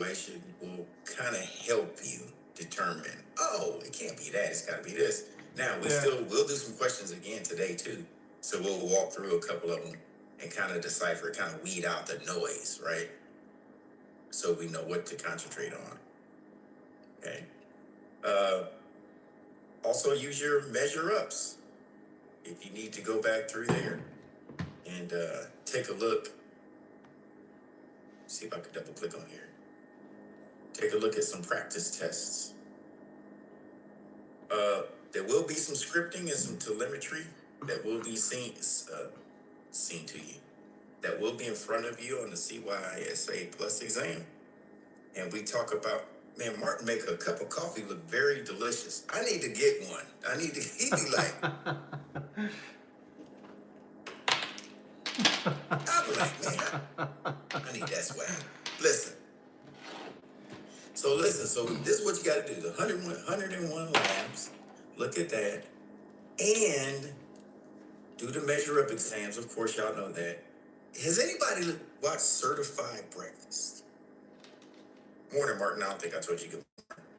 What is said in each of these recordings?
situation will kind of help you determine, oh, it can't be that, it's got to be this. Now, Yeah. we'll do some questions again today too. So we'll walk through a couple of them and kind of decipher, kind of weed out the noise, right? So we know what to concentrate on. Okay. Uh, Also, use your measure ups if you need to go back through there and take a look. See if I can double click on here. Take a look at some practice tests. There will be some scripting and some telemetry that will be seen to you. That will be in front of you on the CYSA Plus exam. And we talk about, man, Martin make a cup of coffee look very delicious. I need to get one. He'd be like, I'll be like, man, I need that swag. Listen. So this is what you got to do. The 101 labs, look at that. And do the measure up exams. Of course, y'all know that. Has anybody watched Certified Breakfast? Morning, Martin. I don't think I told you good.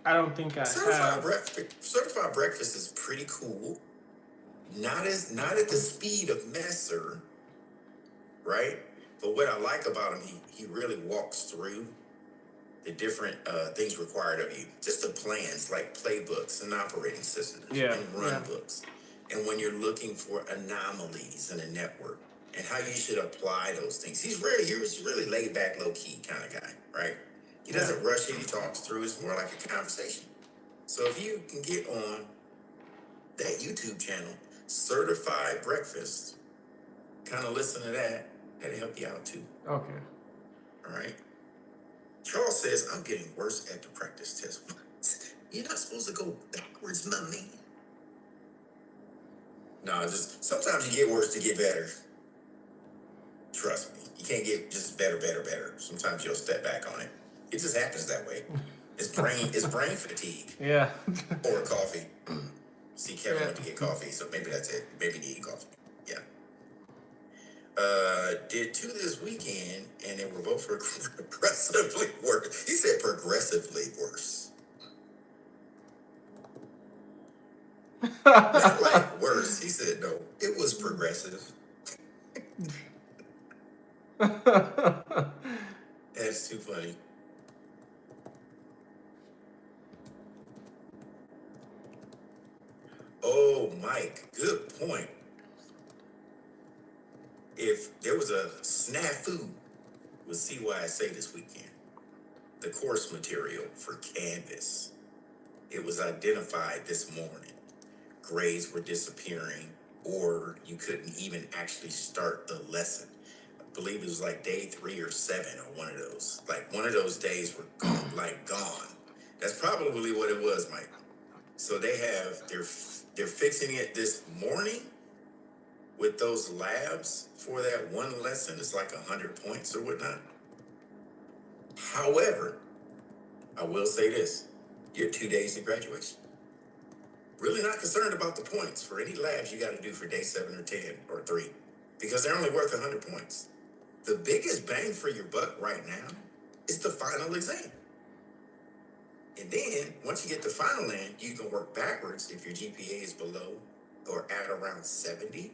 I don't think I have. Certified Breakfast is pretty cool. Not at the speed of Messer, right? But what I like about him, he really walks through the different things required of you. Just the plans, like playbooks and operating systems and run books. And when you're looking for anomalies in a network and how you should apply those things. He's really laid back, low key kind of guy, right? He doesn't rush it, he talks through. It's more like a conversation. So if you can get on that YouTube channel, Certified Breakfast, kind of listen to that, that'll help you out too. Okay. All right. Charles says, I'm getting worse at the practice test. What? You're not supposed to go backwards, my man. No, just sometimes you get worse to get better. Trust me. You can't get just better. Sometimes you'll step back on it. It just happens that way. It's brain fatigue. Yeah. Or coffee. See, Kevin went to get coffee, so maybe that's it. Maybe you need coffee. Yeah. Did two this weekend, and they were both progressively worse. He said progressively worse. Not like worse. He said no. It was progressive. That's too funny. Oh, Mike, good point. If there was a snafu with CYSA this weekend, the course material for Canvas, it was identified this morning. Grades were disappearing, or you couldn't even actually start the lesson. I believe it was like day 3 or 7 or one of those. Like one of those days were gone. That's probably what it was, Mike. So they're fixing it this morning with those labs for that one lesson. It's like 100 points or whatnot. However, I will say this: you're 2 days to graduation. Really not concerned about the points for any labs you got to do for day 7 or 10 or 3, because they're only worth 100 points. The biggest bang for your buck right now is the final exam. And then once you get the final in, you can work backwards. If your GPA is below or at around 70,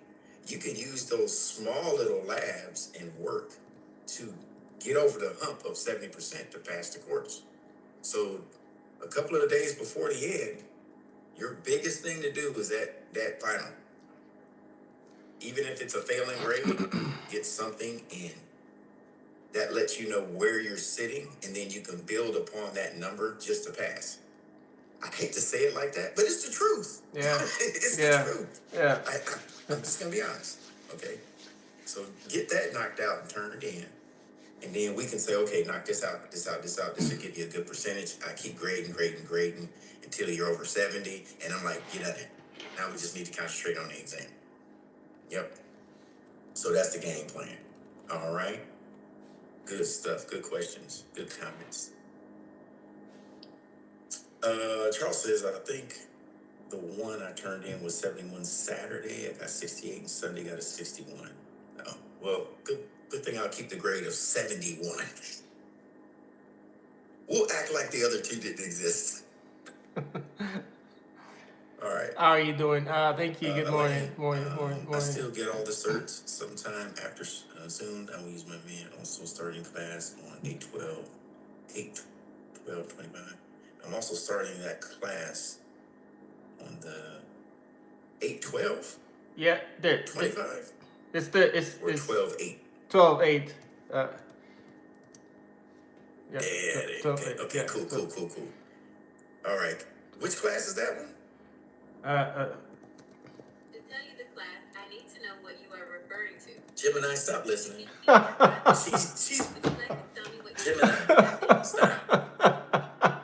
you can use those small little labs and work to get over the hump of 70% to pass the course. So a couple of days before the end, your biggest thing to do is that final. Even if it's a failing grade, get something in. That lets you know where you're sitting, and then you can build upon that number just to pass. I hate to say it like that, but it's the truth. Yeah. It's the truth. Yeah. I'm just going to be honest. Okay. So get that knocked out and turn it in. And then we can say, okay, knock this out. This will give you a good percentage. I keep grading until you're over 70. And I'm like, get at it. Now we just need to concentrate on the exam. Yep. So that's the game plan. All right. Good stuff. Good questions. Good comments. Charles says, I think the one I turned in was 71 Saturday. I got 68, and Sunday got a 61. Oh, well, good thing I'll keep the grade of 71. We'll act like the other two didn't exist. All right. How are you doing? Thank you. Good morning. Elaine, I still get all the certs sometime after soon. I will use my man also starting class on 8/12/25. I'm also starting that class on the 8/12. Yeah, 25. It's 12/8. 12/8. Yeah. Yeah. Okay. 12/8. Okay. Yeah, Cool. All right. Which class is that one? To tell you the class, I need to know what you are referring to. Gemini, stop listening. She's Would you like to tell me what you Gemini. Stop.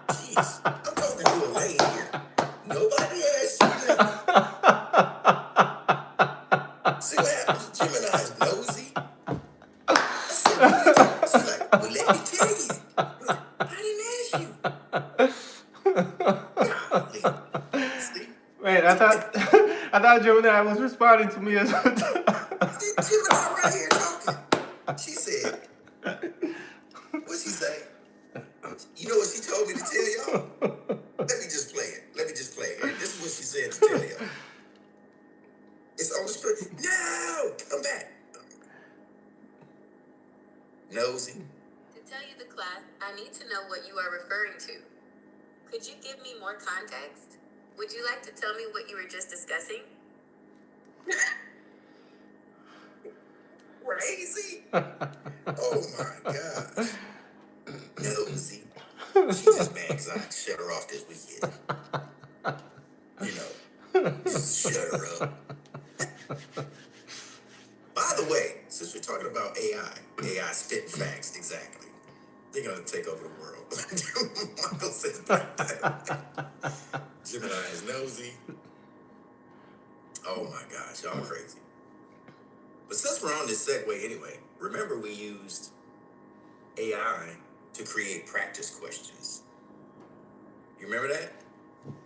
Jeez, I'm talking to Elaine here. Nobody asked you nothing. See what happens? Gemini's nosy. I said, what are you talking? She's like, well, let me tell you. I didn't ask you. Golly. See? Man, I thought Gemini was responding to me as well. Gemini right here talking. She said, what'd she say? You know what she told me to tell y'all? Let me just play it. This is what she said to tell y'all. It's on the screen. No! Come back. Nosy. To tell you the class, I need to know what you are referring to. Could you give me more context? Would you like to tell me what you were just discussing? Crazy? Oh my gosh. Nosy. She just mad because I shut her off this weekend. Just shut her up. By the way, since we're talking about AI spitting facts, exactly. They're going to take over the world. Michael says Gemini is nosy. Oh my gosh, y'all crazy. But since we're on this segue anyway, remember we used AI to create practice questions. You remember that?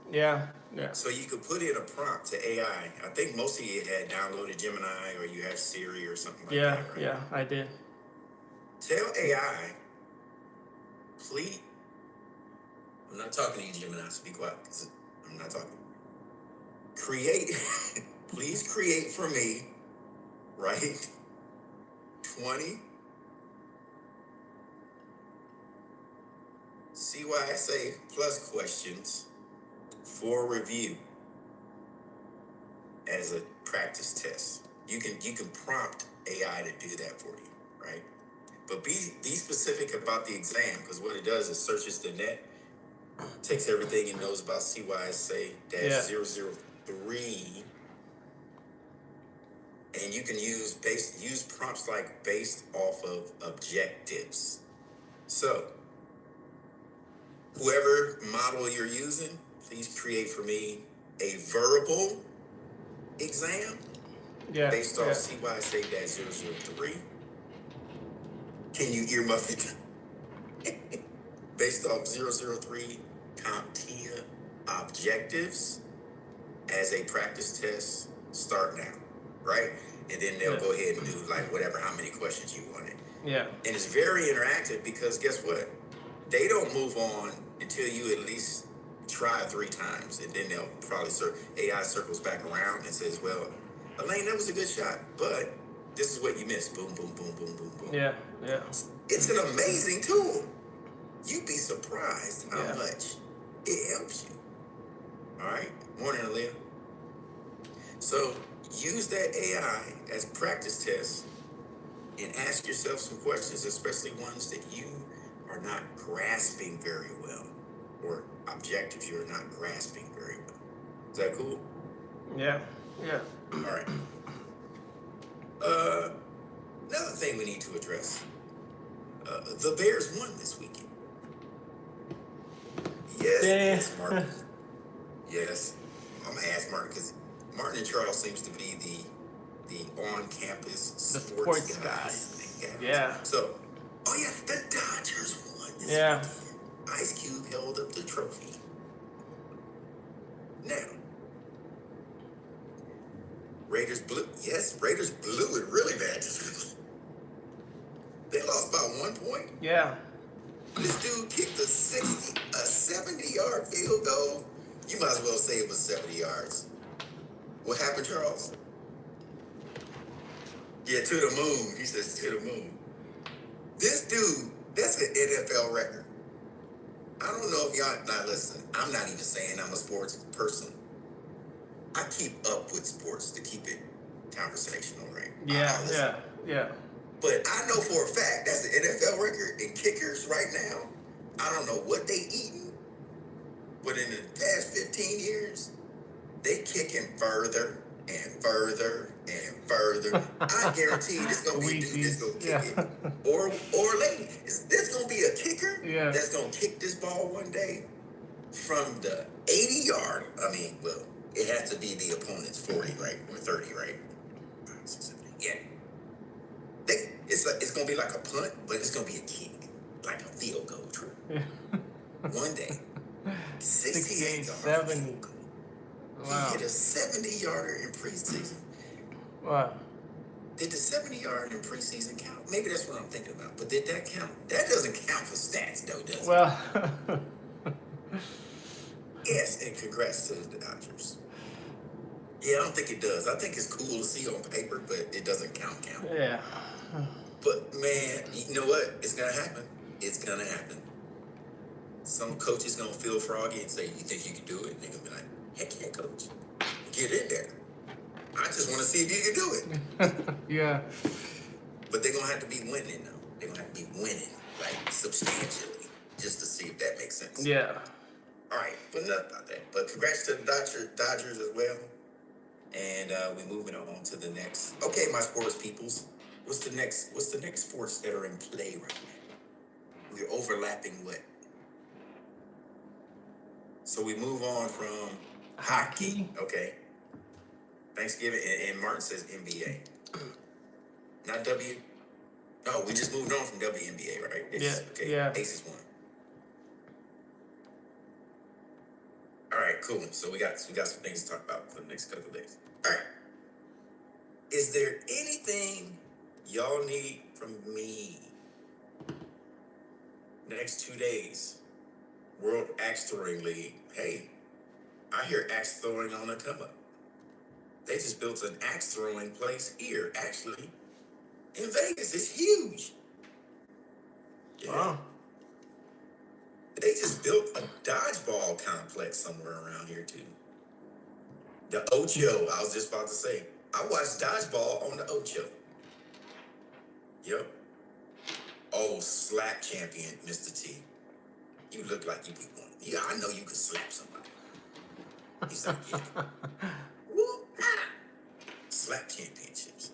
Yeah. So you could put in a prompt to AI. I think most of you had downloaded Gemini or you have Siri or something like that, right? Yeah, I did. Tell AI, please. I'm not talking to you, Gemini, so be quiet, because I'm not talking. Please create for me, right, 20 CYSA plus questions for review as a practice test. You can prompt AI to do that for you, right? But be specific about the exam, because what it does is searches the net, takes everything it knows about CYSA-003, and you can use prompts like based off of objectives. So whoever model you're using, please create for me a verbal exam based off CYSA-003. Can you earmuff it? Based off 003 CompTIA objectives as a practice test, start now, right? And then they'll go ahead and do like whatever, how many questions you wanted. Yeah. And it's very interactive because guess what? They don't move on until you at least try 3 times, and then they'll probably AI circles back around and says, well, Elaine, that was a good shot, but this is what you missed. Boom, boom, boom, boom, boom, boom. Yeah. It's an amazing tool. You'd be surprised how much it helps you. All right. Morning, Aaliyah. So use that AI as practice tests and ask yourself some questions, especially ones that you are not grasping very well, or objectives you're not grasping very well. Is that cool? Yeah. All right. Another thing we need to address. The Bears won this weekend. Yes, Martin. Yes. I'm going to ask Martin, because Martin and Charles seems to be the on-campus sports guys. Yeah. So, the Dodgers won this weekend. Ice Cube held up the trophy. Now, Raiders blew it really bad. They lost by 1 point. Yeah. This dude kicked a a 70-yard field goal. You might as well say it was 70 yards. What happened, Charles? Yeah, to the moon. He says to the moon. This dude, that's an NFL record. I don't know if y'all not listening. I'm not even saying I'm a sports person. I keep up with sports to keep it conversational, right? Yeah. But I know for a fact that's the NFL record in kickers right now. I don't know what they eating, but in the past 15 years, they kicking further and further and further. I guarantee this gonna be a dude that's gonna kick it. Or lady. Is this gonna be a kicker that's gonna kick this ball one day from the 80-yard? I mean, well, it has to be the opponent's 40, right? Or 30, right? Yeah. It's gonna be like a punt, but it's gonna be a kick, like a field goal. True. One day, 68 yards. 70. Wow. He hit a 70-yarder in preseason. Wow. Did the 70-yard in preseason count? Maybe that's what I'm thinking about. But did that count? That doesn't count for stats, though, does it? Well. Yes, and congrats to the Dodgers. Yeah, I don't think it does. I think it's cool to see on paper, but it doesn't count. Yeah. But, man, you know what? It's going to happen. It's going to happen. Some coach is going to feel froggy and say, you think you can do it? And they're going to be like, heck yeah, coach. Get in there. I just want to see if you can do it. Yeah. But they're going to have to be winning, though. They're going to have to be winning, like, substantially, just to see if that makes sense. Yeah. All right, but enough about that. But congrats to the Dodgers as well. And we're moving on to the next. Okay, my sports peoples. What's the next sports that are in play right now? We're overlapping what? So we move on from hockey. Okay. Thanksgiving, and Martin says NBA. Not W. No, we just moved on from WNBA, right? Okay. Yeah. Aces won. All right, cool. So we got some things to talk about for the next couple of days. All right. Is there anything y'all need from me next 2 days? World Axe Throwing League. Hey, I hear axe throwing on the come up. They just built an axe throwing place here, actually, in Vegas. It's huge. Yeah. Wow. They just built a dodgeball complex somewhere around here, too. The Ocho, I was just about to say. I watched dodgeball on the Ocho. Yep. Oh, slap champion, Mr. T. You look like you be one. Yeah, I know you could slap somebody. He's like, yeah. Whoop, ah. Slap championships.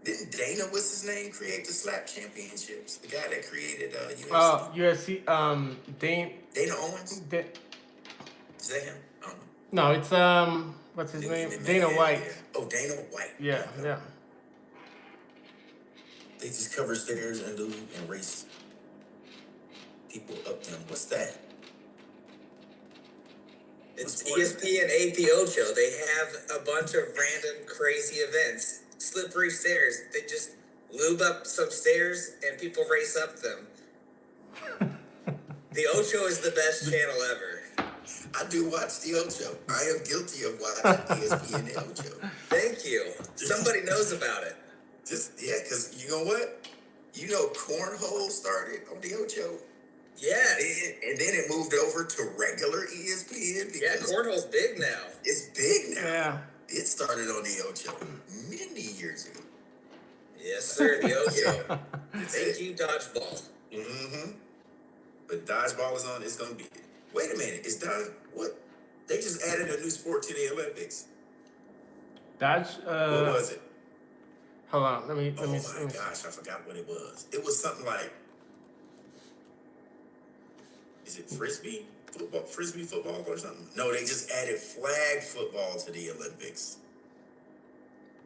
Didn't Dana, what's his name, create the slap championships? The guy that created UFC. UFC. Dana Owens? Is that him? I don't know. No, it's what's his name? Dana White. Yeah. Oh, Dana White. Yeah. They just cover stairs and race people up them. What's that? It's ESPN AP Ocho. They have a bunch of random crazy events. Slippery stairs. They just lube up some stairs and people race up them. The Ocho is the best channel ever. I do watch the Ocho. I am guilty of watching ESPN the Ocho. Thank you. Somebody knows about it. Because you know what? You know cornhole started on the Ocho. Yes. And then it moved over to regular ESPN. Yeah, cornhole's big now. It's big now. Yeah. It started on the Ocho many years ago. Yes, sir, the Ocho. Thank you, dodgeball. Mm-hmm. But dodgeball is on. It's going to be... Wait a minute. What? They just added a new sport to the Olympics. What was it? Hold on. Let me. Oh my gosh, I forgot what it was. It was something like... Is it frisbee football or something? No, they just added flag football to the Olympics.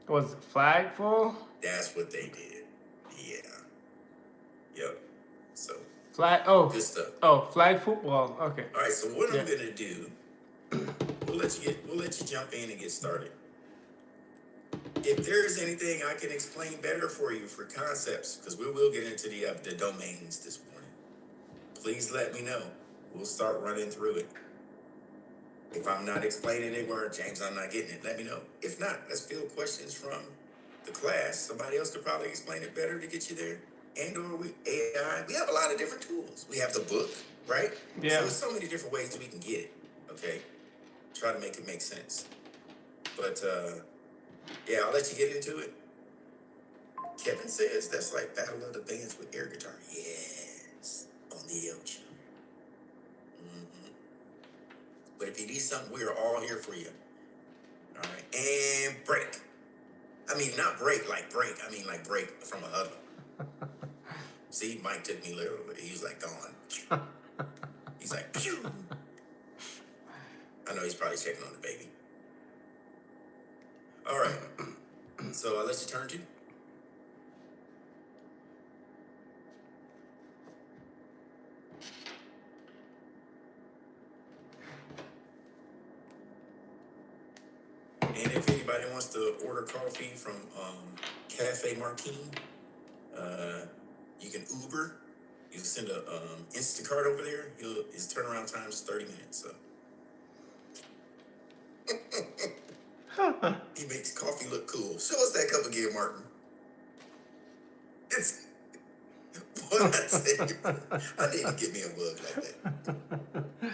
Was it flag football? That's what they did. Yeah. Yep. So. Flag. Oh. Good stuff. Oh, flag football. Okay. All right. So what I'm gonna do? We'll let you jump in and get started. If there is anything I can explain better for you for concepts, because we will get into the domains this morning. please let me know. We'll start running through it. If I'm not explaining it, or James, I'm not getting it, let me know. If not, let's field questions from the class. Somebody else could probably explain it better to get you there. And or AI. We have a lot of different tools. We have the book, right? So Yeah. there's so many different ways we can get it. Okay. Try to make it make sense. But yeah, I'll let you get into it. Kevin says that's like Battle of the Bands with air guitar. Yes. On the Ocho. But if you need something, we are all here for you. All right. And break. I mean, not break like break. I mean, like break from a huddle. See, Mike took me literally. He was like gone. He's like, pew. I know he's probably checking on the baby. All right. So I'll let you turn to. And if anybody wants to order coffee from Cafe Martine, you can Uber. You can send a Instacart over there. His turnaround time is 30 minutes. So he makes coffee look cool. Show us that cup again, Martin. It's what I tell you. I need to get me a mug like that.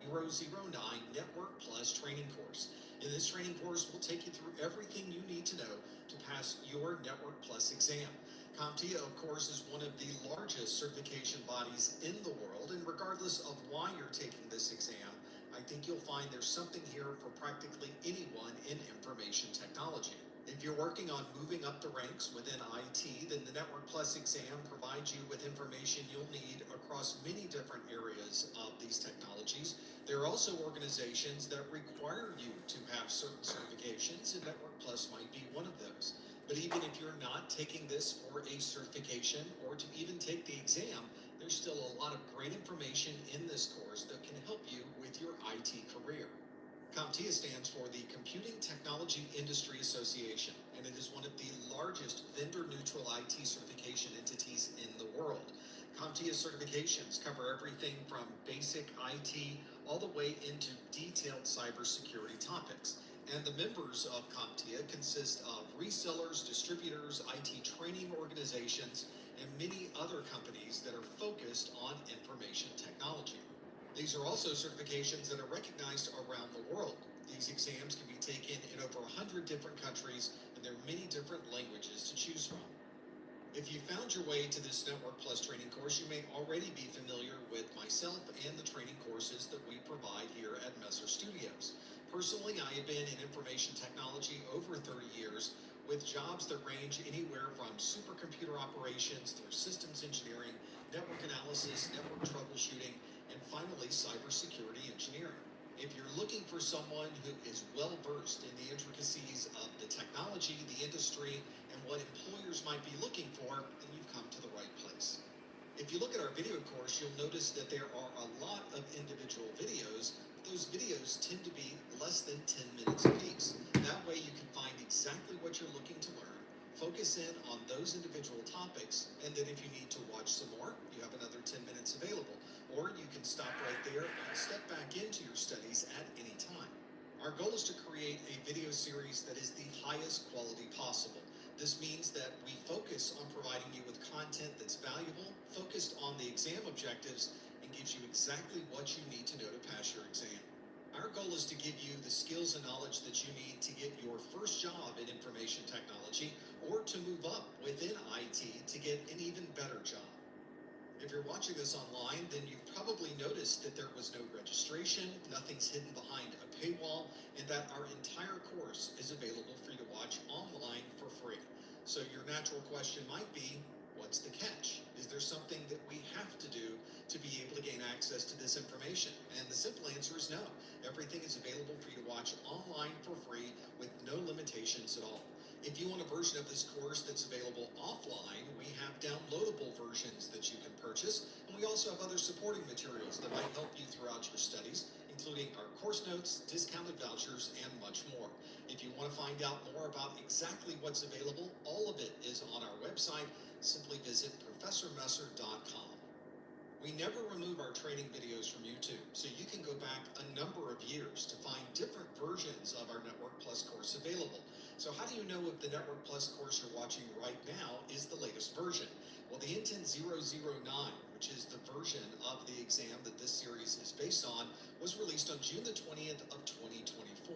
PT.79 Network Plus training course. In this training course, we'll take you through everything you need to know to pass your Network Plus exam. CompTIA, of course, is one of the largest certification bodies in the world, and regardless of why you're taking this exam, I think you'll find there's something here for practically anyone in information technology. If you're working on moving up the ranks within IT, then the Network Plus exam provides you with information you'll need across many different areas of these technologies. There are also organizations that require you to have certain certifications, and Network Plus might be one of those. But even if you're not taking this for a certification or to even take the exam, there's still a lot of great information in this course that can help you with your IT career. CompTIA stands for the Computing Technology Industry Association, and it is one of the largest vendor-neutral IT certification entities in the world. CompTIA certifications cover everything from basic IT all the way into detailed cybersecurity topics. And the members of CompTIA consist of resellers, distributors, IT training organizations, and many other companies that are focused on information technology. These are also certifications that are recognized around the world. These exams can be taken in over 100 different countries, and there are many different languages to choose from. If you found your way to this Network Plus training course, you may already be familiar with myself and the training courses that we provide here at Messer Studios. Personally, I have been in information technology over 30 years with jobs that range anywhere from supercomputer operations through systems engineering, network analysis, network troubleshooting, and finally cybersecurity engineering. If you're looking for someone who is well versed in the intricacies of the technology, the industry, and what employers might be looking for, then you've come to the right place. If you look at our video course, you'll notice that there are a lot of individual videos. Those videos tend to be less than 10 minutes apiece. That way you can find exactly what you're looking to learn, focus in on those individual topics, and then if you need to watch some more, you have another 10 minutes available. Or you can stop right there and step back into your studies at any time. Our goal is to create a video series that is the highest quality possible. This means that we focus on providing you with content that's valuable, focused on the exam objectives, and gives you exactly what you need to know to pass your exam. Our goal is to give you the skills and knowledge that you need to get your first job in information technology or to move up within IT to get an even better job. If you're watching this online, then you've probably noticed that there was no registration, nothing's hidden behind a paywall, and that our entire course is available for you to watch online for free. So your natural question might be, what's the catch? Is there something that we have to do to be able to gain access to this information? And the simple answer is no. Everything is available for you to watch online for free with no limitations at all. If you want a version of this course that's available offline, we have downloadable versions that you can purchase, and we also have other supporting materials that might help you throughout your studies, including our course notes, discounted vouchers, and much more. If you want to find out more about exactly what's available, all of it is on our website. Simply visit ProfessorMesser.com. We never remove our training videos from YouTube, so you can go back a number of years to find different versions of our Network Plus course available. So how do you know if the Network Plus course you're watching right now is the latest version? Well, the N10009, which is the version of the exam that this series is based on, was released on June the 20th of 2024.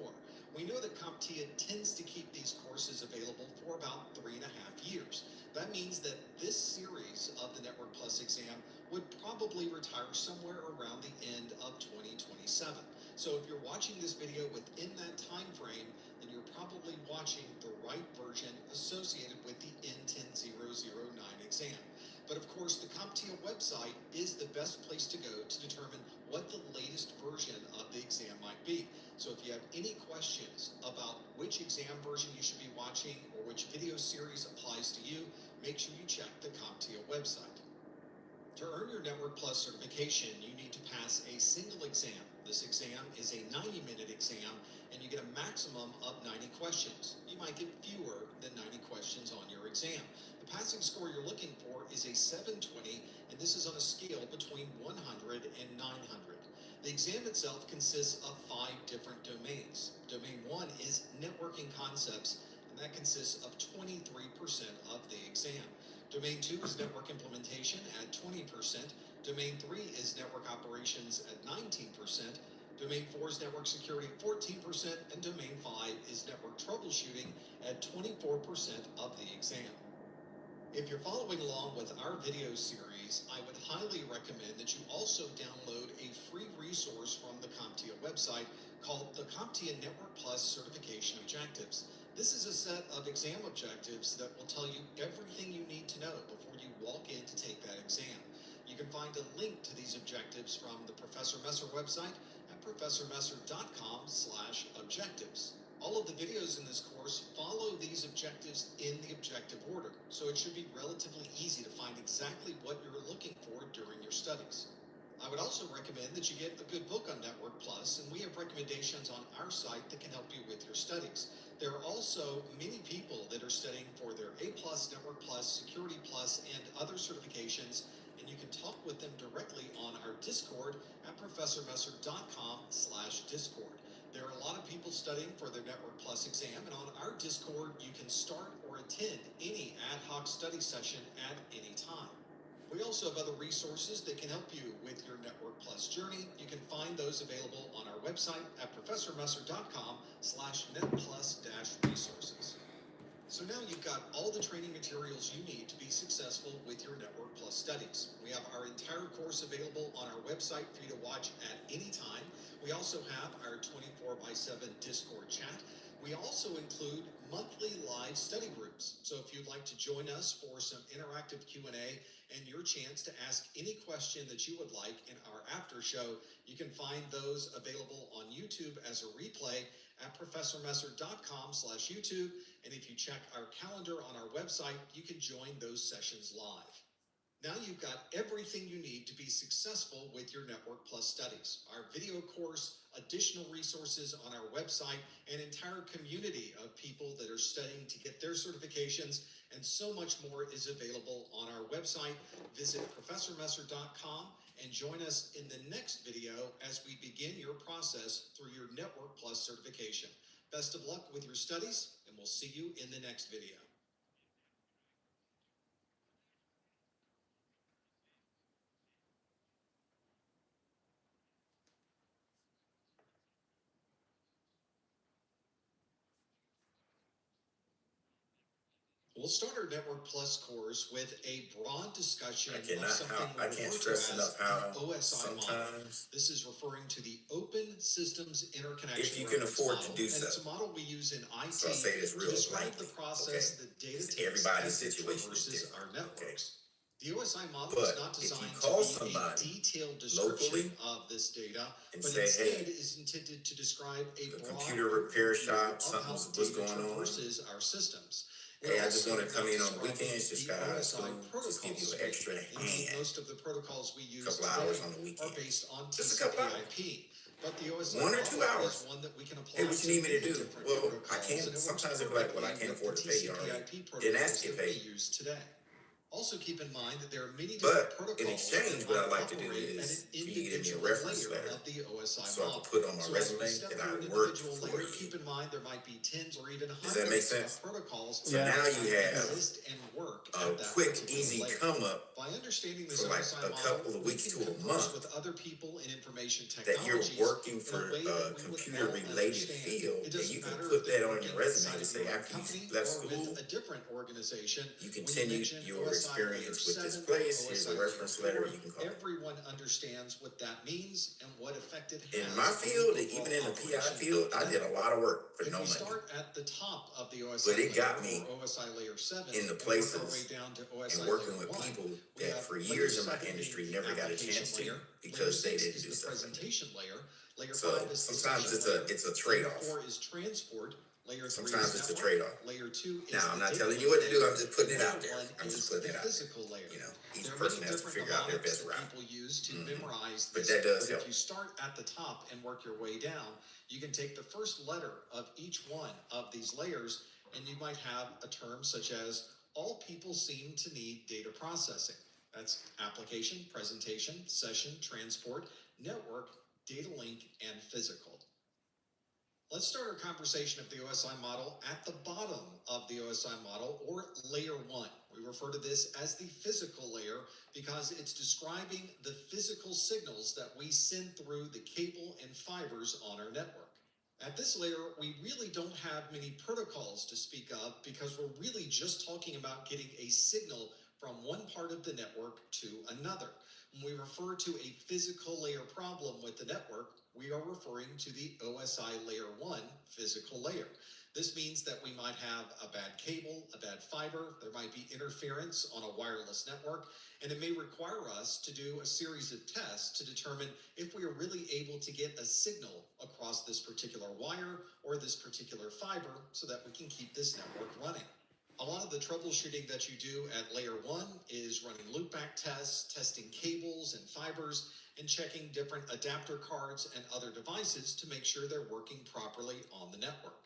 We know that CompTIA tends to keep these courses available for about 3.5 years. That means that this series of the Network Plus exam would probably retire somewhere around the end of 2027. So if you're watching this video within that time frame, then you're probably watching the right version associated with the N10009 exam. But of course, the CompTIA website is the best place to go to determine what the latest version of the exam might be. So if you have any questions about which exam version you should be watching or which video series applies to you, make sure you check the CompTIA website. To earn your Network Plus certification, you need to pass a single exam. This exam is a 90-minute exam, and you get a maximum of 90 questions. You might get fewer than 90 questions on your exam. The passing score you're looking for is a 720, and this is on a scale between 100 and 900. The exam itself consists of 5 different domains. Domain 1 is networking concepts, and that consists of 23% of the exam. Domain 2 is network implementation at 20%. Domain 3 is network operations at 19%. Domain 4 is network security at 14%, and Domain 5 is network troubleshooting at 24% of the exam. If you're following along with our video series, I would highly recommend that you also download a free resource from the CompTIA website called the CompTIA Network Plus Certification Objectives. This is a set of exam objectives that will tell you everything you need to know before you walk in to take that exam. You can find a link to these objectives from the Professor Messer website at professormesser.com/objectives. All of the videos in this course follow these objectives in the objective order, so it should be relatively easy to find exactly what you're looking for during your studies. I would also recommend that you get a good book on Network Plus, and we have recommendations on our site that can help you with your studies. There are also many people that are studying for their A+, Network Plus, Security Plus, and other certifications, and you can talk with them directly on our Discord at professormesser.com/discord. There are a lot of people studying for their Network Plus exam, and on our Discord, you can start or attend any ad hoc study session at any time. We also have other resources that can help you with your Network Plus journey. You can find those available on our website at professormesser.com/netplus-resources. So now you've got all the training materials you need to be successful with your Network Plus studies. We have our entire course available on our website for you to watch at any time. We also have our 24/7 Discord chat. We also include monthly live study groups. So if you'd like to join us for some interactive Q&A and your chance to ask any question that you would like in our after show, you can find those available on YouTube as a replay at professormesser.com/YouTube. And if you check our calendar on our website, you can join those sessions live. Now you've got everything you need to be successful with your Network Plus studies. Our video course, additional resources on our website, an entire community of people that are studying to get their certifications, and so much more is available on our website. Visit professormesser.com and join us in the next video as we begin your process through your Network Plus certification. Best of luck with your studies, and we'll see you in the next video. We'll start our Network Plus course with a broad discussion of something we refer to as the OSI model. Sometimes, This is referring to the Open Systems Interconnection if you can Reference afford to model, do and so. it's a model we use in IT So I'll say this to real describe lightly, the process okay? that data Because takes everybody's as it situation is traverses different, our okay? networks. The OSI model is But not if you designed call to be a somebody detailed description locally of this data, and but say, instead hey, is intended to describe a the broad computer repair overview shop, of something how was data going on. traverses our systems. Hey, We're I just also want to come not in on the describing weekends, just the got out of OSI school, just give you an protocol extra suite. Indeed, hand. most of the protocols we use A couple hours today on the are weekend. based on Just a couple hours. TCP/IP. But the OSI 1 or 2 model hours. is one that we can apply Hey, what you need me to many do? different Well, I protocols, can't. and it works Sometimes they'll be like, well, I perfectly can't with afford the to pay you already. TCP/IP Didn't ask protocols you to that we pay. use today. Also keep in mind that there are many different But protocols in exchange, that what I'd might like to do operate at is an for you to give me a individual reference layer letter of the OSI so I model. can put on my So as we resume step that through I an worked individual for layer, you. keep in mind there might be tens or even Does that make hundreds sense? of protocols So Yeah. now that you might have exist and work a at that quick, particular easy layer. come up By understanding this for like OSI a model, couple of we weeks can to a converse month with other people in information that you're technologies working in for a way a that we would computer all related understand. field, It and doesn't you can matter put if they're that on working your resume inside to of say your own after you company left or school, with a different organization. you When you continued mention your OSI layer experience with this 7 place. or Here's OSI a layer reference letter 4, you can call it. everyone understands what that means and what effect it has In my on field, the even overall in the PI operation field, of the I did a network. lot of work for If no we money. start at the top of the OSI But it layer got me or OSI layer 7 in the and work our way places down to and OSI working layer with 1, people we that have for layer years in my 7 being industry the never got a application chance to layer. Layer because they 6 didn't is do the stuff like that. presentation layer. Layer So 5 is the sometimes session it's layer. a Layer trade-off. 4 is transport. Layer 3 Sometimes is it's a network. trade-off. Layer 2 is Now, I'm the not data telling you link what to do. layer. I'm just putting And it out layer there. 1 I'm is just putting the it out physical there. layer. You know, each There are person many has to different figure out their mnemonics best that route. people use to Mhm. memorize But this. that does But help. if you start at the top and work your way down, you can take the first letter of each one of these layers, and you might have a term such as all people seem to need data processing. That's application, presentation, session, transport, network, data link, and physical. Let's start our conversation of the OSI model at the bottom of the OSI model, or layer 1. We We refer to this as the physical layer because it's describing the physical signals that we send through the cable and fibers on our network. At this layer, we really don't have many protocols to speak of because we're really just talking about getting a signal from one part of the network to another. When we refer to a physical layer problem with the network, we are referring to the OSI Layer 1 physical layer. This means that we might have a bad cable, a bad fiber, there might be interference on a wireless network, and it may require us to do a series of tests to determine if we are really able to get a signal across this particular wire or this particular fiber so that we can keep this network running. A lot of the troubleshooting that you do at layer 1 is running loopback tests, testing cables and fibers, and checking different adapter cards and other devices to make sure they're working properly on the network.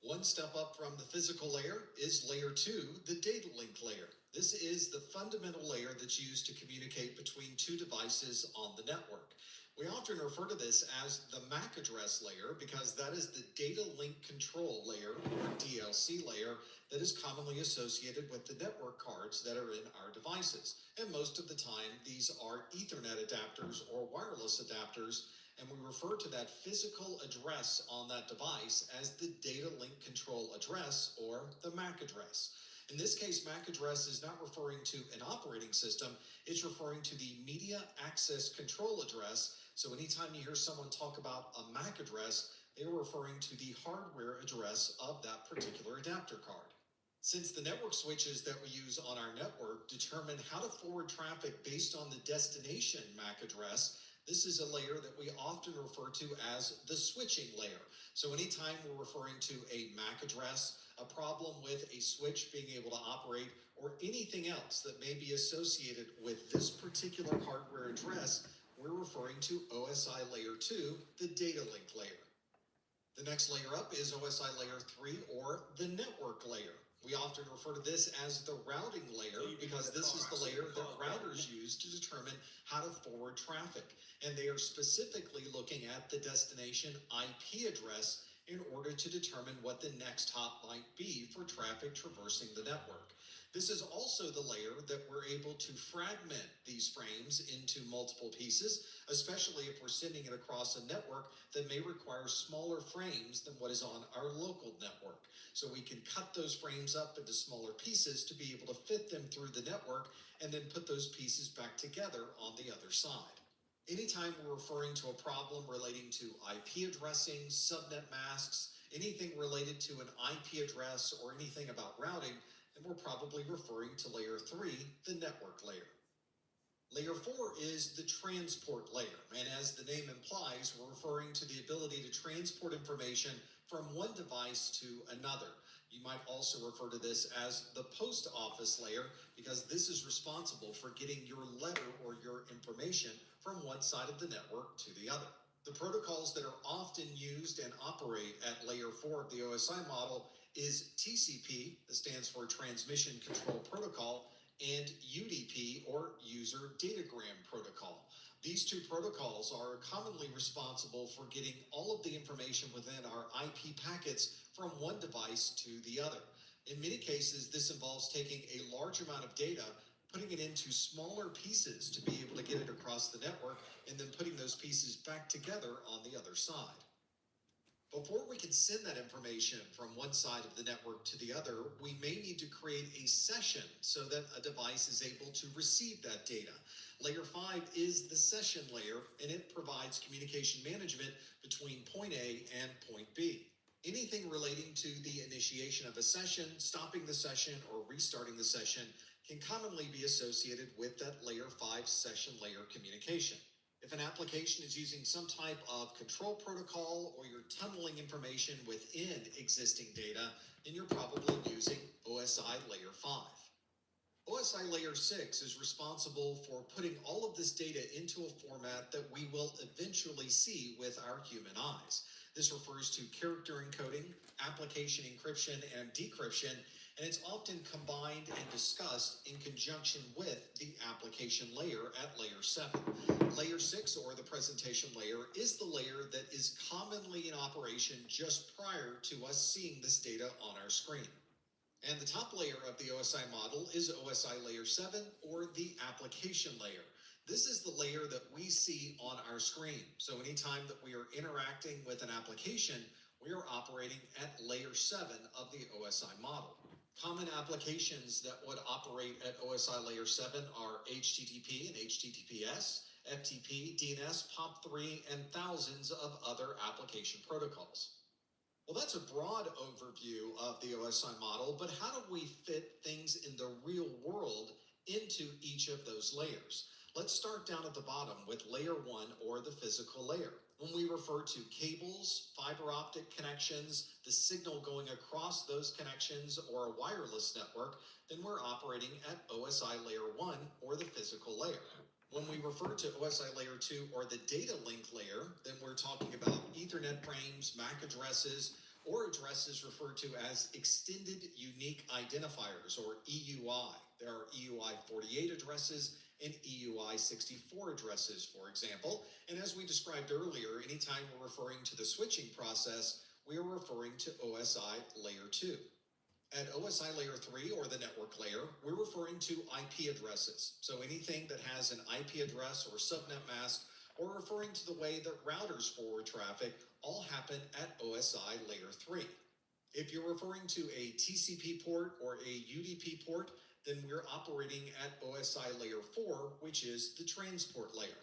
One step up from the physical layer is layer 2, the data link layer. This is the fundamental layer that's used to communicate between two devices on the network. We often refer to this as the MAC address layer because that is the data link control layer, or DLC layer, that is commonly associated with the network cards that are in our devices. And most of the time, these are Ethernet adapters or wireless adapters, and we refer to that physical address on that device as the data link control address, or the MAC address. In this case, MAC address is not referring to an operating system, it's referring to the media access control address. So anytime you hear someone talk about a MAC address, they are referring to the hardware address of that particular adapter card. Since the network switches that we use on our network determine how to forward traffic based on the destination MAC address, this is a layer that we often refer to as the switching layer. So anytime we're referring to a MAC address, a problem with a switch being able to operate, or anything else that may be associated with this particular hardware address, we're referring to OSI Layer 2, the data link layer. The next layer up is OSI Layer 3, or the network layer. We often refer to this as the routing layer because this is the layer that routers use to determine how to forward traffic. And they are specifically looking at the destination IP address in order to determine what the next hop might be for traffic traversing the network. This is also the layer that we're able to fragment these frames into multiple pieces, especially if we're sending it across a network that may require smaller frames than what is on our local network. So we can cut those frames up into smaller pieces to be able to fit them through the network and then put those pieces back together on the other side. Anytime we're referring to a problem relating to IP addressing, subnet masks, anything related to an IP address or anything about routing, then we're probably referring to layer 3, the network layer. Layer 4 is the transport layer, and as the name implies, we're referring to the ability to transport information from one device to another. You might also refer to this as the post office layer because this is responsible for getting your letter or your information from one side of the network to the other. The protocols that are often used and operate at layer 4 of the OSI model is TCP, that stands for Transmission Control Protocol, and UDP, or User Datagram Protocol. These two protocols are commonly responsible for getting all of the information within our IP packets from one device to the other. In many cases, this involves taking a large amount of data, putting it into smaller pieces to be able to get it across the network, and then putting those pieces back together on the other side. Before we can send that information from one side of the network to the other, we may need to create a session so that a device is able to receive that data. Layer 5 is the session layer, and it provides communication management between point A and point B. Anything relating to the initiation of a session, stopping the session, or restarting the session can commonly be associated with that layer 5 session layer communication. If an application is using some type of control protocol or you're tunneling information within existing data, then you're probably using OSI Layer 5. OSI Layer 6 is responsible for putting all of this data into a format that we will eventually see with our human eyes. This refers to character encoding, application encryption, and decryption, and it's often combined and discussed in conjunction with the application layer at layer 7. Layer 6, or the presentation layer, is the layer that is commonly in operation just prior to us seeing this data on our screen. And the top layer of the OSI model is OSI layer 7, or the application layer. This is the layer that we see on our screen. So anytime that we are interacting with an application, we are operating at layer 7 of the OSI model. Common applications that would operate at OSI layer 7 are HTTP and HTTPS, FTP, DNS, POP3, and thousands of other application protocols. Well, that's a broad overview of the OSI model, but how do we fit things in the real world into each of those layers? Let's start down at the bottom with layer 1, or the physical layer. When we refer to cables, fiber optic connections, the signal going across those connections, or a wireless network, then we're operating at OSI layer 1, or the physical layer. When we refer to OSI layer 2, or the data link layer, then we're talking about Ethernet frames, MAC addresses, or addresses referred to as extended unique identifiers, or EUI. There are EUI 48 addresses and EUI 64 addresses, for example. And as we described earlier, anytime we're referring to the switching process, we are referring to OSI layer 2. At OSI layer 3, or the network layer, we're referring to IP addresses. So anything that has an IP address or subnet mask, or referring to the way that routers forward traffic, all happen at OSI layer 3. If you're referring to a TCP port or a UDP port, then we're operating at OSI layer 4, which is the transport layer.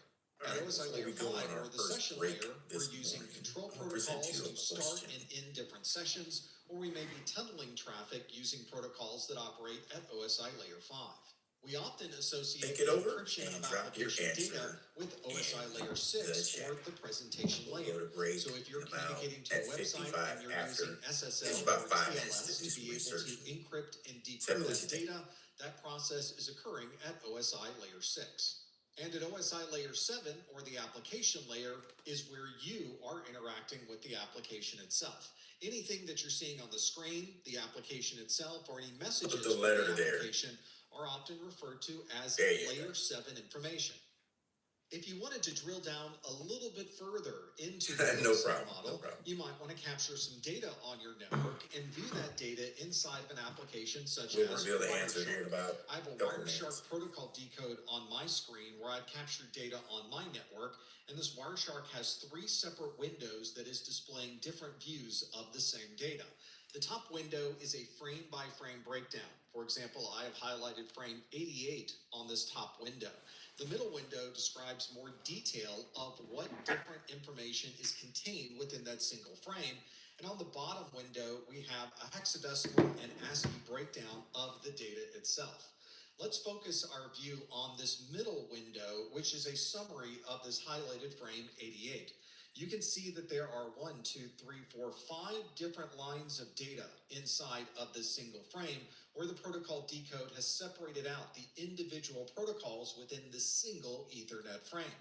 At OSI layer 5, or the session layer, we're using control protocols to start and end different sessions, or we may be tunneling traffic using protocols that operate at OSI layer 5. We often associate the encryption of application data with OSI layer 6, or the presentation layer. So if you're communicating to a website and you're using SSL or TLS to be able to encrypt and decrypt that data, that process is occurring at OSI layer 6. And at OSI layer 7, or the application layer, is where you are interacting with the application itself. Anything that you're seeing on the screen, the application itself, or any messages from the application are often referred to as layer 7 information. If you wanted to drill down a little bit further into the OSI model, you might want to capture some data on your network and view that data inside of an application such as Wireshark. I have a Wireshark protocol decode on my screen where I've captured data on my network, and this Wireshark has 3 separate windows that is displaying different views of the same data. The top window is a frame-by-frame breakdown. For example, I have highlighted frame 88 on this top window. The middle window describes more detail of what different information is contained within that single frame. And on the bottom window, we have a hexadecimal and ASCII breakdown of the data itself. Let's focus our view on this middle window, which is a summary of this highlighted frame 88. You can see that there are 5 different lines of data inside of this single frame, where the protocol decode has separated out the individual protocols within the single Ethernet frame.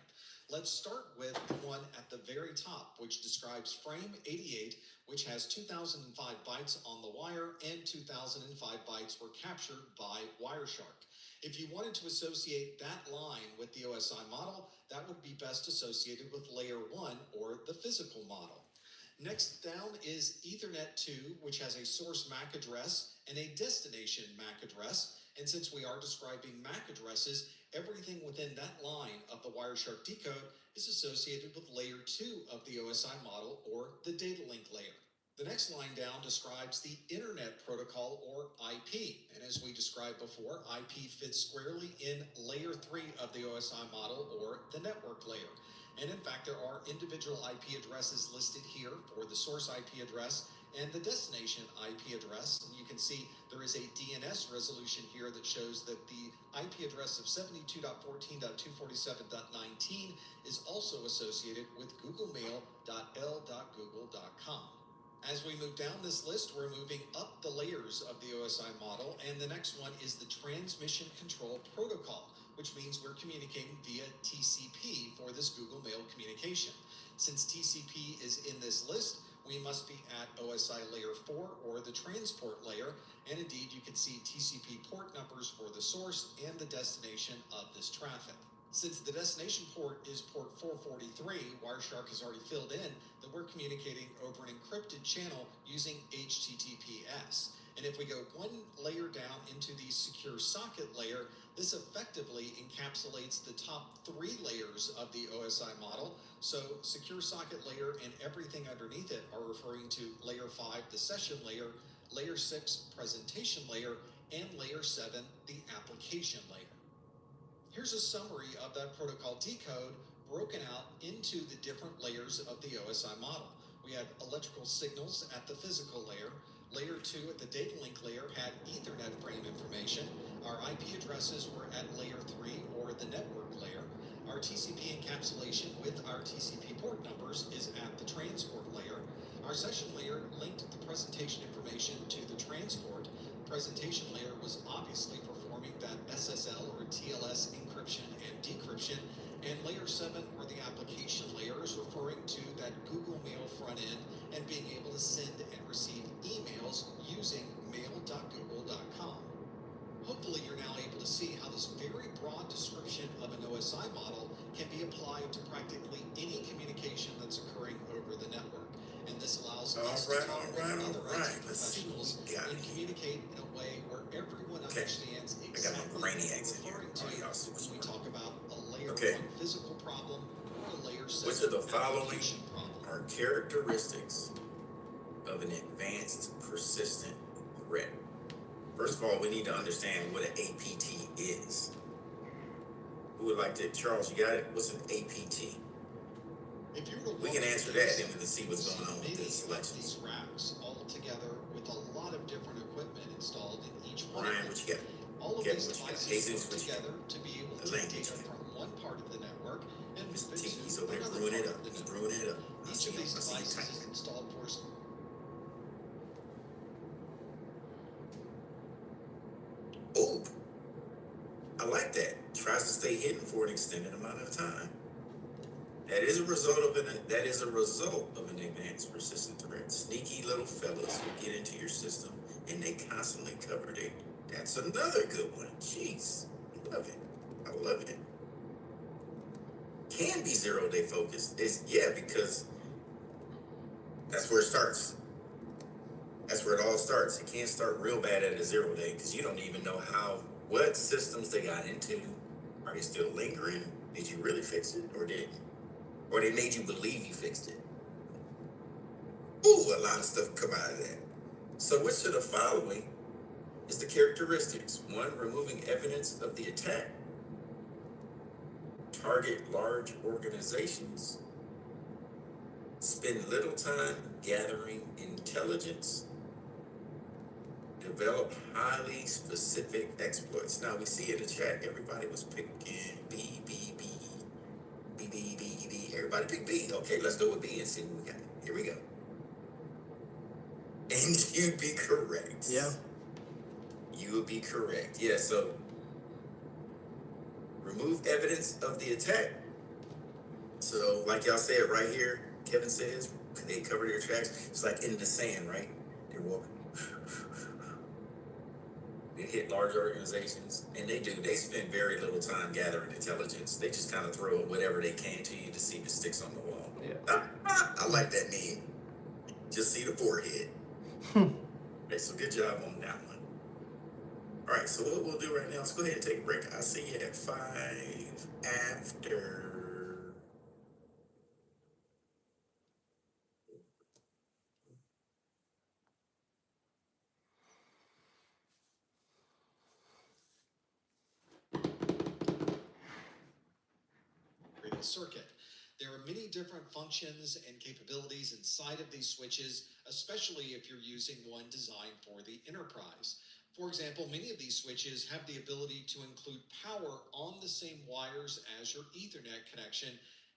Let's start with the one at the very top, which describes frame 88, which has 2005 bytes on the wire, and 2005 bytes were captured by Wireshark. If you wanted to associate that line with the OSI model, that would be best associated with layer 1, or the physical model. Next down is Ethernet 2, which has a source MAC address and a destination MAC address. And since we are describing MAC addresses, everything within that line of the Wireshark decode is associated with layer 2 of the OSI model, or the data link layer. The next line down describes the Internet Protocol, or IP. And as we described before, IP fits squarely in layer 3 of the OSI model, or the network layer. And in fact, there are individual IP addresses listed here for the source IP address and the destination IP address. And you can see there is a DNS resolution here that shows that the IP address of 72.14.247.19 is also associated with googlemail.l.google.com. As we move down this list, we're moving up the layers of the OSI model, and the next one is the Transmission Control Protocol, which means we're communicating via TCP for this Google Mail communication. Since TCP is in this list, we must be at OSI layer 4, or the transport layer, and indeed you can see TCP port numbers for the source and the destination of this traffic. Since the destination port is port 443, Wireshark has already filled in that we're communicating over an encrypted channel using HTTPS. And if we go one layer down into the secure socket layer, this effectively encapsulates the top 3 layers of the OSI model. So secure socket layer and everything underneath it are referring to layer 5, the session layer, layer 6, presentation layer, and layer 7, the application layer. Here's a summary of that protocol decode broken out into the different layers of the OSI model. We had electrical signals at the physical layer. Layer 2 at the data link layer had Ethernet frame information. Our IP addresses were at layer 3 or the network layer. Our TCP encapsulation with our TCP port numbers is at the transport layer. Our session layer linked the presentation information to the transport. Presentation layer was obviously performing that SSL or TLS encryption and decryption, and layer 7 or the application layer is referring to that Google Mail front end and being able to send and receive emails using mail.google.com. Hopefully you're now able to see how this very broad description of an OSI model can be applied to practically any communication that's occurring over the network. And this allows us to talk with other IT professionals and communicate in a way where everyone understands exactly what we're referring to when we talk about a layer 1 physical problem or a layer 7 Which of the following application problem. are characteristics of an advanced persistent threat? First of all, we need to understand what an APT is. Who would like to? Charles, you got it? What's an APT? We can answer that, and we can see what's going on with the selections. These racks all together with a lot of different equipment installed in each one. Ryan, what you got? All of Kevin, these what you got? devices Jesus, work what you together got? to be able to Elaine, take data what you got? from one part of the network and move Mr. it T, he's to over there another brewing it part up. of the He's network. brewing it up. I Each see of him. these I see him devices is typing. installed for Oh, I like that. Tries to stay hidden for an extended amount of time. That is a result of an advanced persistent threat. Sneaky little fellas who get into your system and they constantly cover data. That's another good one. Jeez, I love it. I love it. Can be 0-day focused. Because that's where it starts. That's where it all starts. It can't start real bad at a 0-day because you don't even know what systems they got into. Are they still lingering? Did you really fix it or didn't? Or they made you believe you fixed it? Ooh, a lot of stuff come out of that. So which of the following is the characteristics? 1, removing evidence of the attack. Target large organizations. Spend little time gathering intelligence. Develop highly specific exploits. Now we see in the chat, everybody was picking B, B, B, B, B, B, B. Everybody pick B. Okay, let's go with B and see what we got. Here we go. And you'd be correct. Yeah. You would be correct. Yeah, so remove evidence of the attack. So like y'all said right here, Kevin says, they cover their tracks. It's like in the sand, right? They're walking. They hit large organizations, and they spend very little time gathering intelligence. They just kind of throw whatever they can to you to see if it sticks on the wall. Yeah. I like that meme. Just see the forehead. Okay, so good job on that one. All right, so what we'll do right now is go ahead and take a break. I'll see you at 5 after. circuit. There are many different functions and capabilities inside of these switches, especially if you're using one designed for the enterprise. For example, many of these switches have the ability to include power on the same wires as your Ethernet connection,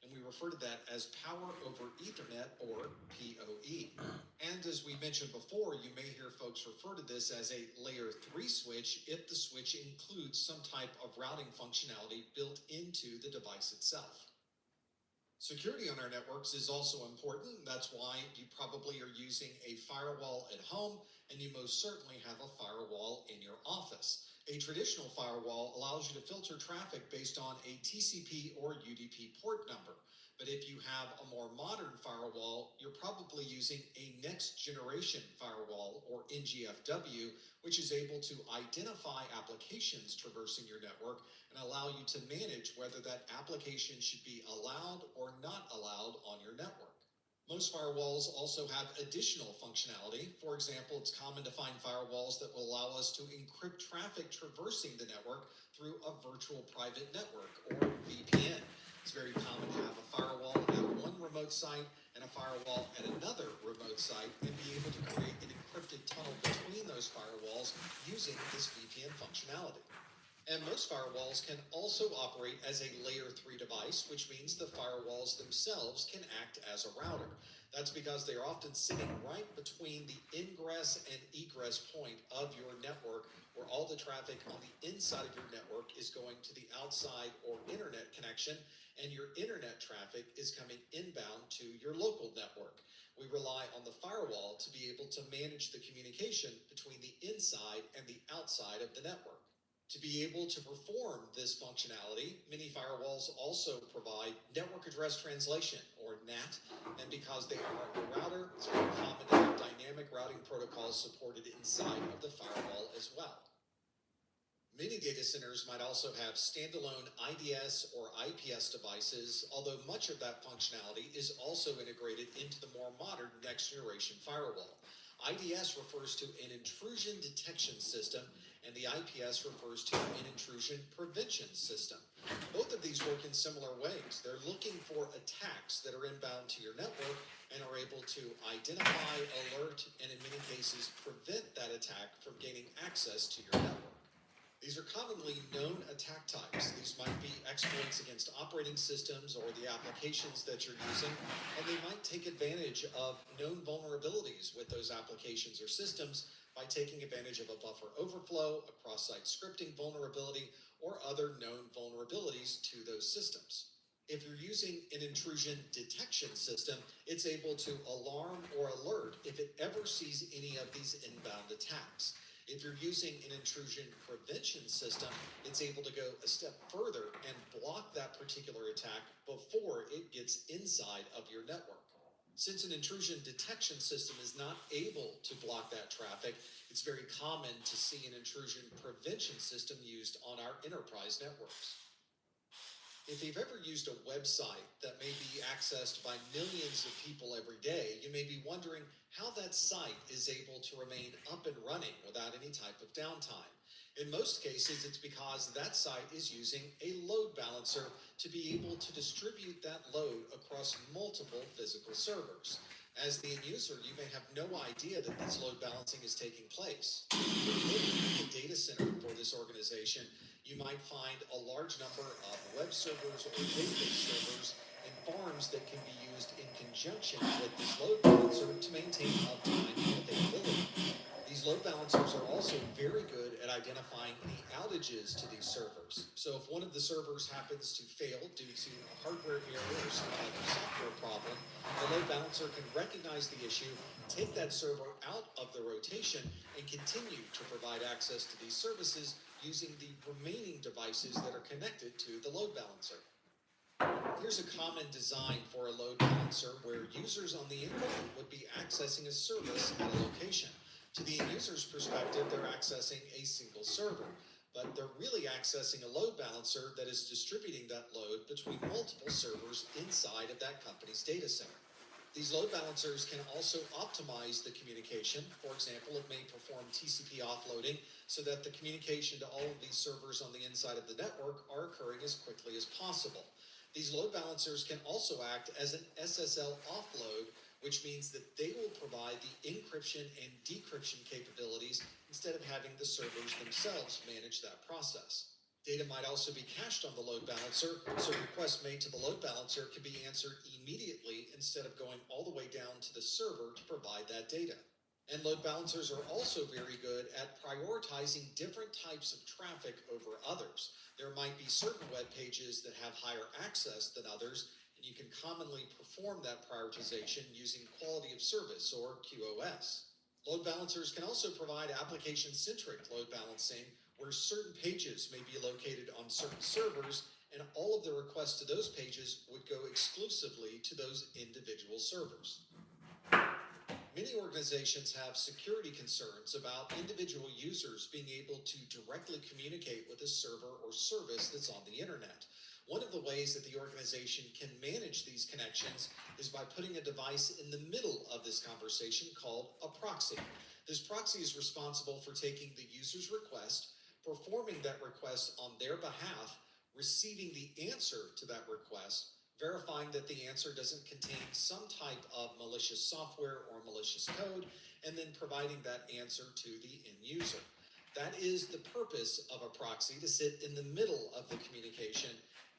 and we refer to that as Power over Ethernet, or PoE. And as we mentioned before, you may hear folks refer to this as a layer 3 switch if the switch includes some type of routing functionality built into the device itself. Security on our networks is also important. That's why you probably are using a firewall at home, and you most certainly have a firewall in your office. A traditional firewall allows you to filter traffic based on a TCP or UDP port number. But if you have a more modern firewall, you're probably using a next generation firewall, or NGFW, which is able to identify applications traversing your network and allow you to manage whether that application should be allowed or not allowed on your network. Most firewalls also have additional functionality. For example, it's common to find firewalls that will allow us to encrypt traffic traversing the network through a virtual private network, or VPN. It's very common to have a firewall at one remote site and a firewall at another remote site and be able to create an encrypted tunnel between those firewalls using this VPN functionality. And most firewalls can also operate as a layer 3 device, which means the firewalls themselves can act as a router. That's because they are often sitting right between the ingress and egress point of your network, where all the traffic on the inside of your network is going to the outside or internet connection, and your internet traffic is coming inbound to your local network. We rely on the firewall to be able to manage the communication between the inside and the outside of the network. To be able to perform this functionality, many firewalls also provide network address translation, or NAT, and because they are a router, it's very common to have dynamic routing protocols supported inside of the firewall as well. Many data centers might also have standalone IDS or IPS devices, although much of that functionality is also integrated into the more modern next generation firewall. IDS refers to an intrusion detection system, and the IPS refers to an intrusion prevention system. Both of these work in similar ways. They're looking for attacks that are inbound to your network and are able to identify, alert, and in many cases prevent that attack from gaining access to your network. These are commonly known attack types. These might be exploits against operating systems or the applications that you're using, and they might take advantage of known vulnerabilities with those applications or systems by taking advantage of a buffer overflow, a cross-site scripting vulnerability, or other known vulnerabilities to those systems. If you're using an intrusion detection system, it's able to alarm or alert if it ever sees any of these inbound attacks. If you're using an intrusion prevention system, it's able to go a step further and block that particular attack before it gets inside of your network. Since an intrusion detection system is not able to block that traffic, it's very common to see an intrusion prevention system used on our enterprise networks. If you've ever used a website that may be accessed by millions of people every day, you may be wondering how that site is able to remain up and running without any type of downtime. In most cases, it's because that site is using a load balancer to be able to distribute that load across multiple physical servers. As the end user, you may have no idea that this load balancing is taking place. If you're looking at the data center for this organization, you might find a large number of web servers or database servers and farms that can be used in conjunction with this load balancer to maintain uptime and availability. These load balancers are also very good at identifying any outages to these servers. So if one of the servers happens to fail due to a hardware error or some kind of software problem, the load balancer can recognize the issue, take that server out of the rotation, and continue to provide access to these services using the remaining devices that are connected to the load balancer. Here's a common design for a load balancer where users on the internet would be accessing a service at a location. To the end user's perspective, they're accessing a single server, but they're really accessing a load balancer that is distributing that load between multiple servers inside of that company's data center. These load balancers can also optimize the communication. For example, it may perform TCP offloading so that the communication to all of these servers on the inside of the network are occurring as quickly as possible. These load balancers can also act as an SSL offload, which means that they will provide the encryption and decryption capabilities instead of having the servers themselves manage that process. Data might also be cached on the load balancer, so requests made to the load balancer can be answered immediately instead of going all the way down to the server to provide that data. And load balancers are also very good at prioritizing different types of traffic over others. There might be certain web pages that have higher access than others, and you can commonly perform that prioritization using quality of service, or QoS. Load balancers can also provide application-centric load balancing, where certain pages may be located on certain servers, and all of the requests to those pages would go exclusively to those individual servers. Many organizations have security concerns about individual users being able to directly communicate with a server or service that's on the internet. One of the ways that the organization can manage these connections is by putting a device in the middle of this conversation called a proxy. This proxy is responsible for taking the user's request, performing that request on their behalf, receiving the answer to that request, verifying that the answer doesn't contain some type of malicious software or malicious code, and then providing that answer to the end user. That is the purpose of a proxy, to sit in the middle of the communication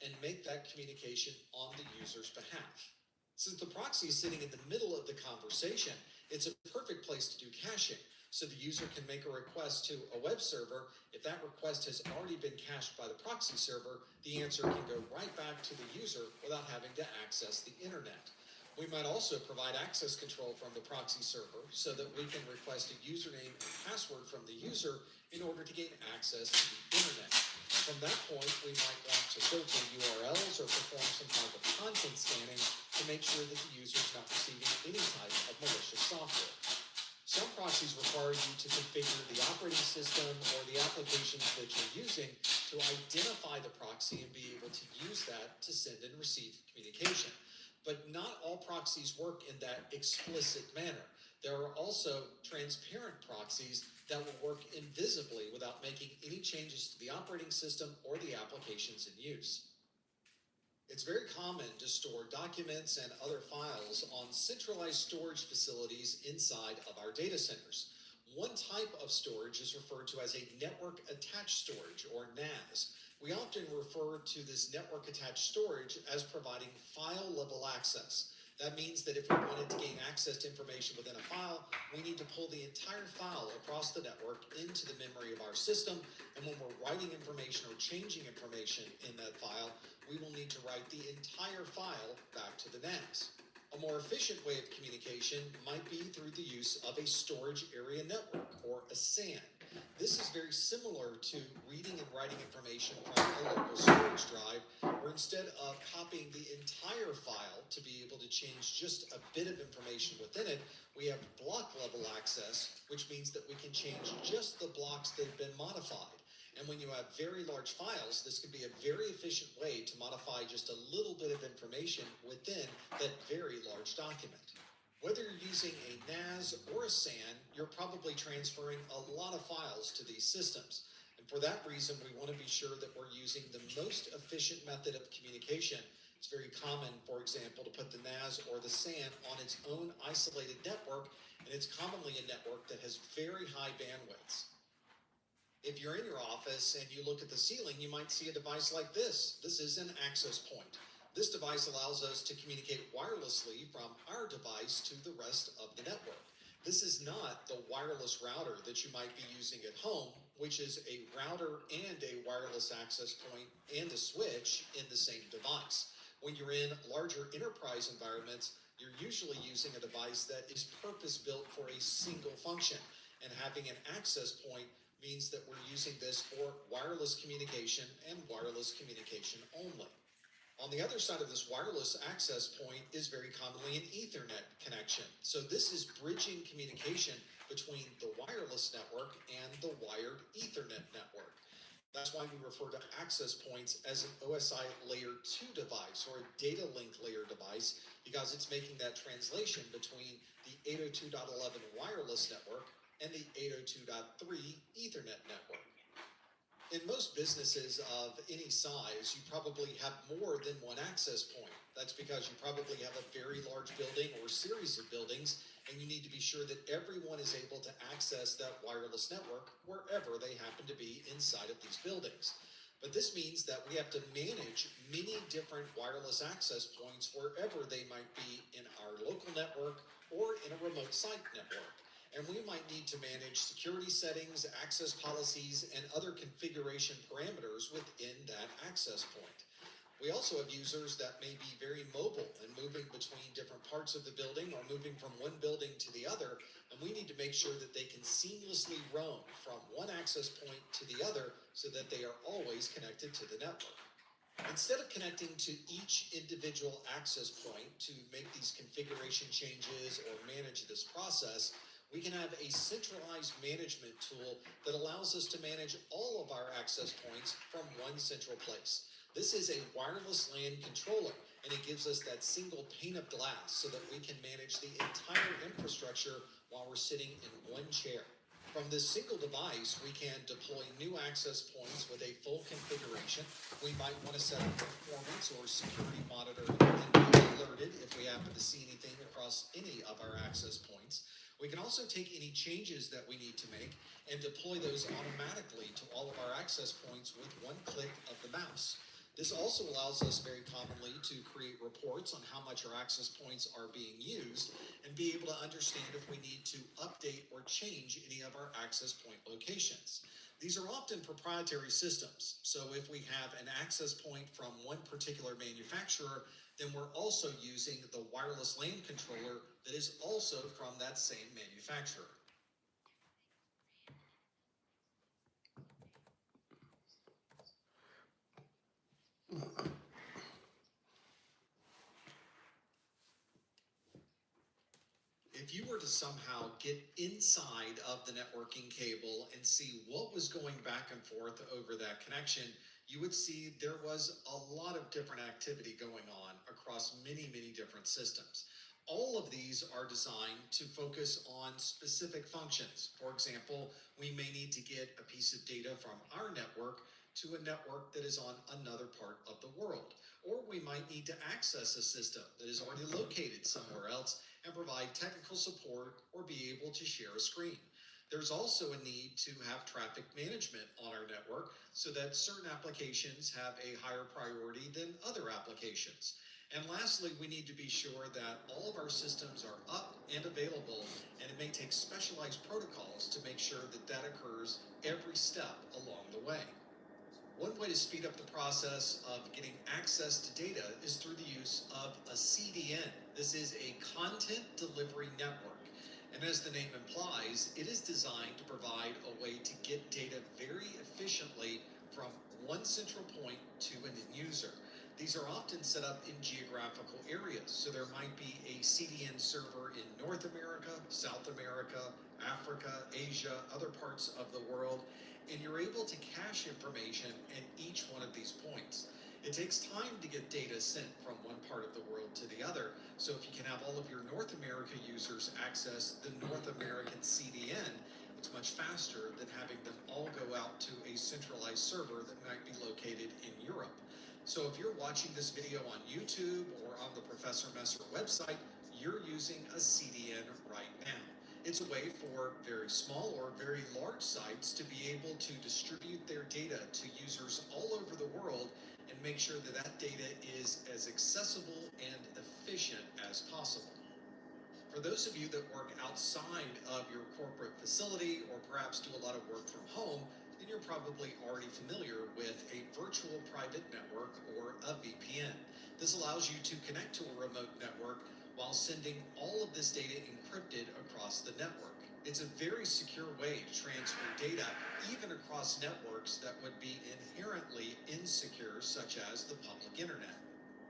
and make that communication on the user's behalf. Since the proxy is sitting in the middle of the conversation, it's a perfect place to do caching. So the user can make a request to a web server. If that request has already been cached by the proxy server, the answer can go right back to the user without having to access the internet. We might also provide access control from the proxy server so that we can request a username and password from the user in order to gain access to the internet. From that point, we might want to filter URLs or perform some type of content scanning to make sure that the user is not receiving any type of malicious software. Some proxies require you to configure the operating system or the applications that you're using to identify the proxy and be able to use that to send and receive communication. But not all proxies work in that explicit manner. There are also transparent proxies that will work invisibly without making any changes to the operating system or the applications in use. It's very common to store documents and other files on centralized storage facilities inside of our data centers. One type of storage is referred to as a network attached storage, or NAS. We often refer to this network attached storage as providing file level access. That means that if we wanted to gain access to information within a file, we need to pull the entire file across the network into the memory of our system. And when we're writing information or changing information in that file, we will need to write the entire file back to the NAS. A more efficient way of communication might be through the use of a storage area network, or a SAN. This is very similar to reading and writing information from a local storage drive, where instead of copying the entire file to be able to change just a bit of information within it, we have block level access, which means that we can change just the blocks that have been modified. And when you have very large files, this can be a very efficient way to modify just a little bit of information within that very large document. Whether you're using a NAS or a SAN, you're probably transferring a lot of files to these systems. And for that reason, we want to be sure that we're using the most efficient method of communication. It's very common, for example, to put the NAS or the SAN on its own isolated network, and it's commonly a network that has very high bandwidths. If you're in your office and you look at the ceiling, you might see a device like this. This is an access point. This device allows us to communicate wirelessly from our device to the rest of the network. This is not the wireless router that you might be using at home, which is a router and a wireless access point and a switch in the same device. When you're in larger enterprise environments, you're usually using a device that is purpose-built for a single function, and having an access point means that we're using this for wireless communication and wireless communication only. On the other side of this wireless access point is very commonly an Ethernet connection. So this is bridging communication between the wireless network and the wired Ethernet network. That's why we refer to access points as an OSI layer 2 device, or a data link layer device, because it's making that translation between the 802.11 wireless network and the 802.3 Ethernet network. In most businesses of any size, you probably have more than one access point. That's because you probably have a very large building or series of buildings, and you need to be sure that everyone is able to access that wireless network wherever they happen to be inside of these buildings. But this means that we have to manage many different wireless access points wherever they might be in our local network or in a remote site network. And we might need to manage security settings, access policies, and other configuration parameters within that access point. We also have users that may be very mobile and moving between different parts of the building or moving from one building to the other, and we need to make sure that they can seamlessly roam from one access point to the other so that they are always connected to the network. Instead of connecting to each individual access point to make these configuration changes or manage this process, we can have a centralized management tool that allows us to manage all of our access points from one central place. This is a wireless LAN controller, and it gives us that single pane of glass so that we can manage the entire infrastructure while we're sitting in one chair. From this single device, we can deploy new access points with a full configuration. We might want to set up performance or security monitoring and be alerted if we happen to see anything across any of our access points. We can also take any changes that we need to make and deploy those automatically to all of our access points with one click of the mouse. This also allows us very commonly to create reports on how much our access points are being used and be able to understand if we need to update or change any of our access point locations. These are often proprietary systems, so if we have an access point from one particular manufacturer, then we're also using the wireless LAN controller that is also from that same manufacturer. If you were to somehow get inside of the networking cable and see what was going back and forth over that connection, you would see there was a lot of different activity going on across many, many different systems. All of these are designed to focus on specific functions. For example, we may need to get a piece of data from our network to a network that is on another part of the world. Or we might need to access a system that is already located somewhere else and provide technical support or be able to share a screen. There's also a need to have traffic management on our network so that certain applications have a higher priority than other applications. And lastly, we need to be sure that all of our systems are up and available, and it may take specialized protocols to make sure that that occurs every step along the way. One way to speed up the process of getting access to data is through the use of a CDN. This is a content delivery network. And as the name implies, it is designed to provide a way to get data very efficiently from one central point to an end user. These are often set up in geographical areas. So there might be a CDN server in North America, South America, Africa, Asia, other parts of the world, and you're able to cache information at each one of these points. It takes time to get data sent from one part of the world to the other, so if you can have all of your North America users access the North American CDN, it's much faster than having them all go out to a centralized server that might be located in Europe. So if you're watching this video on YouTube or on the Professor Messer website, you're using a CDN right now. It's a way for very small or very large sites to be able to distribute their data to users all over the world and make sure that that data is as accessible and efficient as possible. For those of you that work outside of your corporate facility or perhaps do a lot of work from home, then you're probably already familiar with a virtual private network or a VPN. This allows you to connect to a remote network while sending all of this data encrypted across the network. It's a very secure way to transfer data even across networks that would be inherently insecure, such as the public internet.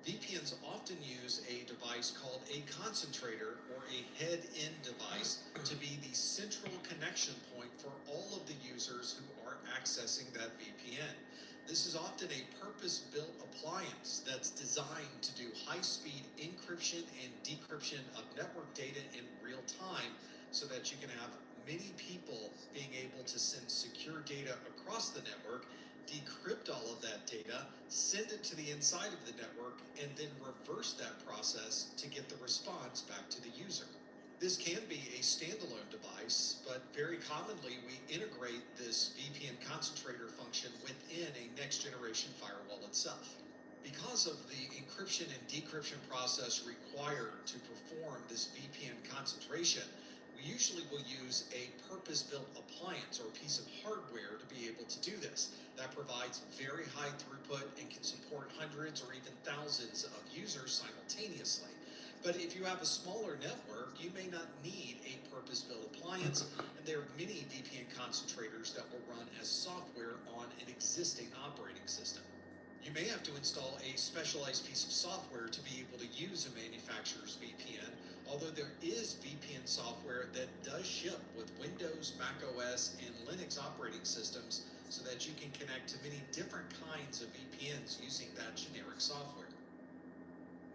VPNs often use a device called a concentrator or a head-end device to be the central connection point for all of the users who are accessing that VPN. This is often a purpose-built appliance that's designed to do high-speed encryption and decryption of network data in real time so that you can have many people being able to send secure data across the network, decrypt all of that data, send it to the inside of the network, and then reverse that process to get the response back to the user. This can be a standalone device, but very commonly we integrate this VPN concentrator function within a next generation firewall itself. Because of the encryption and decryption process required to perform this VPN concentration, We usually will use a purpose-built appliance or piece of hardware to be able to do this. That provides very high throughput and can support hundreds or even thousands of users simultaneously. But if you have a smaller network, you may not need a purpose-built appliance, and there are many VPN concentrators that will run as software on an existing operating system. You may have to install a specialized piece of software to be able to use a manufacturer's VPN, although there is VPN software that does ship with Windows, Mac OS, and Linux operating systems so that you can connect to many different kinds of VPNs using that generic software.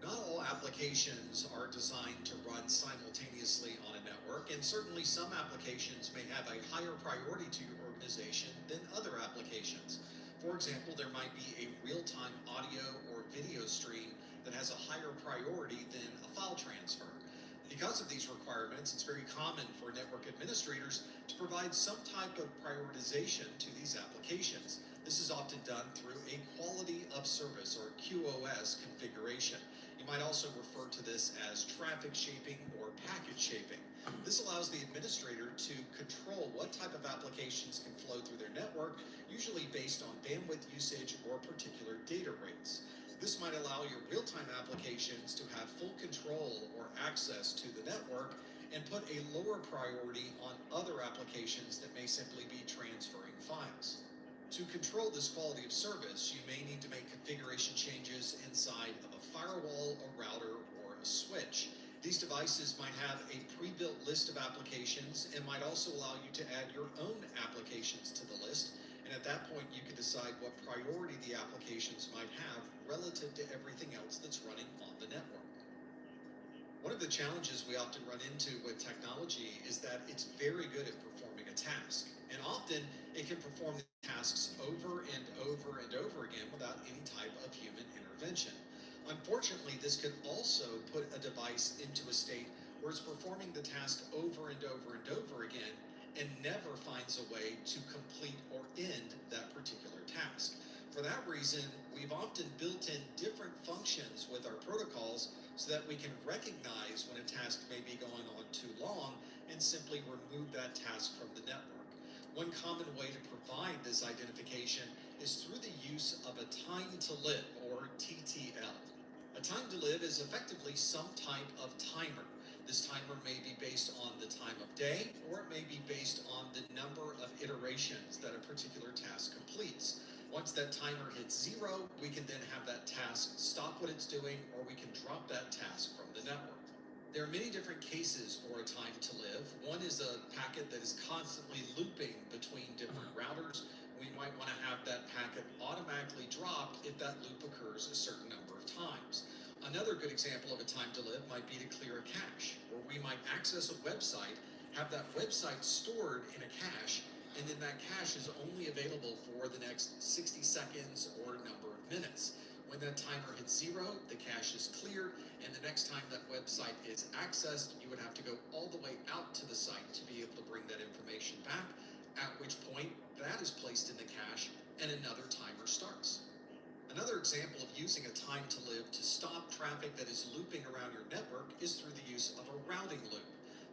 Not all applications are designed to run simultaneously on a network, and certainly some applications may have a higher priority to your organization than other applications. For example, there might be a real-time audio or video stream that has a higher priority than a file transfer. Because of these requirements, it's very common for network administrators to provide some type of prioritization to these applications. This is often done through a quality of service or QoS configuration. You might also refer to this as traffic shaping or packet shaping. This allows the administrator to control what type of applications can flow through their network, usually based on bandwidth usage or particular data rates. This might allow your real-time applications to have full control or access to the network and put a lower priority on other applications that may simply be transferring files. To control this quality of service, you may need to make configuration changes inside of a firewall, a router, or a switch. These devices might have a pre-built list of applications and might also allow you to add your own applications to the list. And at that point, you can decide what priority the applications might have relative to everything else that's running on the network. One of the challenges we often run into with technology is that it's very good at performing a task. And often it can perform the tasks over and over and over again without any type of human intervention. Unfortunately, this could also put a device into a state where it's performing the task over and over and over again and never finds a way to complete or end that particular task. For that reason, we've often built in different functions with our protocols so that we can recognize when a task may be going on too long and simply remove that task from the network. One common way to provide this identification is through the use of a time to live, or TTL. A time to live is effectively some type of timer. This timer may be based on the time of day, or it may be based on the number of iterations that a particular task completes. Once that timer hits 0, we can then have that task stop what it's doing, or we can drop that task from the network. There are many different cases for a time to live. One is a packet that is constantly looping between different routers. We might want to have that packet automatically dropped if that loop occurs a certain number of times. Another good example of a time to live might be to clear a cache, where we might access a website, have that website stored in a cache, and then that cache is only available for the next 60 seconds or number of minutes. When that timer hits 0, the cache is cleared, and the next time that website is accessed, you would have to go all the way out to the site to be able to bring that information back, at which point that is placed in the cache and another timer starts. Another example of using a time to live to stop traffic that is looping around your network is through the use of a routing loop.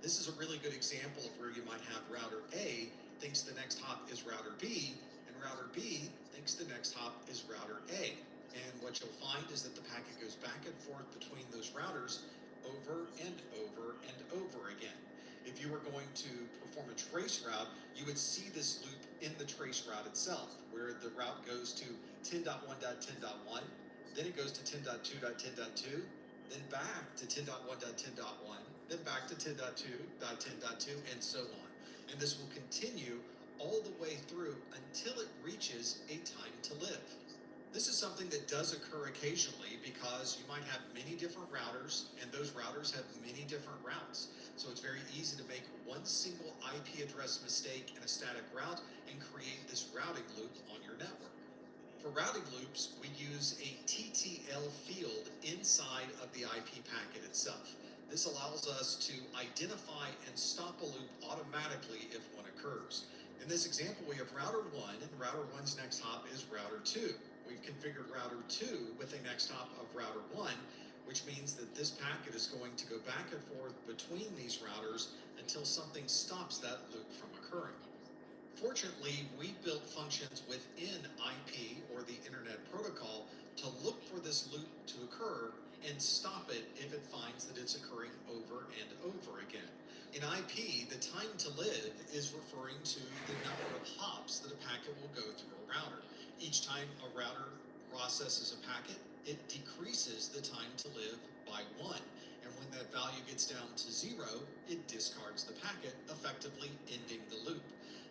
This is a really good example of where you might have router A thinks the next hop is router B, and router B thinks the next hop is router A. And what you'll find is that the packet goes back and forth between those routers over and over and over again. If you were going to perform a trace route, you would see this loop in the trace route itself, where the route goes to 10.1.10.1, then it goes to 10.2.10.2, then back to 10.1.10.1, then back to 10.2.10.2, and so on. And this will continue all the way through until it reaches a time to live. This is something that does occur occasionally because you might have many different routers, and those routers have many different routes. So it's very easy to make one single IP address mistake in a static route and create this routing loop on your network. For routing loops, we use a TTL field inside of the IP packet itself. This allows us to identify and stop a loop automatically if one occurs. In this example, we have router 1, and router 1's next hop is router 2. We've configured router 2 with a next hop of router 1. which means that this packet is going to go back and forth between these routers until something stops that loop from occurring. Fortunately, we built functions within IP, or the Internet Protocol, to look for this loop to occur and stop it if it finds that it's occurring over and over again. In IP, the time to live is referring to the number of hops that a packet will go through a router. Each time a router processes a packet, it decreases the time to live by 1. And when that value gets down to 0, it discards the packet, effectively ending the loop.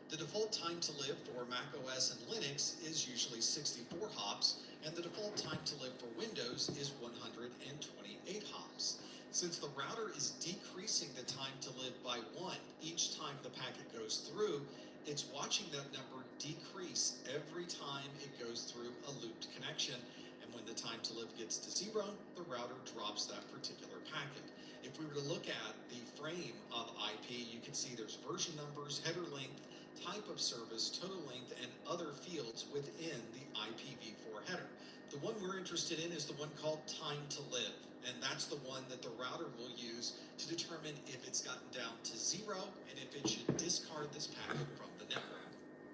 The default time to live for Mac OS and Linux is usually 64 hops, and the default time to live for Windows is 128 hops. Since the router is decreasing the time to live by 1 each time the packet goes through, it's watching that number decrease every time it goes through a looped connection. And when the time to live gets to 0, the router drops that particular packet. If we were to look at the frame of IP, you can see there's version numbers, header length, type of service, total length, and other fields within the IPv4 header. The one we're interested in is the one called time to live, and that's the one that the router will use to determine if it's gotten down to 0 and if it should discard this packet from the network.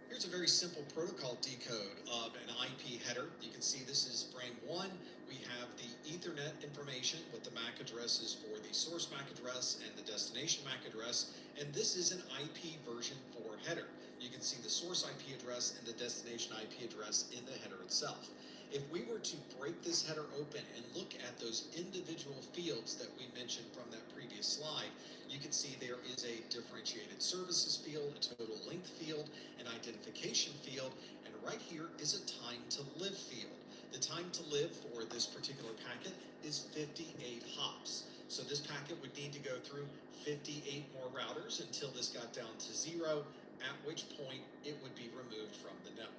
Here's a very simple protocol decode of an IP header. You can see this is frame 1. We have the Ethernet information with the MAC addresses for the source MAC address and the destination MAC address, and this is an IP version 4 header. You can see the source IP address and the destination IP address in the header itself. If we were to break this header open and look at those individual fields that we mentioned from that previous slide, you can see there is a differentiated services field, a total length field, an identification field, and right here is a time to live field. The time to live for this particular packet is 58 hops. So this packet would need to go through 58 more routers until this got down to 0, at which point it would be removed from the network.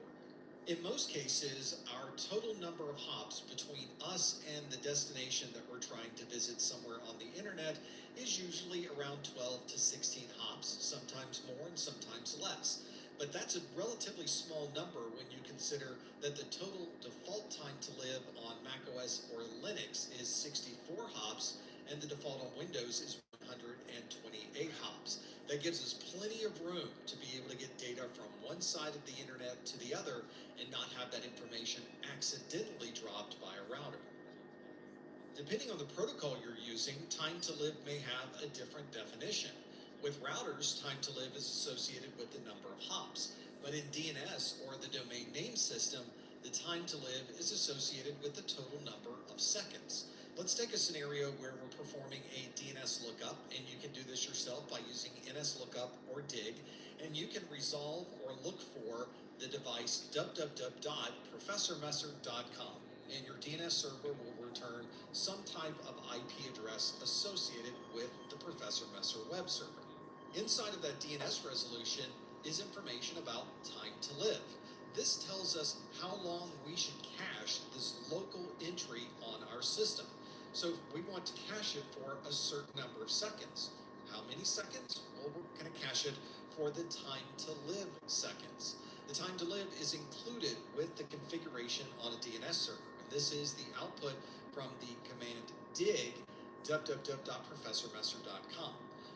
In most cases, our total number of hops between us and the destination that we're trying to visit somewhere on the internet is usually around 12 to 16 hops, sometimes more and sometimes less. But that's a relatively small number when you consider that the total default time to live on macOS or Linux is 64 hops, and the default on Windows is 128 hops. That gives us plenty of room to be able to get data from one side of the internet to the other and not have that information accidentally dropped by a router. Depending on the protocol you're using, time to live may have a different definition. With routers, time to live is associated with the number of hops, but in DNS, or the domain name system, the time to live is associated with the total number of seconds. Let's take a scenario where we're performing a DNS lookup, and you can do this yourself by using NSLOOKUP or DIG, and you can resolve or look for the device www.professormesser.com, and your DNS server will return some type of IP address associated with the Professor Messer web server. Inside of that DNS resolution is information about time to live. This tells us how long we should cache this local entry on our system. So if we want to cache it for a certain number of seconds. How many seconds? Well, we're going to cache it for the time to live seconds. The time to live is included with the configuration on a DNS server. And this is the output from the command dig www.professormesser.com.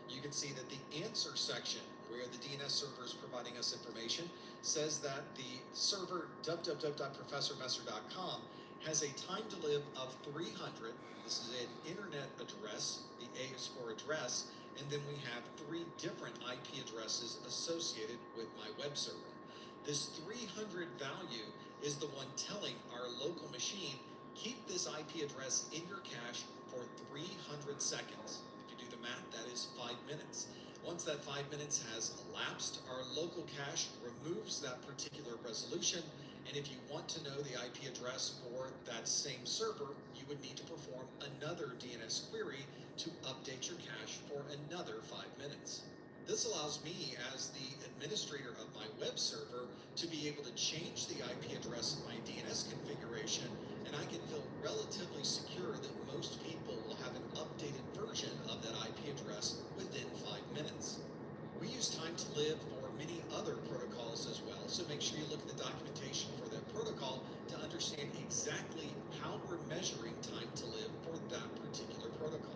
You can see that the answer section, where the DNS server is providing us information, says that the server www.professormesser.com has a time to live of 300. This is an internet address. The A is for address, and then we have 3 different IP addresses associated with my web server. This 300 value is the one telling our local machine, keep this IP address in your cache for 300 seconds. If you do the math, that is 5 minutes. Once that 5 minutes has elapsed, our local cache removes that particular resolution, and if you want to know the IP address for that same server, you would need to perform another DNS query to update your cache for another 5 minutes. This allows me, as the administrator of my web server, to be able to change the IP address in my DNS configuration, and I can feel relatively secure that most people will have an updated version of that IP address within 5 minutes. We use time to live for many other protocols as well, so make sure you look at the documentation for that protocol to understand exactly how we're measuring time to live for that particular protocol.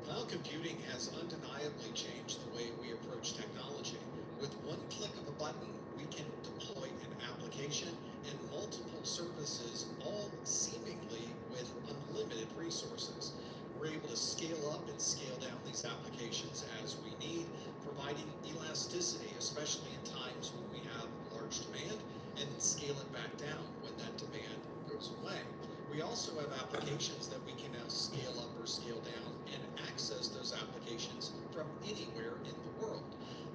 Cloud computing has undeniably changed the way we approach technology. With one click of a button, we can deploy an application and multiple services, all seemingly with unlimited resources. We're able to scale up and scale down these applications as we need, providing elasticity, especially in times when we have large demand, and then scale it back down when that demand goes away. We also have applications that we can now scale up or scale down and access those applications from anywhere in the world.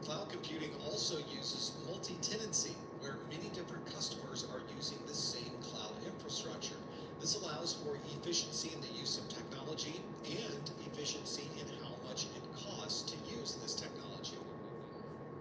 Cloud computing also uses multi-tenancy, where many different customers are using the same cloud infrastructure. This allows for efficiency in the use of technology and efficiency in how much it costs to use this technology.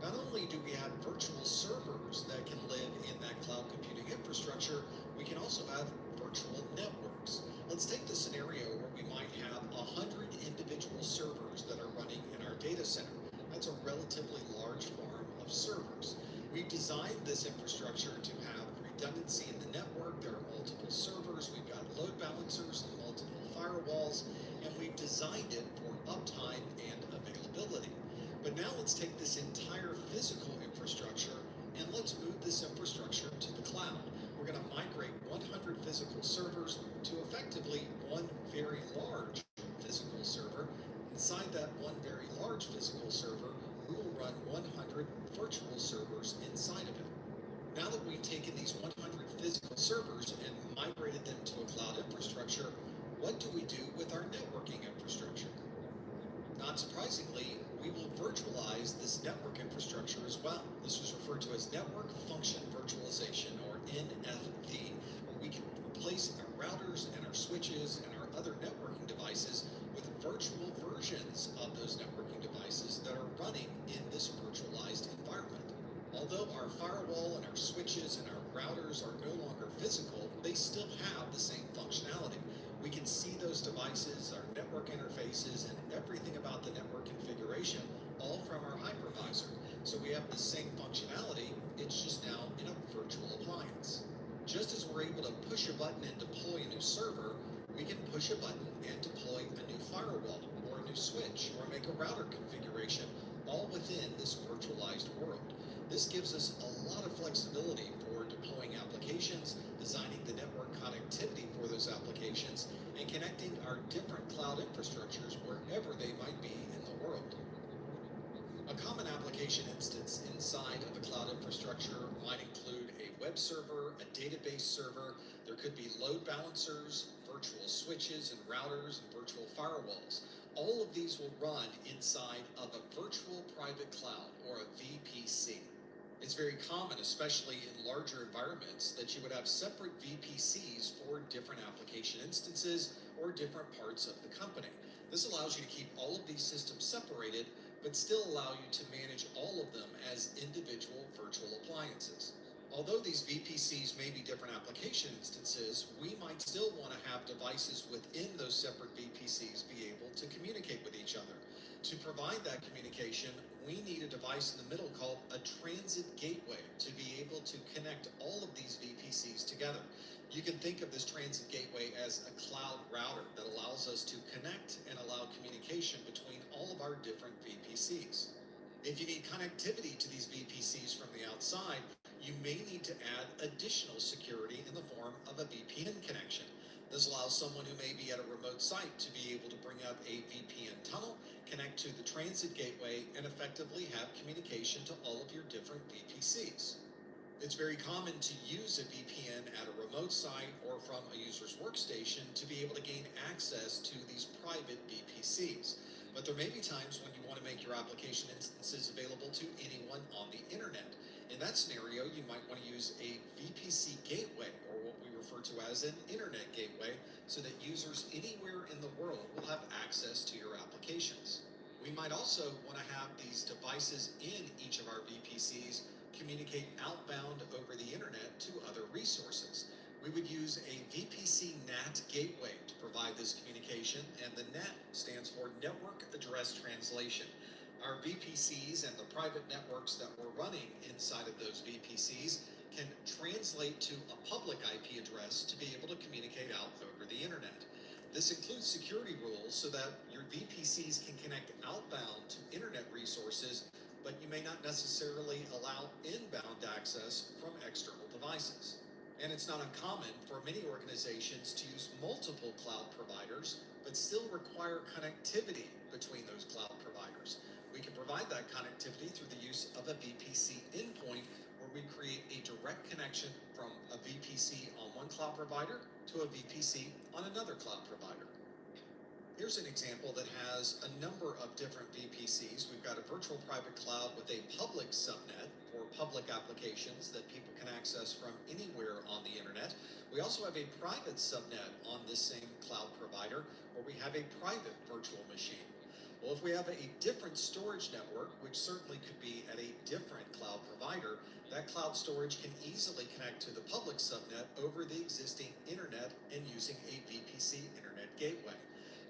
Not only do we have virtual servers that can live in that cloud computing infrastructure, we can also have virtual networks. Let's take the scenario where we might have 100 individual servers that are running in our data center. That's a relatively large farm of servers. We've designed this infrastructure to have redundancy in the network. There are multiple servers, we've got load balancers and multiple firewalls, and we've designed it for uptime and availability. But now let's take this entire physical infrastructure and let's move this infrastructure to the cloud. We're going to migrate 100 physical servers to effectively one very large physical server. Inside that one very large physical server, we will run 100 virtual servers inside of it. Now that we've taken these 100 physical servers and migrated them to a cloud infrastructure, what do we do with our networking infrastructure? Not surprisingly, we will virtualize this network infrastructure as well. This is referred to as Network Function Virtualization, or NFV, where we can replace our routers and our switches and our other networking devices with virtual versions of those networking devices that are running in this virtualized environment. Although our firewall and our switches and our routers are no longer physical, they still have the same functionality. We can see those devices, our network interfaces, and everything about the network configuration all from our hypervisor. So we have the same functionality, it's just now in a virtual appliance. Just as we're able to push a button and deploy a new server, we can push a button and deploy a new firewall or a new switch or make a router configuration all within this virtualized world. This gives us a lot of flexibility for deploying applications, designing the network connectivity for those applications, and connecting our different cloud infrastructures wherever they might be in the world. A common application instance inside of a cloud infrastructure might include a web server, a database server. There could be load balancers, virtual switches and routers, and virtual firewalls. All of these will run inside of a virtual private cloud, or a VPC. It's very common, especially in larger environments, that you would have separate VPCs for different application instances or different parts of the company. This allows you to keep all of these systems separated, but still allow you to manage all of them as individual virtual appliances. Although these VPCs may be different application instances, we might still want to have devices within those separate VPCs be able to communicate with each other. To provide that communication, we need a device in the middle called a transit gateway to be able to connect all of these VPCs together. You can think of this transit gateway as a cloud router that allows us to connect and allow communication between all of our different VPCs. If you need connectivity to these VPCs from the outside, you may need to add additional security in the form of a VPN connection. This allows someone who may be at a remote site to be able to bring up a VPN tunnel, connect to the transit gateway, and effectively have communication to all of your different VPCs. It's very common to use a VPN at a remote site or from a user's workstation to be able to gain access to these private VPCs. But there may be times when you want to make your application instances available to anyone on the internet. In that scenario, you might want to use a VPC gateway, or what we refer to as an internet gateway, so that users anywhere in the world will have access to your applications. We might also want to have these devices in each of our VPCs communicate outbound over the internet to other resources. We would use a VPC NAT gateway to provide this communication, and the NAT stands for Network Address Translation. Our VPCs and the private networks that we're running inside of those VPCs can translate to a public IP address to be able to communicate out over the internet. This includes security rules so that your VPCs can connect outbound to internet resources, but you may not necessarily allow inbound access from external devices. And it's not uncommon for many organizations to use multiple cloud providers, but still require connectivity between those cloud providers. We can provide that connectivity through the use of a VPC endpoint, where we create a direct connection from a VPC on one cloud provider to a VPC on another cloud provider. Here's an example that has a number of different VPCs. We've got a virtual private cloud with a public subnet for public applications that people can access from anywhere on the internet. We also have a private subnet on this same cloud provider where we have a private virtual machine. Well, if we have a different storage network, which certainly could be at a different cloud provider, that cloud storage can easily connect to the public subnet over the existing internet and using a VPC internet gateway.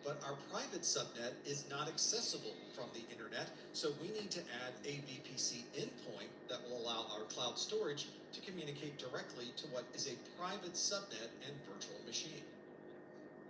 But our private subnet is not accessible from the internet, so we need to add a VPC endpoint that will allow our cloud storage to communicate directly to what is a private subnet and virtual machine.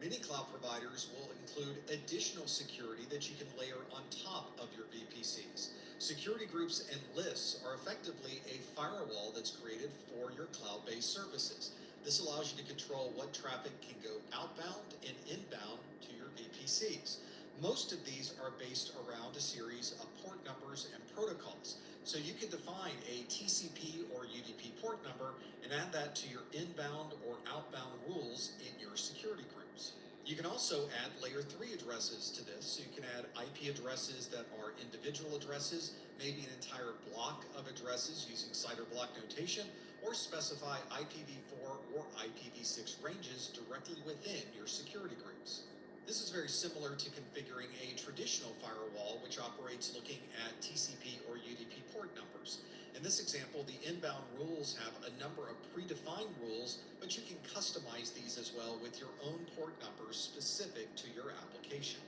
Many cloud providers will include additional security that you can layer on top of your VPCs. Security groups and lists are effectively a firewall that's created for your cloud-based services. This allows you to control what traffic can go outbound and inbound to your VPCs. Most of these are based around a series of port numbers and protocols. So you can define a TCP or UDP port number and add that to your inbound or outbound rules in your security groups. You can also add layer 3 addresses to this, so you can add IP addresses that are individual addresses, maybe an entire block of addresses using CIDR block notation, or specify IPv4 or IPv6 ranges directly within your security groups. This is very similar to configuring a traditional firewall, which operates looking at TCP or UDP port numbers. In this example, the inbound rules have a number of predefined rules, but you can customize these as well with your own port numbers specific to your application.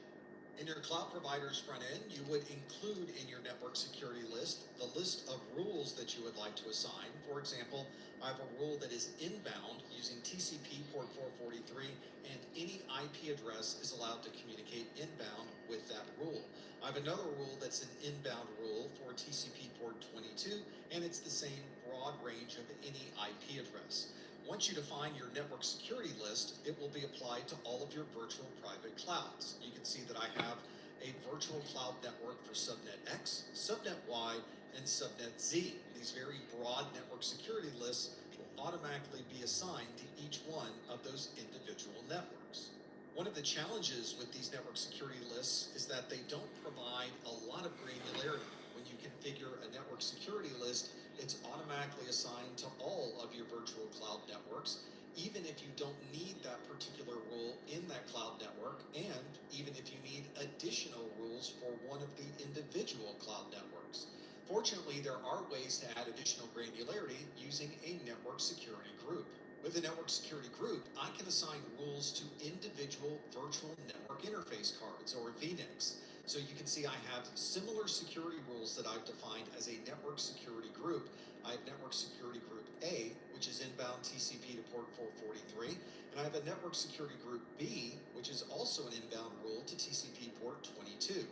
In your cloud provider's front end, you would include in your network security list the list of rules that you would like to assign. For example, I have a rule that is inbound using TCP port 443, and any IP address is allowed to communicate inbound with that rule. I have another rule that's an inbound rule for TCP port 22, and it's the same broad range of any IP address. Once you define your network security list, it will be applied to all of your virtual private clouds. You can see that I have a virtual cloud network for subnet X, subnet Y, and subnet Z. These very broad network security lists will automatically be assigned to each one of those individual networks. One of the challenges with these network security lists is that they don't provide a lot of granularity. When you configure a network security list, it's automatically assigned to all of your virtual cloud networks, even if you don't need that particular rule in that cloud network, and even if you need additional rules for one of the individual cloud networks. Fortunately, there are ways to add additional granularity using a network security group. With a network security group, I can assign rules to individual virtual network interface cards, or VNICs. So you can see I have similar security rules that I've defined as a network security group. I have network security group A, which is inbound TCP to port 443, and I have a network security group B, which is also an inbound rule to TCP port 22.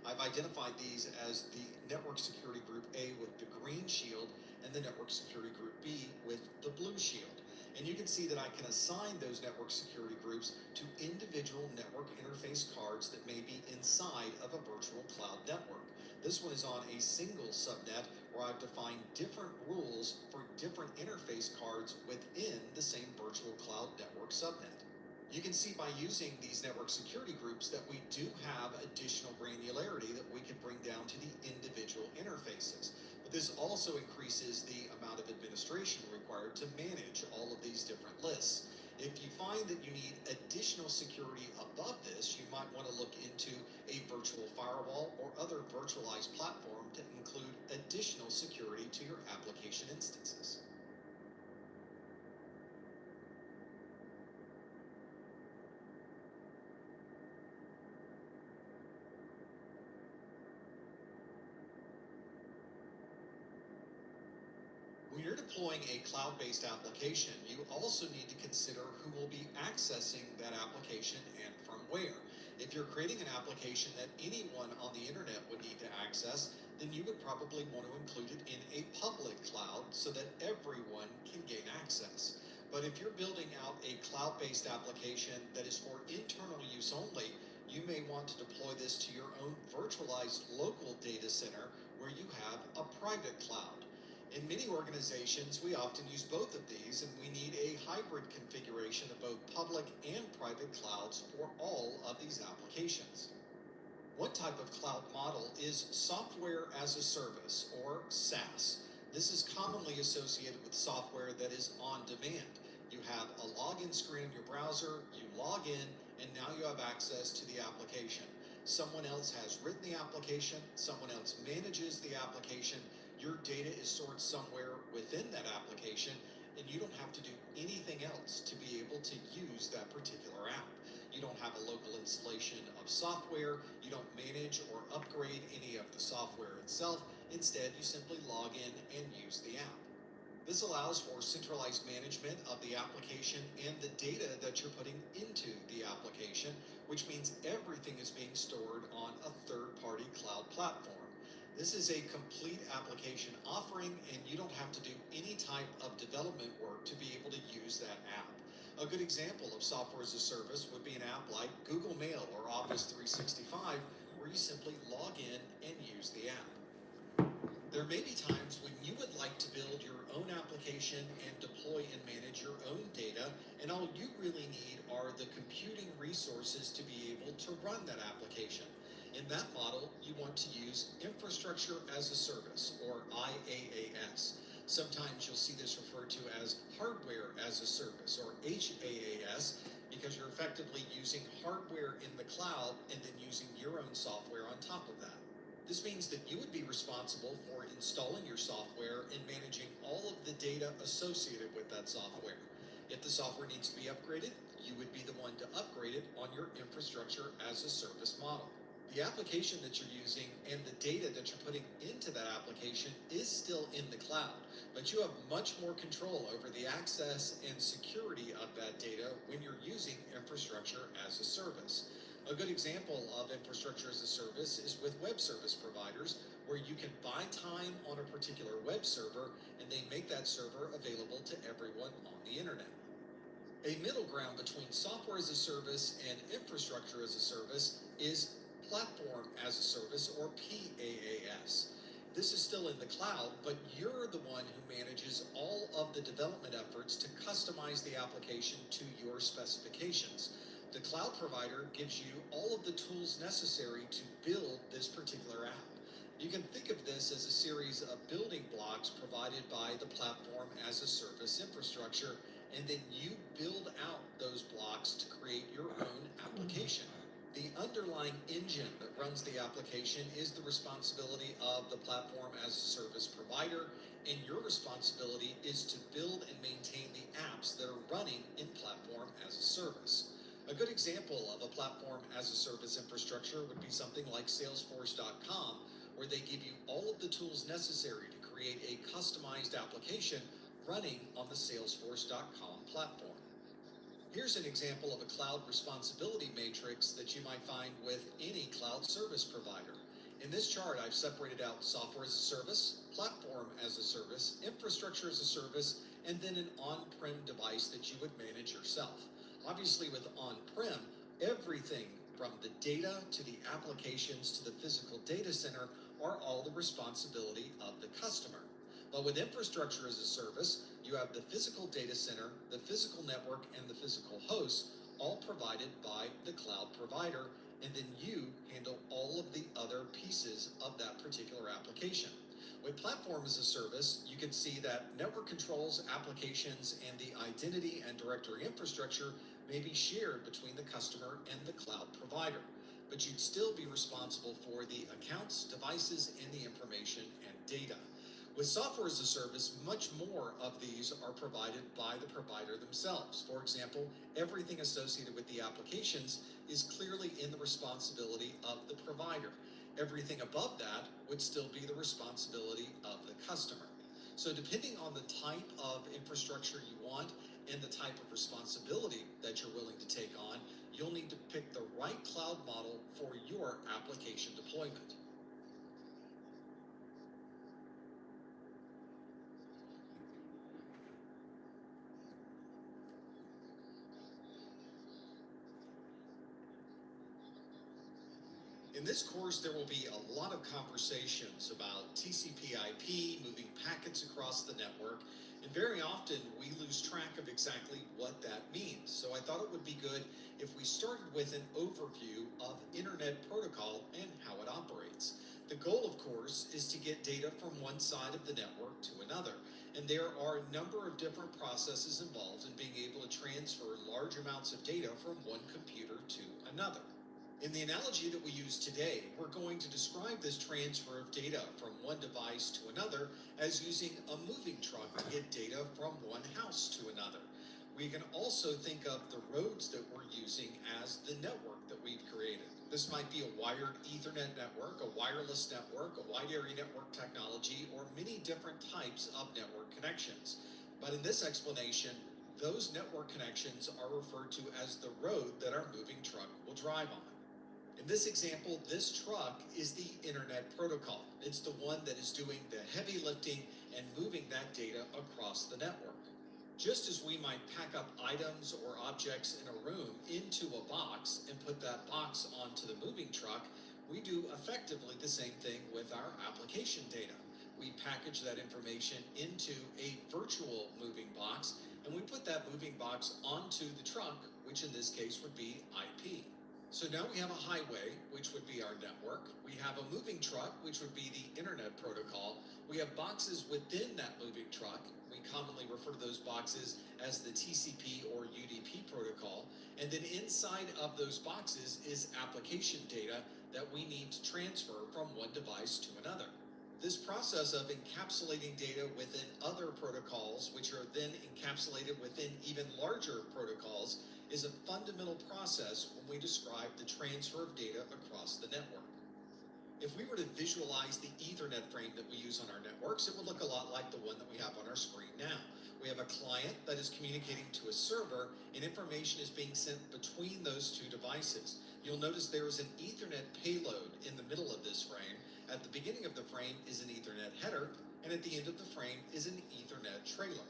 I've identified these as the network security group A with the green shield and the network security group B with the blue shield. And you can see that I can assign those network security groups to individual network interface cards that may be inside of a virtual cloud network. This one is on a single subnet where I've defined different rules for different interface cards within the same virtual cloud network subnet. You can see by using these network security groups that we do have additional granularity that we can bring down to the individual interfaces. But this also increases the amount of administration required to manage all of these different lists. If you find that you need additional security above this, you might want to look into a virtual firewall or other virtualized platform to include additional security to your application instances. When you're deploying a cloud-based application, you also need to consider who will be accessing that application and from where. If you're creating an application that anyone on the internet would need to access, then you would probably want to include it in a public cloud so that everyone can gain access. But if you're building out a cloud-based application that is for internal use only, you may want to deploy this to your own virtualized local data center where you have a private cloud. In many organizations, we often use both of these, and we need a hybrid configuration of both public and private clouds for all of these applications. One type of cloud model is software as a service, or SaaS. This is commonly associated with software that is on demand. You have a login screen in your browser, you log in, and now you have access to the application. Someone else has written the application, someone else manages the application. Your data is stored somewhere within that application, and you don't have to do anything else to be able to use that particular app. You don't have a local installation of software, you don't manage or upgrade any of the software itself. Instead, you simply log in and use the app. This allows for centralized management of the application and the data that you're putting into the application, which means everything is being stored on a third-party cloud platform. This is a complete application offering, and you don't have to do any type of development work to be able to use that app. A good example of software as a service would be an app like Google Mail or Office 365, where you simply log in and use the app. There may be times when you would like to build your own application and deploy and manage your own data, and all you really need are the computing resources to be able to run that application. In that model, you want to use infrastructure as a service, or IaaS. Sometimes you'll see this referred to as hardware as a service, or HaaS, because you're effectively using hardware in the cloud and then using your own software on top of that. This means that you would be responsible for installing your software and managing all of the data associated with that software. If the software needs to be upgraded, you would be the one to upgrade it on your infrastructure as a service model. The application that you're using and the data that you're putting into that application is still in the cloud, but you have much more control over the access and security of that data when you're using infrastructure as a service. A good example of infrastructure as a service is with web service providers, where you can buy time on a particular web server and they make that server available to everyone on the internet. A middle ground between software as a service and infrastructure as a service is platform as a service, or PaaS. This is still in the cloud, but you're the one who manages all of the development efforts to customize the application to your specifications. The cloud provider gives you all of the tools necessary to build this particular app. You can think of this as a series of building blocks provided by the platform as a service infrastructure, and then you build out those blocks to create your own application. The underlying engine that runs the application is the responsibility of the platform as a service provider, and your responsibility is to build and maintain the apps that are running in platform as a service. A good example of a platform as a service infrastructure would be something like Salesforce.com, where they give you all of the tools necessary to create a customized application running on the Salesforce.com platform. Here's an example of a cloud responsibility matrix that you might find with any cloud service provider. In this chart, I've separated out software as a service, platform as a service, infrastructure as a service, and then an on-prem device that you would manage yourself. Obviously, with on-prem, everything from the data to the applications to the physical data center are all the responsibility of the customer. But with infrastructure as a service, you have the physical data center, the physical network, and the physical hosts, all provided by the cloud provider, and then you handle all of the other pieces of that particular application. With Platform as a Service, you can see that network controls, applications, and the identity and directory infrastructure may be shared between the customer and the cloud provider, but you'd still be responsible for the accounts, devices, and the information and data. With Software as a Service, much more of these are provided by the provider themselves. For example, everything associated with the applications is clearly in the responsibility of the provider. Everything above that would still be the responsibility of the customer. So depending on the type of infrastructure you want and the type of responsibility that you're willing to take on, you'll need to pick the right cloud model for your application deployment. In this course, there will be a lot of conversations about TCP/IP, moving packets across the network, and very often we lose track of exactly what that means. So I thought it would be good if we started with an overview of Internet Protocol and how it operates. The goal, of course, is to get data from one side of the network to another, and there are a number of different processes involved in being able to transfer large amounts of data from one computer to another. In the analogy that we use today, we're going to describe this transfer of data from one device to another as using a moving truck to get data from one house to another. We can also think of the roads that we're using as the network that we've created. This might be a wired Ethernet network, a wireless network, a wide area network technology, or many different types of network connections. But in this explanation, those network connections are referred to as the road that our moving truck will drive on. In this example, this truck is the Internet Protocol. It's the one that is doing the heavy lifting and moving that data across the network. Just as we might pack up items or objects in a room into a box and put that box onto the moving truck, we do effectively the same thing with our application data. We package that information into a virtual moving box, and we put that moving box onto the truck, which in this case would be IP. So now we have a highway, which would be our network. We have a moving truck, which would be the Internet Protocol. We have boxes within that moving truck. We commonly refer to those boxes as the TCP or UDP protocol. And then inside of those boxes is application data that we need to transfer from one device to another. This process of encapsulating data within other protocols, which are then encapsulated within even larger protocols, is a fundamental process when we describe the transfer of data across the network. If we were to visualize the Ethernet frame that we use on our networks, it would look a lot like the one that we have on our screen now. We have a client that is communicating to a server, and information is being sent between those two devices. You'll notice there is an Ethernet payload in the middle of this frame. At the beginning of the frame is an Ethernet header, and at the end of the frame is an Ethernet trailer.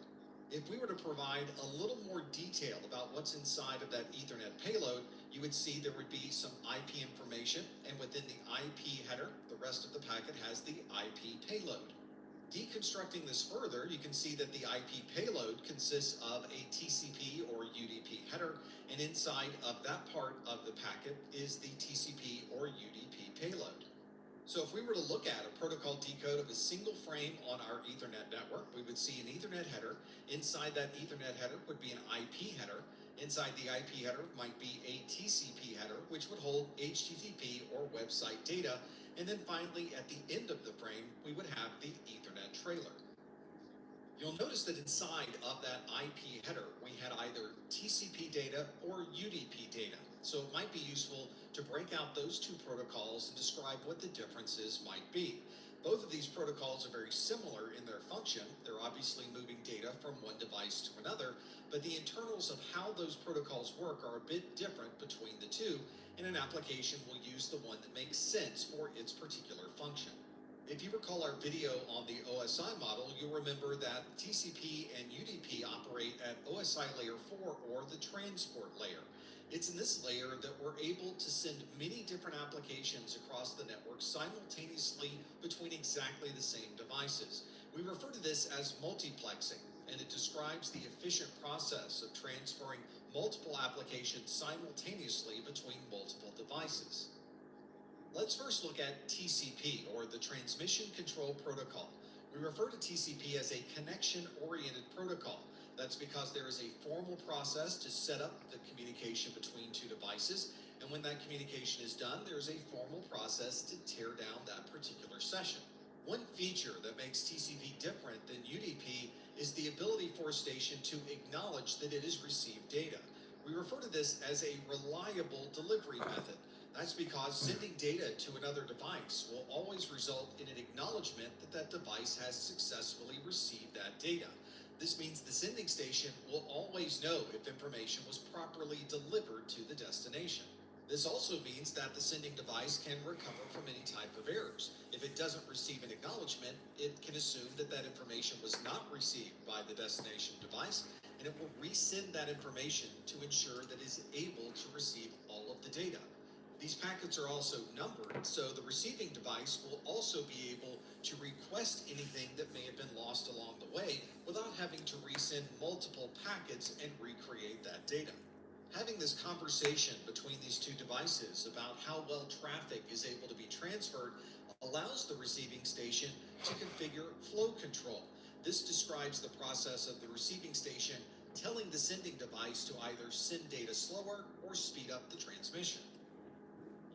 If we were to provide a little more detail about what's inside of that Ethernet payload, you would see there would be some IP information, and within the IP header, the rest of the packet has the IP payload. Deconstructing this further, you can see that the IP payload consists of a TCP or UDP header, and inside of that part of the packet is the TCP or UDP payload. So if we were to look at a protocol decode of a single frame on our Ethernet network, we would see an Ethernet header. Inside that Ethernet header would be an IP header. Inside the IP header might be a TCP header, which would hold HTTP or website data. And then finally, at the end of the frame, we would have the Ethernet trailer. You'll notice that inside of that IP header, we had either TCP data or UDP data. So it might be useful to break out those two protocols and describe what the differences might be. Both of these protocols are very similar in their function. They're obviously moving data from one device to another, but the internals of how those protocols work are a bit different between the two, and an application will use the one that makes sense for its particular function. If you recall our video on the OSI model, you'll remember that TCP and UDP operate at OSI layer 4, or the transport layer. It's in this layer that we're able to send many different applications across the network simultaneously between exactly the same devices. We refer to this as multiplexing, and it describes the efficient process of transferring multiple applications simultaneously between multiple devices. Let's first look at TCP, or the Transmission Control Protocol. We refer to TCP as a connection-oriented protocol. That's because there is a formal process to set up the communication between two devices, and when that communication is done, there's a formal process to tear down that particular session. One feature that makes TCP different than UDP is the ability for a station to acknowledge that it has received data. We refer to this as a reliable delivery method. That's because sending data to another device will always result in an acknowledgement that that device has successfully received that data. This means the sending station will always know if information was properly delivered to the destination. This also means that the sending device can recover from any type of errors. If it doesn't receive an acknowledgement, it can assume that that information was not received by the destination device, and it will resend that information to ensure that it is able to receive all of the data. These packets are also numbered, so the receiving device will also be able to request anything that may have been lost along the way without having to resend multiple packets and recreate that data. Having this conversation between these two devices about how well traffic is able to be transferred allows the receiving station to configure flow control. This describes the process of the receiving station telling the sending device to either send data slower or speed up the transmission.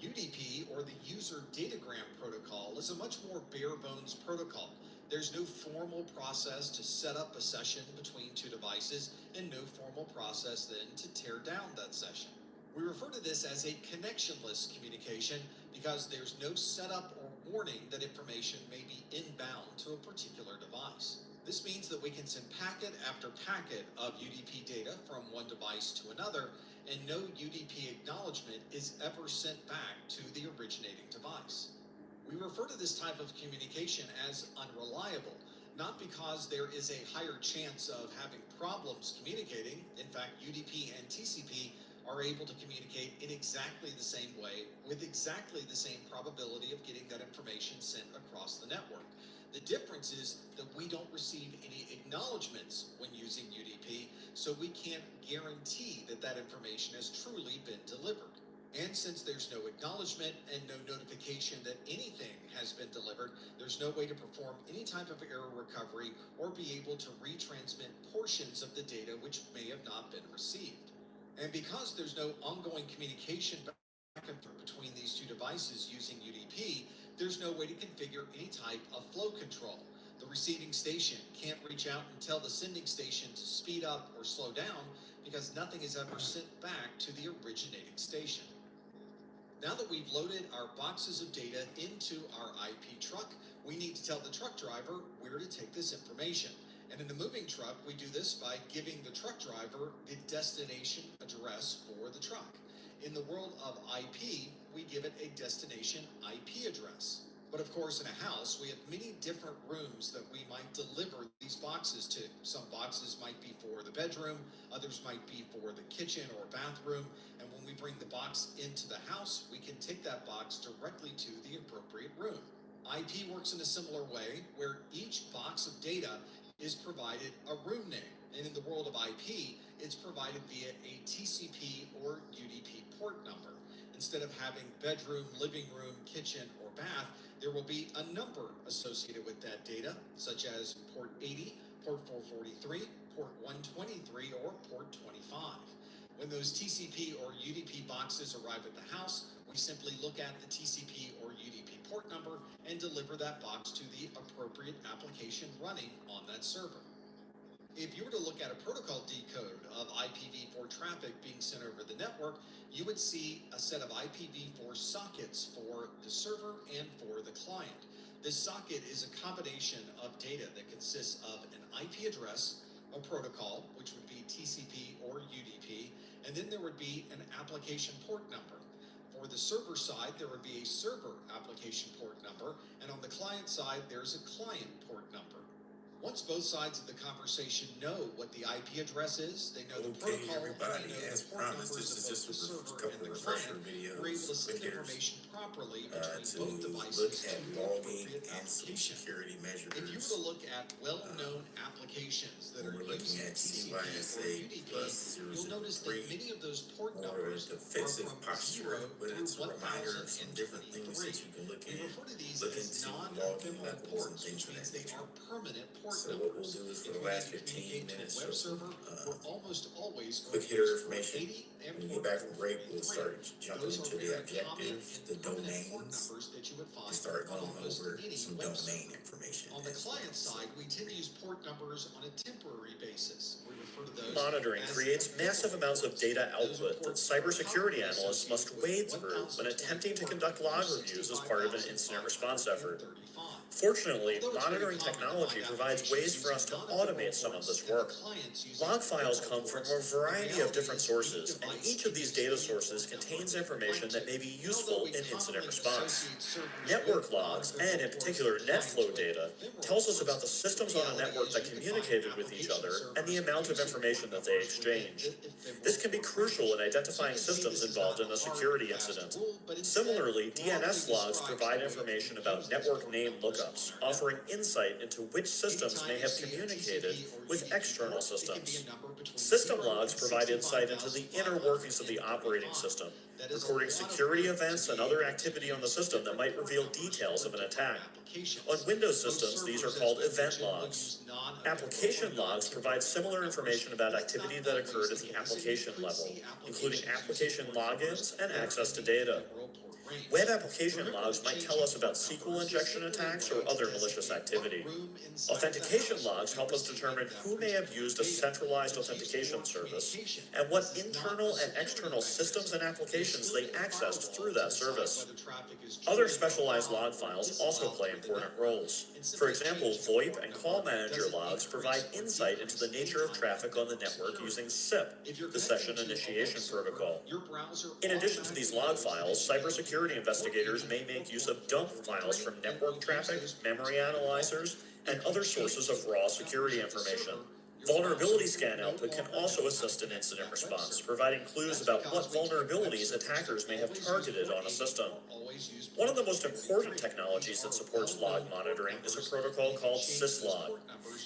UDP, or the User Datagram Protocol, is a much more bare bones protocol. There's no formal process to set up a session between two devices and no formal process then to tear down that session. We refer to this as a connectionless communication because there's no setup or warning that information may be inbound to a particular device. This means that we can send packet after packet of UDP data from one device to another, and no UDP acknowledgement is ever sent back to the originating device. We refer to this type of communication as unreliable, not because there is a higher chance of having problems communicating. In fact, UDP and TCP are able to communicate in exactly the same way with exactly the same probability of getting that information sent across the network. The difference is that we don't receive any acknowledgments when using UDP, so we can't guarantee that that information has truly been delivered. And since there's no acknowledgement and no notification that anything has been delivered, there's no way to perform any type of error recovery or be able to retransmit portions of the data which may have not been received. And because there's no ongoing communication back and forth between these two devices using UDP, there's no way to configure any type of flow control. The receiving station can't reach out and tell the sending station to speed up or slow down because nothing is ever sent back to the originating station. Now that we've loaded our boxes of data into our IP truck, we need to tell the truck driver where to take this information. And in the moving truck, we do this by giving the truck driver the destination address for the truck. In the world of IP, we give it a destination IP address. But of course, in a house, we have many different rooms that we might deliver these boxes to. Some boxes might be for the bedroom, others might be for the kitchen or bathroom. And when we bring the box into the house, we can take that box directly to the appropriate room. IP works in a similar way, where each box of data is provided a room name. And in the world of IP, it's provided via a TCP or UDP port number. Instead of having bedroom, living room, kitchen, or bath, there will be a number associated with that data, such as port 80, port 443, port 123, or port 25. When those TCP or UDP boxes arrive at the house, we simply look at the TCP or UDP port number and deliver that box to the appropriate application running on that server. If you were to look at a protocol decode of IPv4 traffic being sent over the network, you would see a set of IPv4 sockets for the server and for the client. This socket is a combination of data that consists of an IP address, a protocol, which would be TCP or UDP, and then there would be an application port number. For the server side, there would be a server application port number, and on the client side, there's a client port number. Once both sides of the conversation know what the IP address is, they know the protocol, and they know the port number this members is of just both the a server couple and the refresher client videos, were able to quick send hitters, information properly to between both look devices at to the logging appropriate and some application. security measures. If you were to look at well-known applications that When are we're looking using at TCP or CYSA UDP, plus you'll notice that 003, many of those port more numbers are defensive from 0 posture, but through it's a reminder of some different things that 1023. you can look We in. refer to these Look as into logging non-ephemeral levels and ports, things which of means that they nature. are permanent port So what we'll numbers. do is If for the we last need to 15 communicate to a minutes, web show some server, we're almost always quick going to hitter use port information. 80 and When we port get back from break, we'll 443. start jumping Those are into the very common objectives, and the permanent port domains, numbers that you would and find start on going almost over any some web domain server. information. On the as client well. side, we tend to use port numbers on a temporary basis. We refer to those Monitoring as creates massive ephemeral amounts of ports. data Those are output that ports that are cybersecurity commonly analysts must associated wade with through when attempting to 1024 conduct log or reviews as part of an incident response effort. 65,535. Fortunately, Although it's very monitoring common to technology find provides ways for us to applications using automate some of this non-ephemeral work. ports and clients using Log files ephemeral come from a ports, variety of different the reality is sources, and device each of these data can sources use any contains port number information that may be useful Although we in incident commonly response. associate servers Network with logs, and in non-ephemeral particular ports and NetFlow clients with data, ephemeral tells us ports, about the systems the on a reality network is that you can communicated find with each application other and the servers amount of using information port that they numbers within exchanged. ephemeral This can be port crucial in ranges. identifying So you can see systems this is involved not in a hard, security fast incident. rule, but instead Similarly, broadly DNS logs describes provide the way information you about use those network port name numbers lookups, on our offering network. insight into which systems Anytime may you have see a communicated TCP or with UDP external port, it can be systems. a number between System 0 logs and provide insight into the inner workings of the operating 65,535. system, That is a recording lot of security room to events be and other able to activity on the use system that different might port reveal numbers details for of an different attack. applications. On Windows Most systems, these are servers, called as we event mentioned, will logs. use non-ephemeral Application or logs provide non-temporary similar port numbers, information about but that's activity not that always occurred at the the case, and you application could level, see including applications application using port numbers logins and that are access in to the data. ephemeral port range. Web application Remember logs that might changing tell us about port SQL numbers is injection simply a attacks way or to other malicious designate activity. what room inside the Authentication house logs will be help us receiving determine that who may have particular used a data. centralized It's used authentication for service communication. and what This is not internal a and security external systems and mechanism. applications It's they simply a accessed firewall through to that decide service. whether traffic is Other joined, specialized allowed, log or files also disallowed play through the important network. roles. And For simply example, changing the VoIP port and number call manager doesn't logs provide increase or insight into the decrease nature of anytime traffic on the network network security. using SIP, If you're the connecting Session to a web Initiation server, Protocol. your browser In addition to these log automatically files, knows that cybersecurity investigators may make use of dump files from network traffic, memory analyzers, and other sources of raw security information. Vulnerability scan output can also assist in incident response, providing clues about what vulnerabilities attackers may have targeted on a system. One of the most important technologies that supports log monitoring is a protocol called syslog.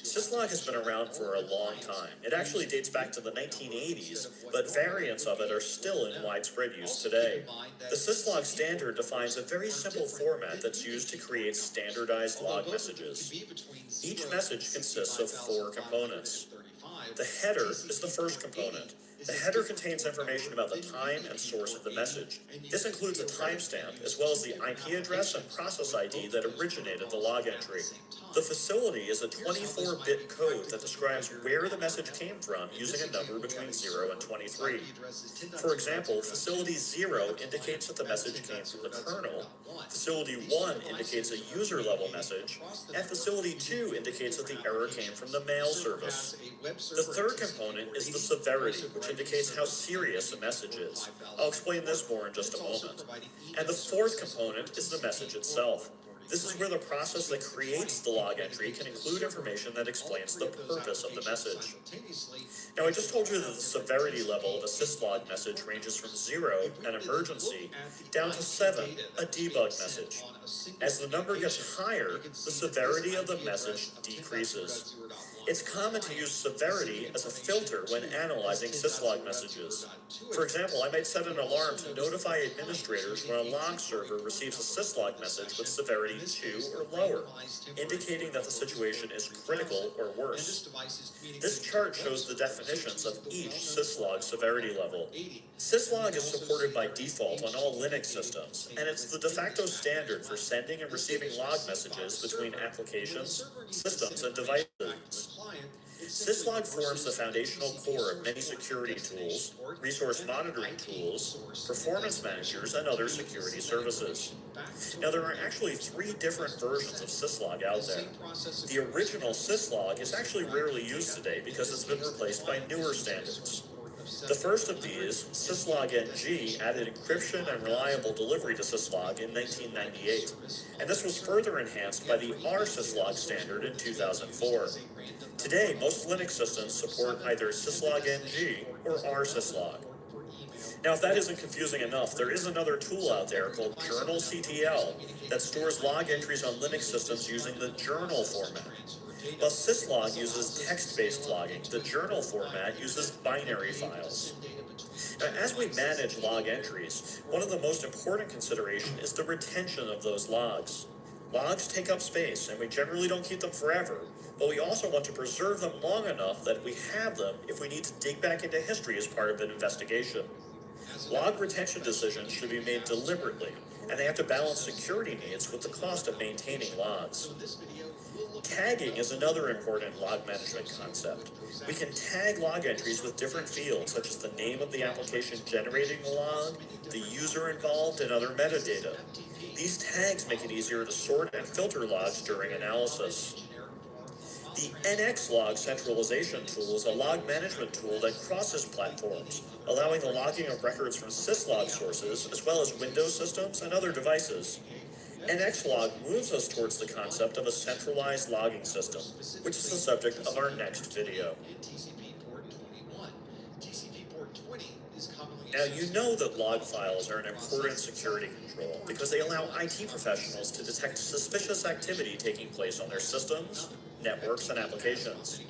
Syslog has been around for a long time. It actually dates back to the 1980s, but variants of it are still in widespread use today. The syslog standard defines a very simple format that's used to create standardized log messages. Each message consists of 4 components. The header is the first component. The header contains information about the time and source of the message. This includes a timestamp, as well as the IP address and process ID that originated the log entry. The facility is a 24-bit code that describes where the message came from using a number between 0 and 23. For example, facility 0 indicates that the message came from the kernel, facility 1 indicates a user-level message, and facility 2 indicates that the error came from the mail service. The third component is the severity, which indicates how serious a message is. I'll explain this more in just a moment. And the fourth component is the message itself. This is where the process that creates the log entry can include information that explains the purpose of the message. Now, I just told you that the severity level of a syslog message ranges from 0, an emergency, down to 7, a debug message. As the number gets higher, the severity of the message decreases. It's common to use severity as a filter when analyzing syslog messages. For example, I might set an alarm to notify administrators when a log server receives a syslog message with severity 2 or lower, indicating that the situation is critical or worse. This chart shows the definitions of each syslog severity level. Syslog is supported by default on all Linux systems, and it's the de facto standard for sending and receiving log messages between applications, systems, and devices. Syslog forms the foundational core of many security tools, resource monitoring tools, performance managers, and other security services. Now, there are actually 3 different versions of syslog out there. The original syslog is actually rarely used today because it's been replaced by newer standards. The first of these, syslog NG, added encryption and reliable delivery to syslog in 1998, and this was further enhanced by the rsyslog standard in 2004. Today, most Linux systems support either syslog NG or rsyslog. Now, if that isn't confusing enough, there is another tool out there called journal.ctl that stores log entries on Linux systems using the journal format. While syslog uses text-based logging, the journal format uses binary files. Now, as we manage log entries, one of the most important considerations is the retention of those logs. Logs take up space, and we generally don't keep them forever, but we also want to preserve them long enough that we have them if we need to dig back into history as part of an investigation. Log retention decisions should be made deliberately, and they have to balance security needs with the cost of maintaining logs. Tagging is another important log management concept. We can tag log entries with different fields, such as the name of the application generating the log, the user involved, and other metadata. These tags make it easier to sort and filter logs during analysis. The NXLog centralization tool is a log management tool that crosses platforms, allowing the logging of records from syslog sources, as well as Windows systems and other devices. NXLog moves us towards the concept of a centralized logging system, which is the subject of our next video. Now, you know that log files are an important security control because they allow IT professionals to detect suspicious activity taking place on their systems, networks, and applications.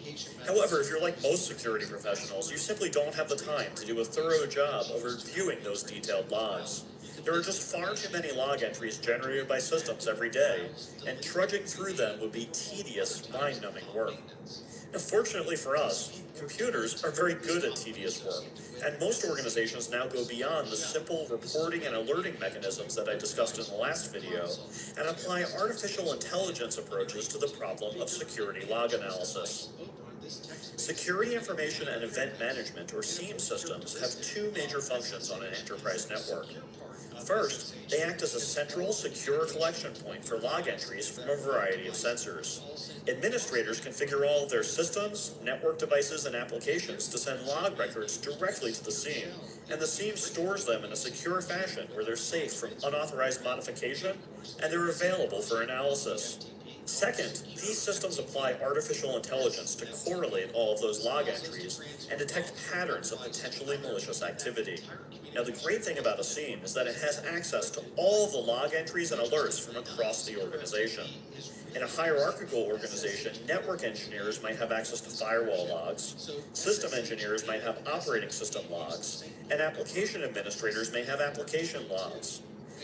However, if you're like most security professionals, you simply don't have the time to do a thorough job of reviewing those detailed logs. There are just far too many log entries generated by systems every day, and trudging through them would be tedious, mind-numbing work. Now, fortunately for us, computers are very good at tedious work, and most organizations now go beyond the simple reporting and alerting mechanisms that I discussed in the last video, and apply artificial intelligence approaches to the problem of security log analysis. Security information and event management, or SIEM systems, have two major functions on an enterprise network. First, they act as a central, secure collection point for log entries from a variety of sensors. Administrators configure all of their systems, network devices, and applications to send log records directly to the SIEM, and the SIEM stores them in a secure fashion where they're safe from unauthorized modification and they're available for analysis. Second, these systems apply artificial intelligence to correlate all of those log entries and detect patterns of potentially malicious activity. Now, the great thing about a SIEM is that it has access to all of the log entries and alerts from across the organization. In a hierarchical organization, network engineers might have access to firewall logs, system engineers might have operating system logs, and application administrators may have application logs.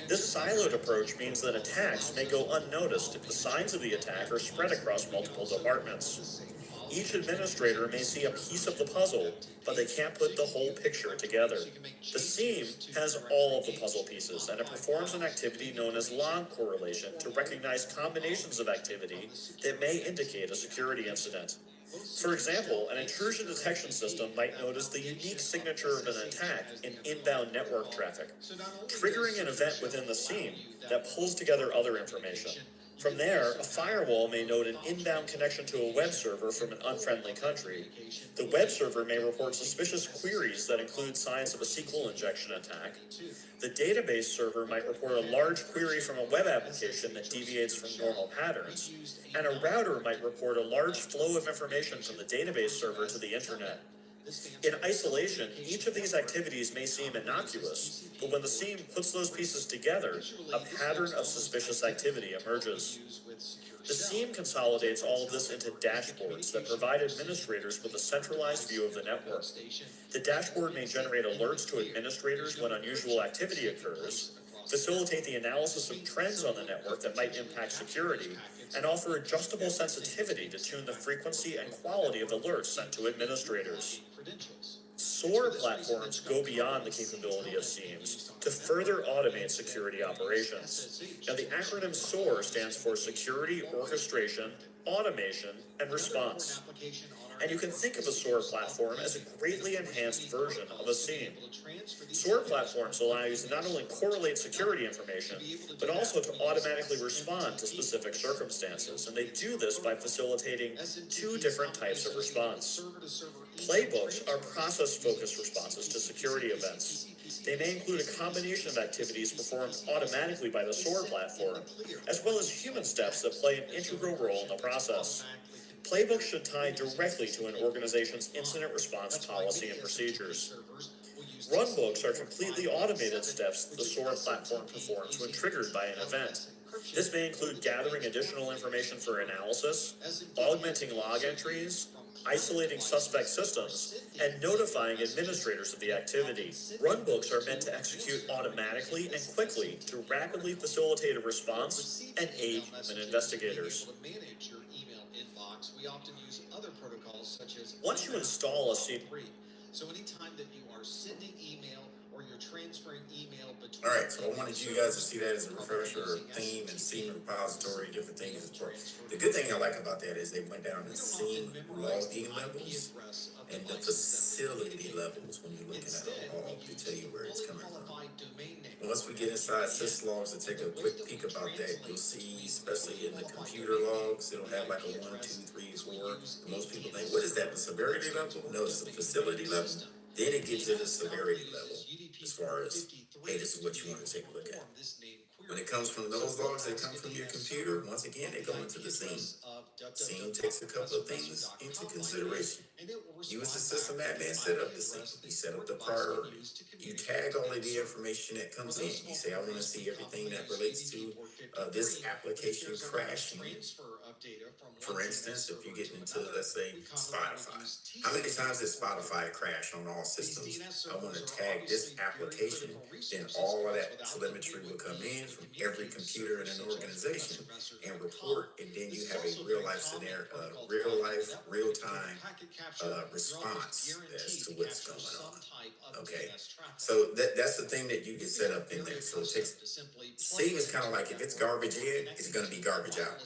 This siloed approach means that attacks may go unnoticed if the signs of the attack are spread across multiple departments. Each administrator may see a piece of the puzzle, but they can't put the whole picture together. The SIEM has all of the puzzle pieces, and it performs an activity known as log correlation to recognize combinations of activity that may indicate a security incident. For example, an intrusion detection system might notice the unique signature of an attack in inbound network traffic, triggering an event within the SIEM that pulls together other information. From there, a firewall may note an inbound connection to a web server from an unfriendly country. The web server may report suspicious queries that include signs of a SQL injection attack. The database server might report a large query from a web application that deviates from normal patterns. And a router might report a large flow of information from the database server to the internet. In isolation, each of these activities may seem innocuous, but when the SIEM puts those pieces together, a pattern of suspicious activity emerges. The SIEM consolidates all of this into dashboards that provide administrators with a centralized view of the network. The dashboard may generate alerts to administrators when unusual activity occurs, facilitate the analysis of trends on the network that might impact security, and offer adjustable sensitivity to tune the frequency and quality of alerts sent to administrators. SOAR platforms go beyond the capability of SIEMs to further automate security operations. Now, the acronym SOAR stands for Security Orchestration, Automation, and Response. And you can think of a SOAR platform as a greatly enhanced version of a SIEM. SOAR platforms allow you to not only correlate security information, but also to automatically respond to specific circumstances, and they do this by facilitating two different types of response. Playbooks are process-focused responses to security events. They may include a combination of activities performed automatically by the SOAR platform, as well as human steps that play an integral role in the process. Playbooks should tie directly to an organization's incident response policy and procedures. Runbooks are completely automated steps the SOAR platform performs when triggered by an event. This may include gathering additional information for analysis, augmenting log entries, isolating suspect systems, and notifying administrators of the activity. Runbooks are meant to execute automatically and quickly to rapidly facilitate a response and aid human investigators. Manage your email inbox, we often use other protocols such as Once you install a C. So anytime that you are sending email or you're transferring email between. All right, so I wanted you guys to see that as a refresher, theme and seam repository, different things. The good thing I like about that is they went down to seam logging levels and the facility levels when you're looking at a log to tell you where it's coming from. Once we get inside syslogs and take a quick peek about that, you'll see, especially in the computer logs, it'll have like a 1, 2, 3, 4. And most people think, what is that, the severity level? No, it's the facility level. Then it gives it a severity level as far as, hey, this is what you want to take a look at. When it comes from those logs that come from your computer, once again, they go into the scene. Scene takes a couple of things into consideration. You as the system admin set up the scene. You set up the priority. You tag all of the information that comes in. You say, I want to see everything that relates to this application crashing. For instance, if you're getting into, let's say, Spotify. How many times did Spotify crash on all systems? I want to tag this application, then all of that telemetry will come in from every computer in an organization and report, and then you have a real-life scenario, real-time response as to what's going on. Okay, so that's the thing that you can set up in there. So it takes, Save is kind of like if it's garbage in, it's going to be garbage out.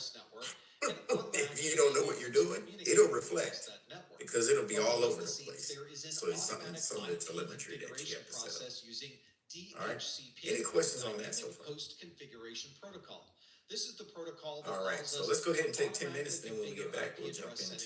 If you don't know what you're doing, it'll reflect because it'll be all over the place. So it's something, some of the telemetry that you have to set up. All right. Any questions on that so far? Post-configuration protocol. This is the protocol that all right, so let's go ahead and take 10 minutes, then when we get back, we'll jump into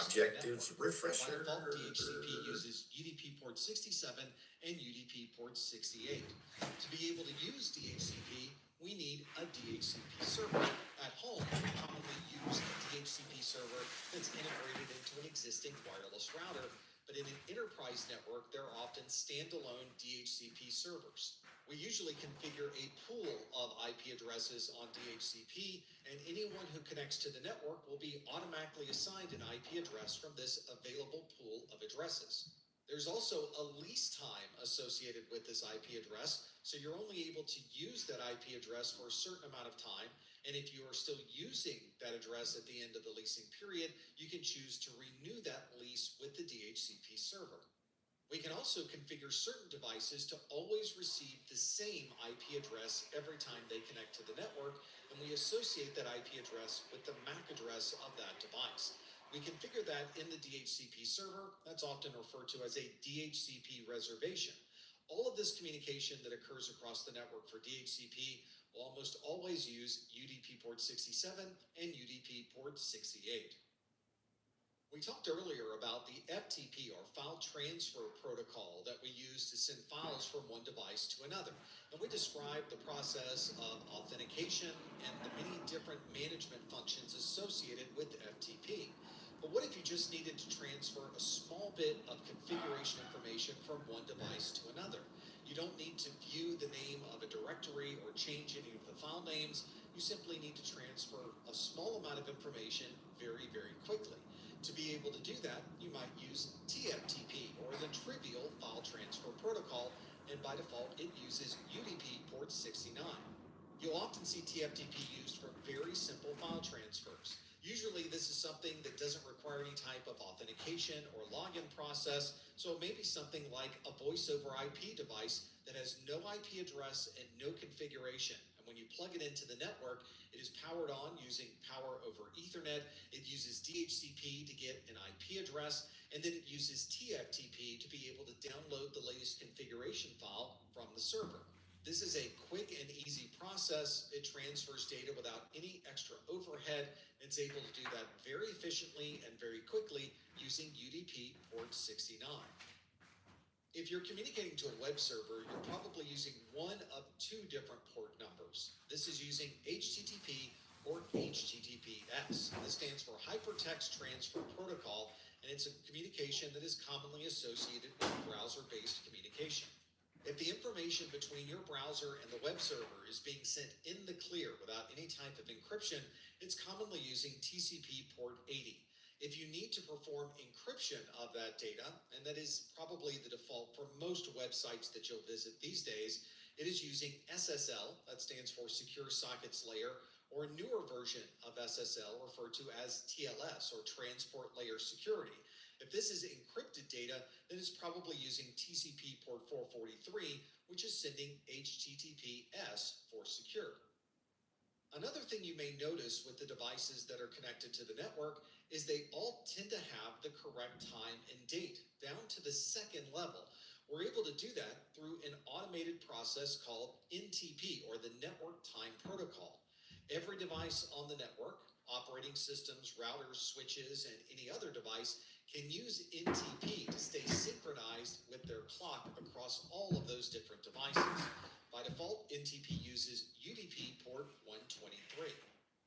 objectives refresher. By default, DHCP uses UDP port 67 and UDP port 68. To be able to use DHCP, we need a DHCP server. At home, we commonly use a DHCP server that's integrated into an existing wireless router, but in an enterprise network, there are often standalone DHCP servers. We usually configure a pool of IP addresses on DHCP, and anyone who connects to the network will be automatically assigned an IP address from this available pool of addresses. There's also a lease time associated with this IP address, so you're only able to use that IP address for a certain amount of time, and if you are still using that address at the end of the leasing period, you can choose to renew that lease with the DHCP server. We can also configure certain devices to always receive the same IP address every time they connect to the network, and we associate that IP address with the MAC address of that device. We configure that in the DHCP server. That's often referred to as a DHCP reservation. All of this communication that occurs across the network for DHCP will almost always use UDP port 67 and UDP port 68. We talked earlier about the FTP, or file transfer protocol, that we use to send files from one device to another. And we described the process of authentication and the many different management functions associated with FTP. But what if you just needed to transfer a small bit of configuration information from one device to another? You don't need to view the name of a directory or change any of the file names. You simply need to transfer a small amount of information very, very quickly. To be able to do that, you might use TFTP, or the Trivial File Transfer Protocol, and by default, it uses UDP port 69. You'll often see TFTP used for very simple file transfers. Usually, this is something that doesn't require any type of authentication or login process, so it may be something like a voice over IP device that has no IP address and no configuration. When you plug it into the network, it is powered on using power over Ethernet. It uses DHCP to get an IP address, and then it uses TFTP to be able to download the latest configuration file from the server. This is a quick and easy process. It transfers data without any extra overhead. It's able to do that very efficiently and very quickly using UDP port 69. If you're communicating to a web server, you're probably using one of two different port numbers. This is using HTTP or HTTPS. This stands for Hypertext Transfer Protocol, and it's a communication that is commonly associated with browser-based communication. If the information between your browser and the web server is being sent in the clear without any type of encryption, it's commonly using TCP port 80. If you need to perform encryption of that data, and that is probably the default for most websites that you'll visit these days, it is using SSL, that stands for Secure Sockets Layer, or a newer version of SSL referred to as TLS, or Transport Layer Security. If this is encrypted data, then it's probably using TCP port 443, which is sending HTTPS for secure. Another thing you may notice with the devices that are connected to the network is they all tend to have the correct time and date, down to the second level. We're able to do that through an automated process called NTP, or the Network Time Protocol. Every device on the network, operating systems, routers, switches, and any other device, can use NTP to stay synchronized with their clock across all of those different devices. By default, NTP uses UDP port 123.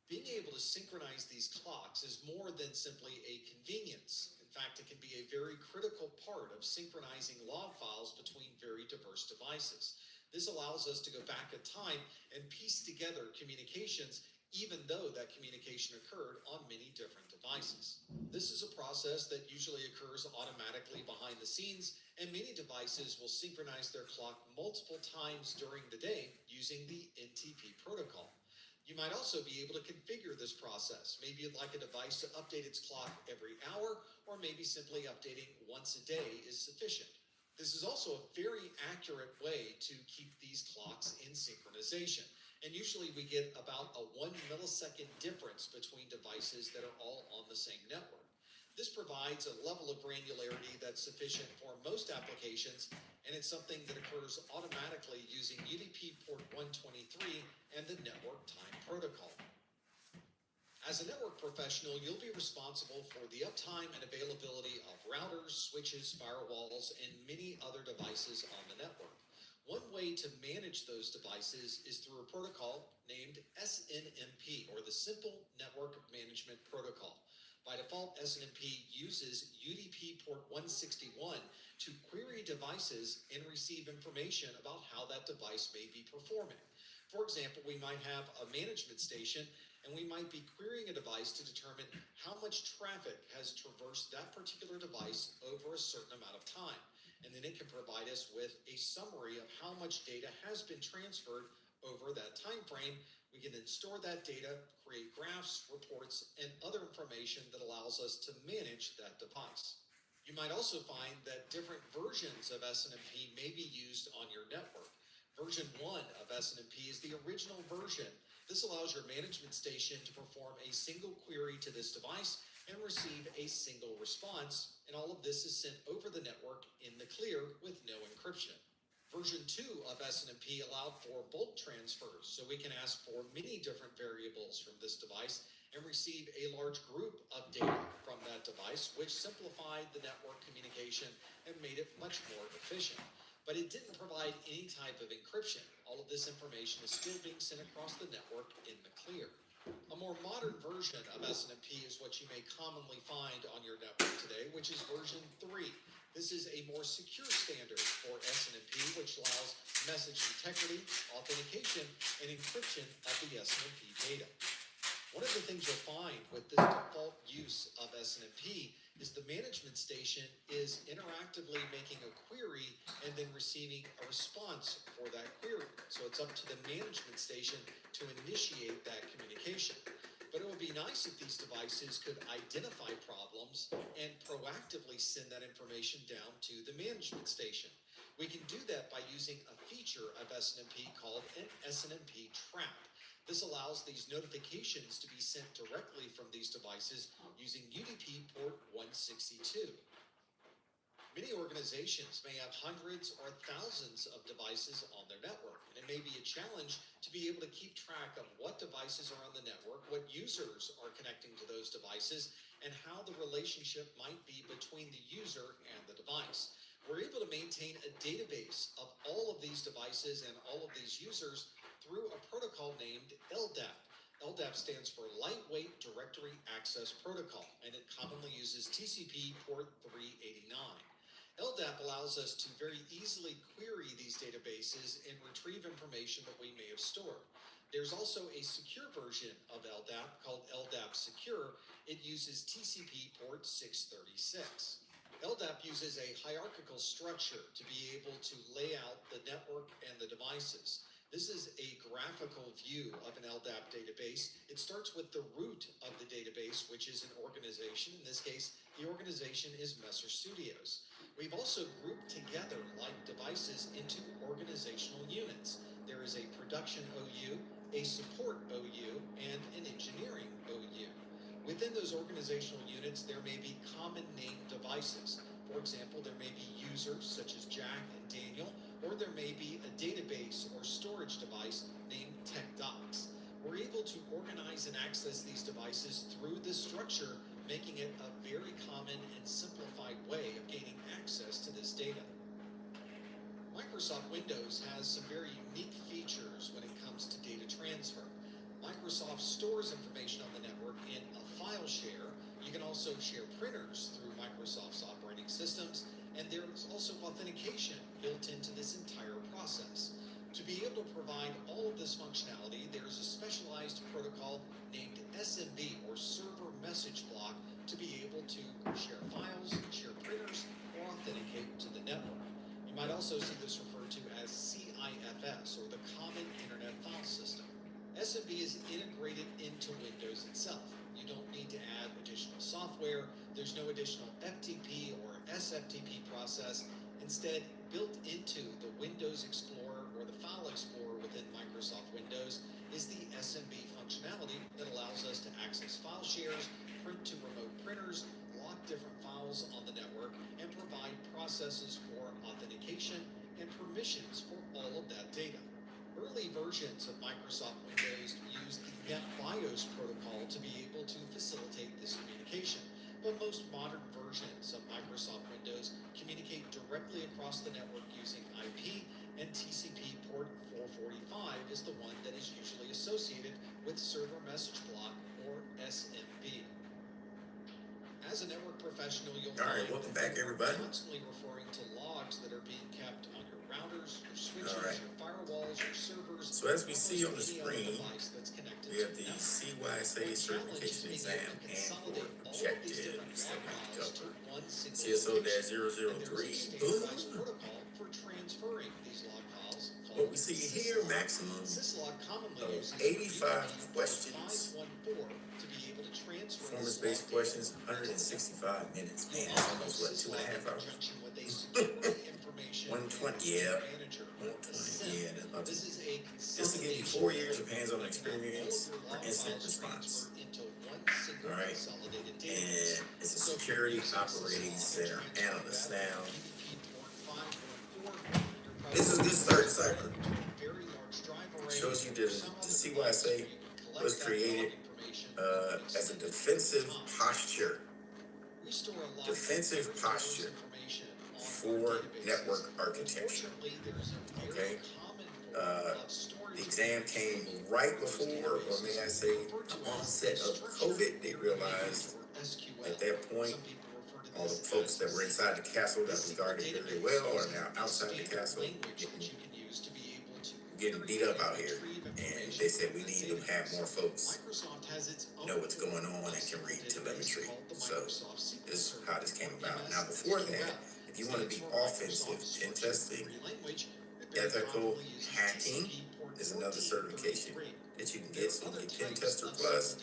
Being able to synchronize these clocks is more than simply a convenience. In fact, it can be a very critical part of synchronizing log files between very diverse devices. This allows us to go back in time and piece together communications, even though that communication occurred on many different devices. This is a process that usually occurs automatically behind the scenes, and many devices will synchronize their clock multiple times during the day using the NTP protocol. You might also be able to configure this process. Maybe you'd like a device to update its clock every hour, or maybe simply updating once a day is sufficient. This is also a very accurate way to keep these clocks in synchronization. And usually we get about a 1 millisecond difference between devices that are all on the same network. This provides a level of granularity that's sufficient for most applications, and it's something that occurs automatically using UDP port 123 and the Network Time Protocol. As a network professional, you'll be responsible for the uptime and availability of routers, switches, firewalls, and many other devices on the network. One way to manage those devices is through a protocol named SNMP, or the Simple Network Management Protocol. By default, SNMP uses UDP port 161 to query devices and receive information about how that device may be performing. For example, we might have a management station, and we might be querying a device to determine how much traffic has traversed that particular device over a certain amount of time. And then it can provide us with a summary of how much data has been transferred over that time frame. We can then store that data, create graphs, reports, and other information that allows us to manage that device. You might also find that different versions of SNMP may be used on your network. Version 1 of SNMP is the original version. This allows your management station to perform a single query to this device and receive a single response, and all of this is sent over the network in the clear with no encryption. Version 2 of SNMP allowed for bulk transfers, so we can ask for many different variables from this device and receive a large group of data from that device, which simplified the network communication and made it much more efficient. But it didn't provide any type of encryption. All of this information is still being sent across the network in the clear. A more modern version of SNMP is what you may commonly find on your network today, which is version 3. This is a more secure standard for SNMP, which allows message integrity, authentication, and encryption of the SNMP data. One of the things you'll find with this default use of SNMP is the management station is interactively making a query and then receiving a response for that query. So it's up to the management station to initiate that communication. But it would be nice if these devices could identify problems and proactively send that information down to the management station. We can do that by using a feature of SNMP called an SNMP trap. This allows these notifications to be sent directly from these devices using UDP port 162. Many organizations may have hundreds or thousands of devices on their network, and it may be a challenge to be able to keep track of what devices are on the network, what users are connecting to those devices, and how the relationship might be between the user and the device. We're able to maintain a database of all of these devices and all of these users through a protocol named LDAP. LDAP stands for Lightweight Directory Access Protocol, and it commonly uses TCP port 389. LDAP allows us to very easily query these databases and retrieve information that we may have stored. There's also a secure version of LDAP called LDAP Secure. It uses TCP port 636. LDAP uses a hierarchical structure to be able to lay out the network and the devices. This is a graphical view of an LDAP database. It starts with the root of the database, which is an organization. In this case, the organization is Messer Studios. We've also grouped together like devices into organizational units. There is a production OU, a support OU, and an engineering OU. Within those organizational units, there may be common named devices. For example, there may be users such as Jack and Daniel, or there may be a database or storage device named TechDocs. We're able to organize and access these devices through this structure, making it a very common and simplified way of gaining access to this data. Microsoft Windows has some very unique features when it comes to data transfer. Microsoft stores information on the network in a file share. You can also share printers through Microsoft's operating systems, and there's also authentication built into this entire process. To be able to provide all of this functionality, there's a specialized protocol named SMB, or Server Message Block, to be able to share files, share printers, or authenticate to the network. You might also see this referred to as CIFS, or the Common Internet File System. SMB is integrated into Windows itself. You don't need to add additional software. There's no additional FTP or SFTP process. Instead, built into the Windows Explorer or the File Explorer within Microsoft Windows is the SMB functionality that allows us to access file shares, print to remote printers, lock different files on the network, and provide processes for authentication and permissions for all of that data. Early versions of Microsoft Windows used the NetBIOS protocol to be able to facilitate this communication, but most modern versions of Microsoft Windows communicate directly across the network using IP, and TCP port 445 is the one that is usually associated with Server Message Block, or SMB. As a network professional, you'll find welcome back, everybody. Constantly referring to logs that are being kept on your routers, your switches, your firewalls, your servers. So as we see on the any other screen, device that's connected we have to the network. CYSA certification exam and core objectives that we need to cover. CSO-003. Protocol for transferring these log files. What we see here, maximum Syslog commonly of uses 85 questions. 514 to be able to transfer Performance-based questions, 165 minutes. Man, that's almost, what, 2.5 hours? 120, yeah. 120, yeah, that's about just to give you 4 years of hands-on experience for instant response. Alright, and it's a security operating center analyst. Now, this is a good start, Cypher. It shows you the CYSA was created as a defensive posture. Defensive posture for network architecture. Okay? The exam came right before, or may I say, the onset of COVID. They realized at that point, all the folks that were inside the castle that was guarded very well are now outside the castle, getting beat up out here. And they said we need to have more folks know what's going on and can read telemetry. So this is how this came about. Now before that, if you want to be offensive, pen testing, ethical hacking is another certification that you can get. So you get Pen Tester Plus,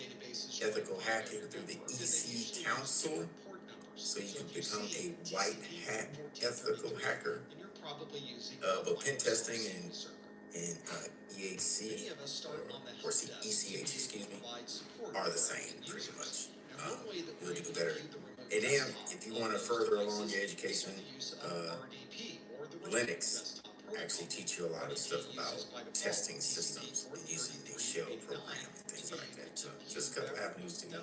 ethical hacking through the EC Council, so you can become a white hat ethical hacker. But pen testing and EHC, or ECH, excuse me, are the same pretty much. You'll do better. And then, if you want to further along your education, Linux actually teach you a lot of stuff about testing systems and using the shell program and things like that. So, just a couple avenues to go.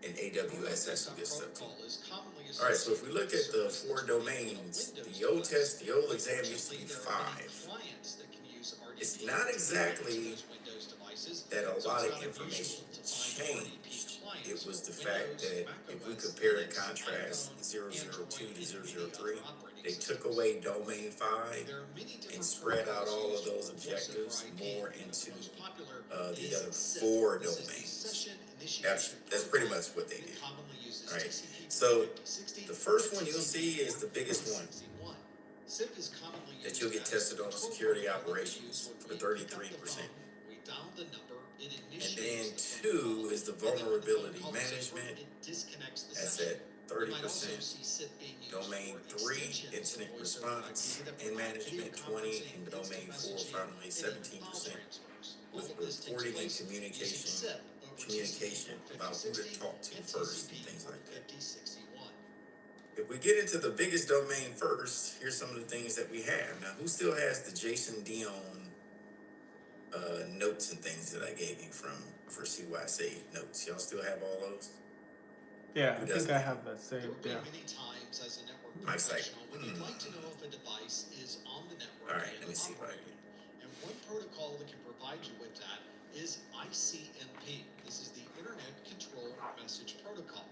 And AWS has some good stuff too. All right, so if we look at the 4 domains, the old test, the old exam used to be 5. It's not exactly that a lot of information changed. It was the fact that if we compare and contrast 002 to 003, they took away domain 5 and spread out all of those objectives more into the other 4 domains. That's pretty much what they did. All right. So the first one you'll see is the biggest one that you'll get tested on security operations for 33%. And then 2 is the vulnerability management. That's at 30%. Domain 3, incident response and management 20, and domain 4, finally 17%. With reporting and communication about who to talk to first and things like that. If we get into the biggest domain first, here's some of the things that we have. Now, who still has the Jason Dion notes and things that I gave you for CYSA notes? Y'all still have all those? Yeah, I think I have that saved. Yeah. Mike's like, when you'd like to know if a device is on the network. All right, let me see if I can. And one protocol that can provide you with that is ICMP. This is the Internet Control Message Protocol.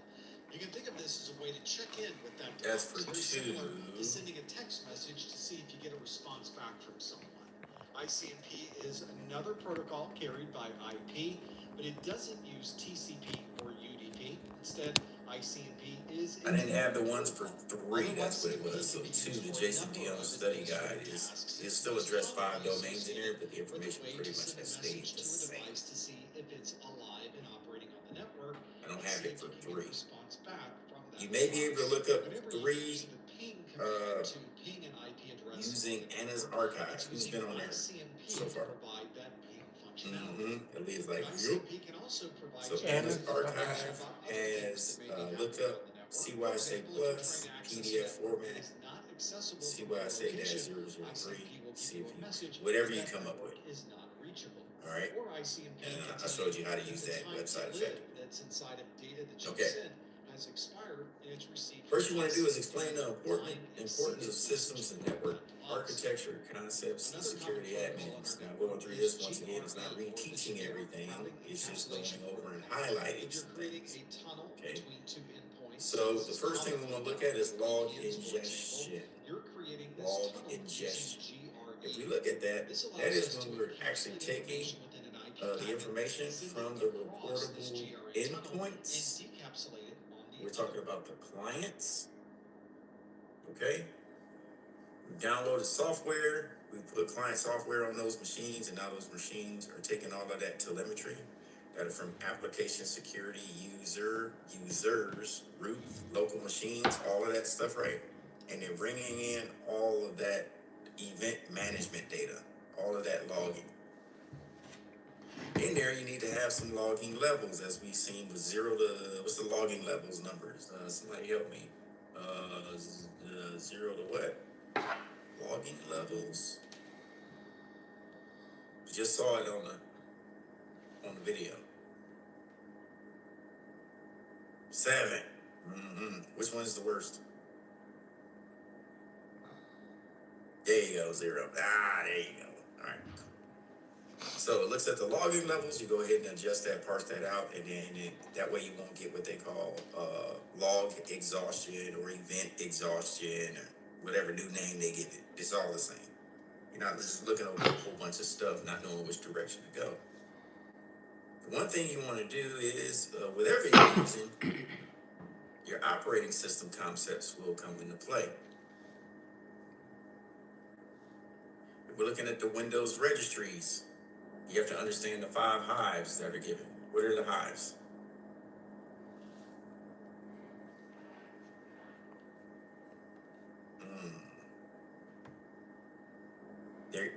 You can think of this as a way to check in with that device. That's for Very similar 2. to sending a text message to see if you get a response back from someone. ICMP is another protocol carried by IP, but it doesn't use TCP or UDP. Instead, ICMP is. I didn't have the ones for 3. That's what it was. So 2, the Jason Dion study guide is still address 5 domains in there, but the information pretty much has stayed the same. To see if it's alive and operating on the network. I don't have it for 3. Response back from that. You may be able to look up 3 ping and IP address using Anna's archive. Who's been on there so far? It leaves like you. So Anna's archive has lookup CYSA Plus PDF format, CYSA-003. See if you, whatever you come up with. All right. And I showed you how to use that website effectively. Okay. First you want to do is explain the importance of systems and network architecture, concepts, and security admins. Now going through this once again, it's not reteaching everything, it's just going over and highlighting some things. Okay. So the first thing we want to look at is log ingestion. Log ingestion. If we look at that, that is when we're actually taking the information from the reportable endpoints. We're talking about the clients. Okay. We downloaded software. We put client software on those machines, and now those machines are taking all of that telemetry that are from application security, users, root, local machines, all of that stuff, right? And they're bringing in all of that event management data, all of that logging. In there, you need to have some logging levels, as we've seen with 0 to, what's the logging levels numbers? Somebody help me. 0 to what? Logging levels. We just saw it on the video. 7. Which one is the worst? There you go, 0. There you go. All right. So it looks at the logging levels. You go ahead and adjust that, parse that out, and then that way you won't get what they call log exhaustion or event exhaustion or whatever new name they give it. It's all the same. You're not just looking over a whole bunch of stuff, not knowing which direction to go. The one thing you want to do is, whatever you're using, your operating system concepts will come into play. If we're looking at the Windows registries, you have to understand the 5 hives that are given. What are the hives?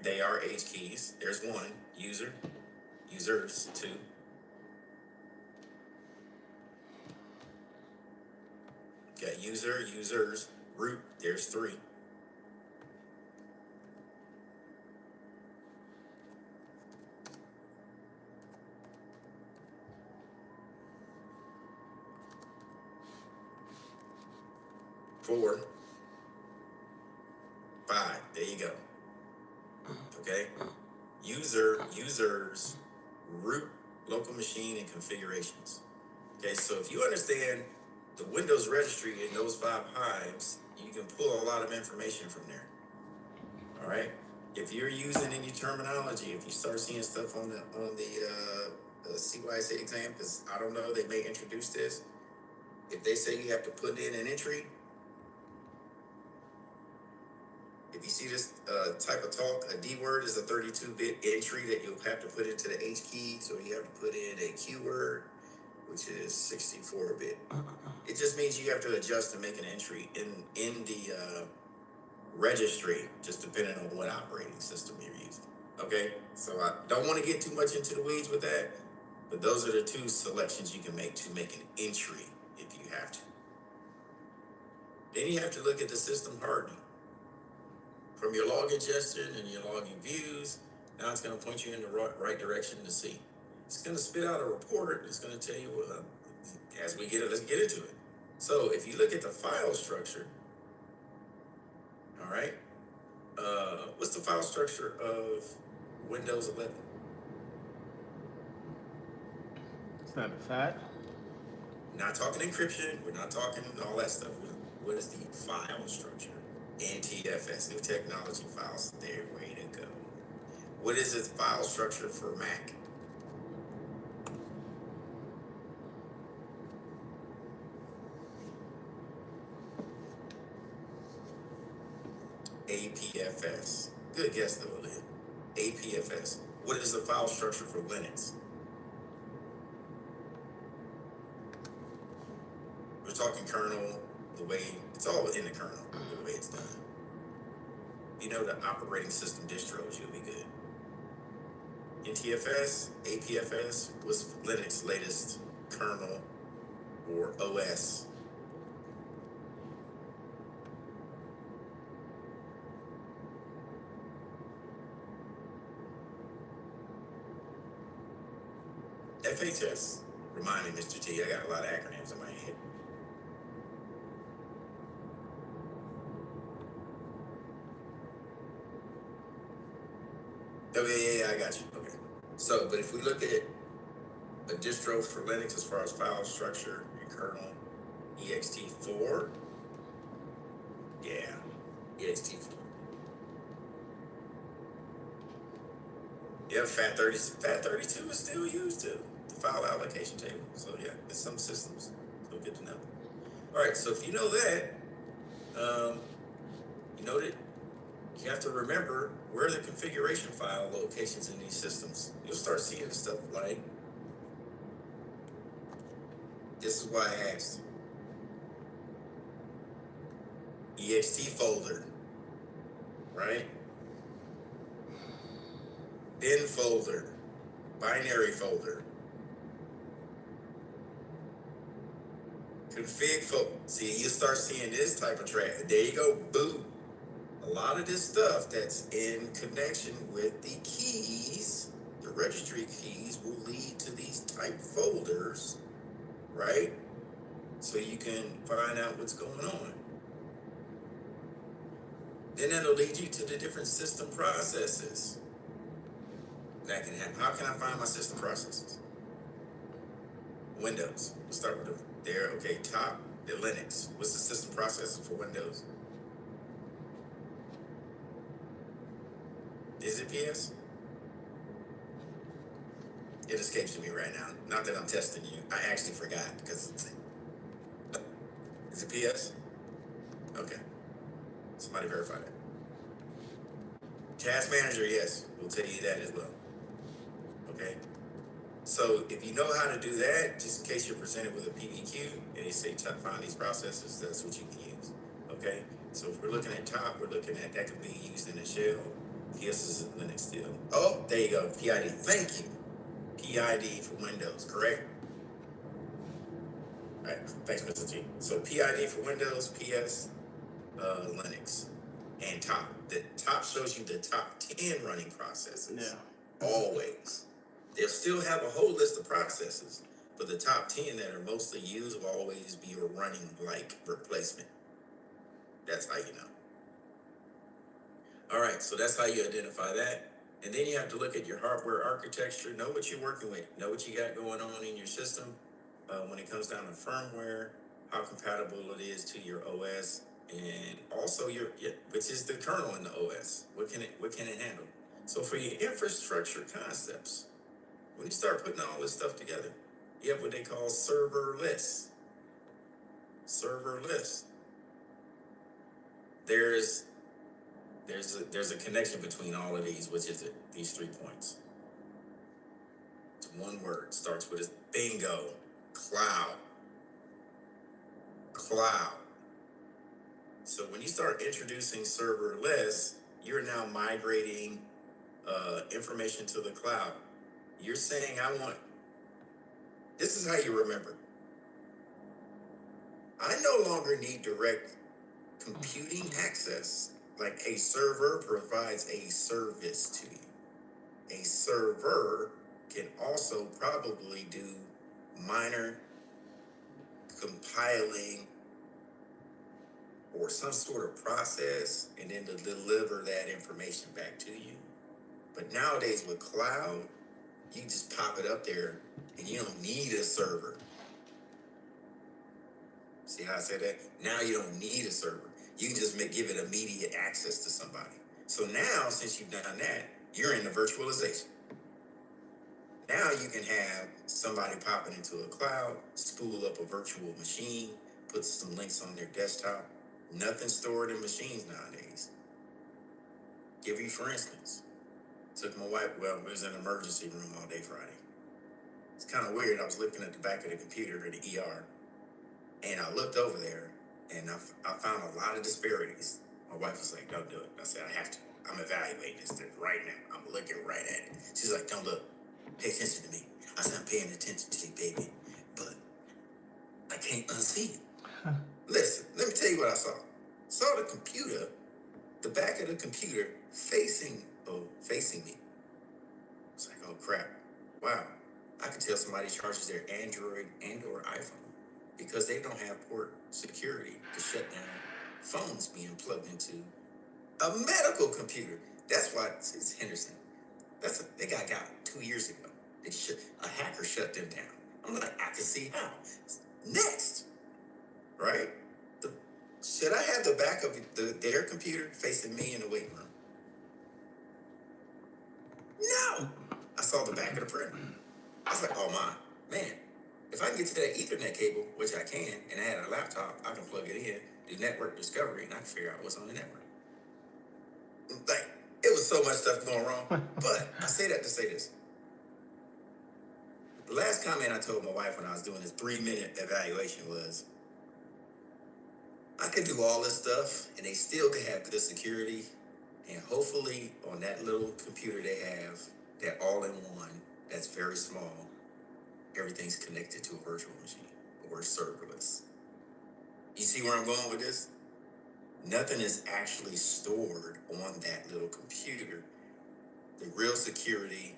They are H keys. There's 1. User. Users. 2. Got user, users, root. There's 3. Four, 5. There you go. Okay. Users, root, local machine, and configurations. Okay, so if you understand the Windows registry in those 5 hives, you can pull a lot of information from there. All right. If you're using any terminology, if you start seeing stuff on the CYSA exam, because I don't know, they may introduce this. If they say you have to put in an entry, if you see this type of talk, a D word is a 32-bit entry that you'll have to put into the H key, so you have to put in a Q word, which is 64-bit. It just means you have to adjust and make an entry in the registry, just depending on what operating system you're using. Okay, so I don't want to get too much into the weeds with that, but those are the 2 selections you can make to make an entry if you have to. Then you have to look at the system hardening. From your log ingestion and your logging views, now it's going to point you in the right direction to see. It's going to spit out a report. It's going to tell you, well, as we get it, let's get into it. So if you look at the file structure, all right, what's the file structure of Windows 11? It's not a fact. Not talking encryption. We're not talking all that stuff. What is the file structure? NTFS, New Technology Files. There, way to go. What is its file structure for Mac? APFS. Good guess though, Lynn. APFS. What is the file structure for Linux? We're talking kernel, the way it's all in the kernel, the way it's done. You know the operating system distros, you'll be good. NTFS, APFS was Linux latest kernel or OS. FHS. Remind me, Mr. T, I got a lot of acronyms in my head. Oh, yeah, I got you. Okay. So, but if we look at a distro for Linux as far as file structure and kernel, ext4. Yeah, ext4. Yeah, FAT32 is still used too. The file allocation table. So yeah, in some systems. So good to know. All right, so if you know that, you know that you have to remember where are the configuration file locations in these systems. You'll start seeing stuff like, this is why I asked. ext folder, right? Bin folder, binary folder, config folder. See, you start seeing this type of track. There you go, boom. A lot of this stuff that's in connection with the keys, the registry keys, will lead to these type folders, right? So you can find out what's going on. Then that'll lead you to the different system processes that can happen. How can I find my system processes? Windows. We'll start with there. Okay, top, the Linux. What's the system processor for Windows? Is it PS? It escapes me right now. Not that I'm testing you. I actually forgot because is it PS? Okay. Somebody verify that. Task Manager, yes. We'll tell you that as well. Okay. So if you know how to do that, just in case you're presented with a PBQ and they say find these processes, that's what you can use. Okay. So if we're looking at top, we're looking at that could be used in a shell. PS is in Linux still. Oh, there you go. PID. Thank you. PID for Windows, correct? All right. Thanks, Mr. T. So PID for Windows, PS, Linux, and top. The top shows you the top 10 running processes. Yeah. Always. They'll still have a whole list of processes, but the top 10 that are mostly used will always be a running like replacement. That's how you know. All right, so that's how you identify that. And then you have to look at your hardware architecture, know what you're working with, know what you got going on in your system. When it comes down to firmware, how compatible it is to your OS, and also which is the kernel in the OS. What can it handle? So for your infrastructure concepts, when you start putting all this stuff together, you have what they call serverless. Serverless. There's a connection between all of these, which is these 3 points. It's one word, starts with a bingo, cloud. Cloud. So when you start introducing serverless, you're now migrating information to the cloud. You're saying, this is how you remember. I no longer need direct computing access. Like a server provides a service to you. A server can also probably do minor compiling or some sort of process and then to deliver that information back to you. But nowadays with cloud, you just pop it up there and you don't need a server. See how I said that? Now you don't need a server. You can just give it immediate access to somebody. So now, since you've done that, you're in the virtualization. Now you can have somebody popping into a cloud, spool up a virtual machine, put some links on their desktop. Nothing stored in machines nowadays. Give you for instance, took my wife, it was in an emergency room all day Friday. It's kind of weird. I was looking at the back of the computer in the ER, and I looked over there, and I found a lot of disparities. My wife was like, don't do it. I said, I have to. I'm evaluating this thing right now. I'm looking right at it. She's like, don't look. Pay attention to me. I said, I'm paying attention to you, baby, but I can't unsee it. Listen, let me tell you what I saw. Saw the computer, the back of the computer facing me. It's like, oh crap. Wow. I can tell somebody charges their Android and or iPhone because they don't have port security to shut down phones being plugged into a medical computer. That's why it's Henderson. They got 2 years ago. A hacker shut them down. I'm like, I can see how. Next, right? Should I have the back of their computer facing me in the waiting room? No. I saw the back of the printer. I was like, oh my, man, if I can get to that Ethernet cable, which I can, and I had a laptop, I can plug it in, do network discovery, and I can figure out what's on the network. Like, it was so much stuff going wrong. But I say that to say this. The last comment I told my wife when I was doing this 3-minute evaluation was, I could do all this stuff and they still could have good security. And hopefully on that little computer they have, that all-in-one, that's very small, everything's connected to a virtual machine or serverless. You see where I'm going with this? Nothing is actually stored on that little computer. The real security,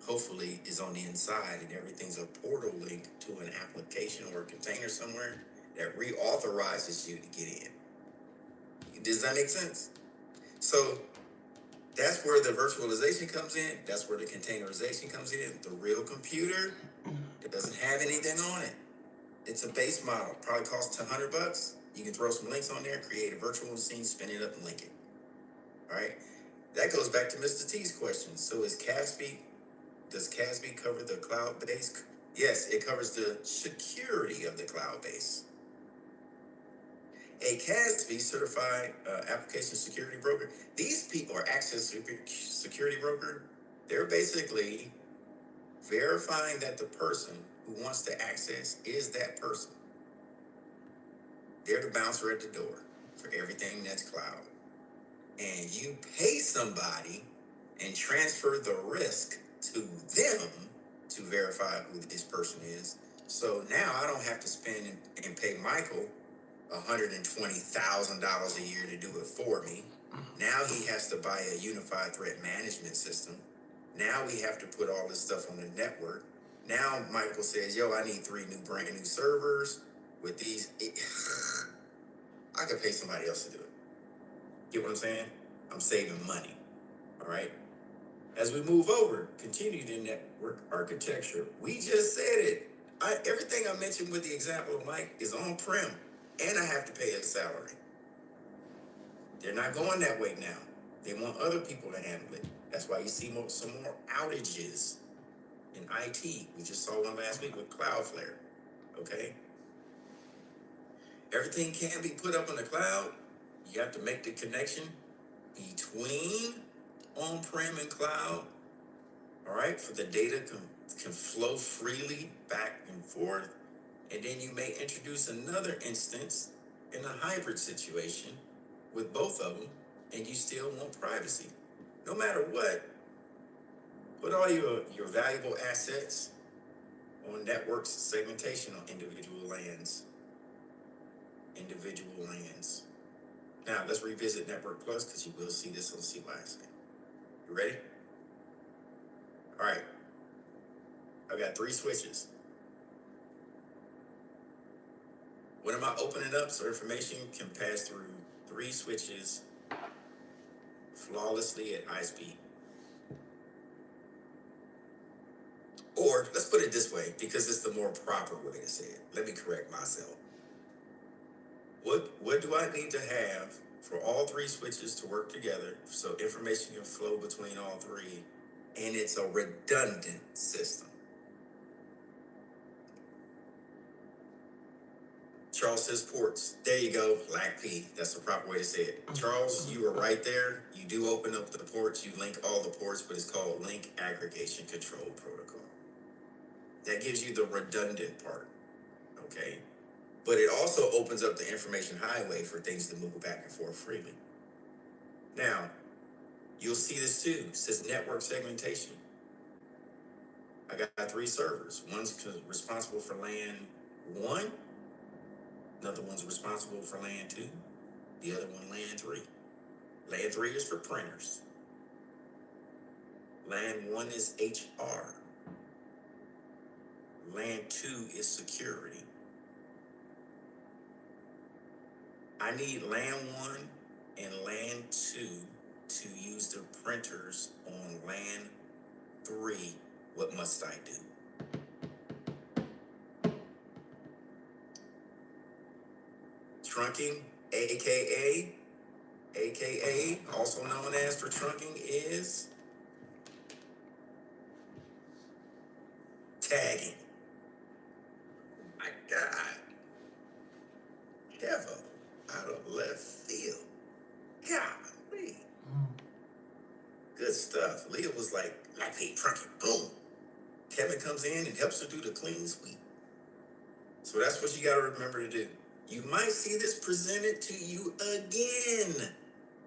hopefully, is on the inside, and everything's a portal link to an application or a container somewhere that reauthorizes you to get in. Does that make sense? So that's where the virtualization comes in. That's where the containerization comes in. The real computer, it doesn't have anything on it. It's a base model. Probably costs $100. You can throw some links on there, create a virtual machine, spin it up, and link it. All right. That goes back to Mr. T's question. So does CASB cover the cloud base? Yes, it covers the security of the cloud base. A CASB certified application security broker, these people are access security broker. They're basically verifying that the person who wants to access is that person. They're the bouncer at the door for everything that's cloud. And you pay somebody and transfer the risk to them to verify who this person is. So now I don't have to spend and pay Michael $120,000 a year to do it for me. Now he has to buy a unified threat management system. Now we have to put all this stuff on the network. Now Michael says, yo, I need 3 brand new servers with these. I could pay somebody else to do it. Get what I'm saying? I'm saving money. All right. As we move over, continued in network architecture. We just said it. Everything I mentioned with the example of Mike is on-prem, and I have to pay a salary. They're not going that way now. They want other people to handle it. That's why you see some more outages in IT. We just saw one last week with Cloudflare. Okay? Everything can be put up on the cloud. You have to make the connection between on-prem and cloud. All right, for the data can flow freely back and forth. And then you may introduce another instance in a hybrid situation with both of them, and you still want privacy. No matter what, put all your valuable assets on networks segmentation on individual lands. Individual lands. Now let's revisit Network Plus because you will see this on CYSA. You ready? All right. I've got 3 switches. When am I opening up so information can pass through 3 switches flawlessly at high speed? Or let's put it this way, because it's the more proper way to say it. Let me correct myself. What do I need to have for all 3 switches to work together so information can flow between all 3, and it's a redundant system? Charles says ports. There you go, LACP. That's the proper way to say it. Charles, you were right there. You do open up the ports. You link all the ports, but it's called Link Aggregation Control Protocol. That gives you the redundant part, okay? But it also opens up the information highway for things to move back and forth freely. Now, you'll see this too. It says network segmentation. I got 3 servers. One's responsible for LAN 1. Another one's responsible for LAN 2. The other one, LAN 3. LAN 3 is for printers. LAN 1 is HR. LAN 2 is security. I need LAN 1 and LAN 2 to use the printers on LAN 3. What must I do? Trunking, aka, also known as for trunking, is tagging. My God. Devo, out of left field. Golly. Good stuff. Leah was like, hey, trunking, boom. Kevin comes in and helps her do the clean sweep. So that's what you got to remember to do. You might see this presented to you again.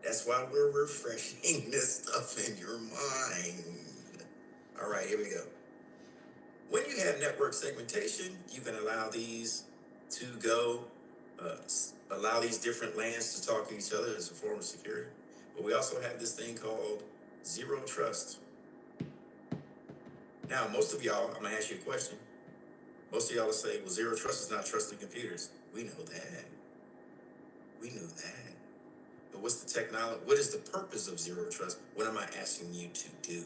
That's why we're refreshing this stuff in your mind. All right, here we go. When you have network segmentation, you can allow these to go, allow these different LANs to talk to each other as a form of security. But we also have this thing called zero trust. Now, most of y'all, I'm gonna ask you a question. Most of y'all will say, well, zero trust is not trusting computers. We know that. We knew that. But what's the technology? What is the purpose of zero trust? What am I asking you to do?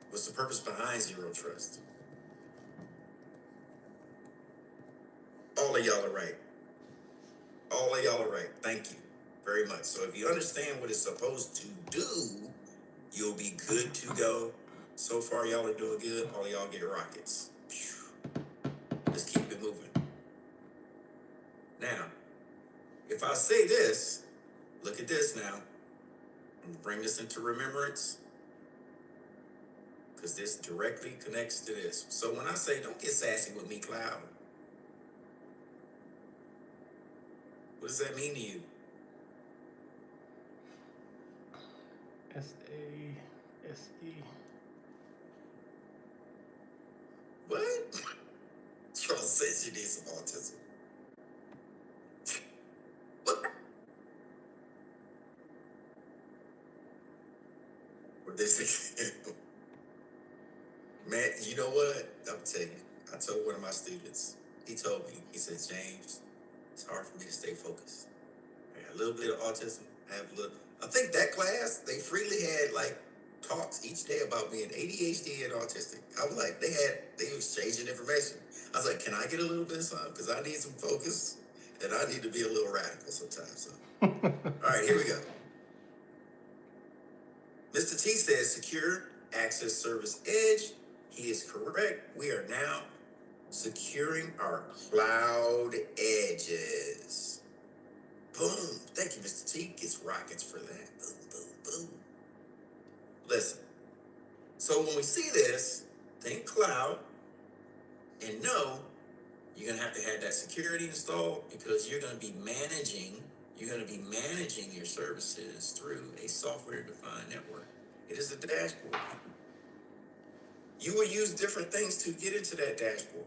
What's the purpose behind zero trust? All of y'all are right. All of y'all are right. Thank you very much. So if you understand what it's supposed to do, you'll be good to go. So far, y'all are doing good. All of y'all get rockets. Let's keep it moving. Now, if I say this, look at this now. I'm gonna bring this into remembrance because this directly connects to this. So when I say, don't get sassy with me, Cloud, what does that mean to you? SASE. What? Charles says you need some autism. What? What they say? Man, you know what? I'm tell you. I told one of my students. He told me. He said, James, it's hard for me to stay focused. I got a little bit of autism. I have a little. I think that class, they freely had like talks each day about being ADHD and autistic. I was like, they were exchanging information. I was like, can I get a little bit of something? Because I need some focus and I need to be a little radical sometimes. So. All right, here we go. Mr. T says secure access service edge. He is correct. We are now securing our cloud edges. Boom. Thank you, Mr. T. Gets rockets for that. Boom, boom, boom. Listen. So when we see this, think cloud and know you're going to have that security installed because you're going to be managing your services through a software-defined network. It is a dashboard. You will use different things to get into that dashboard.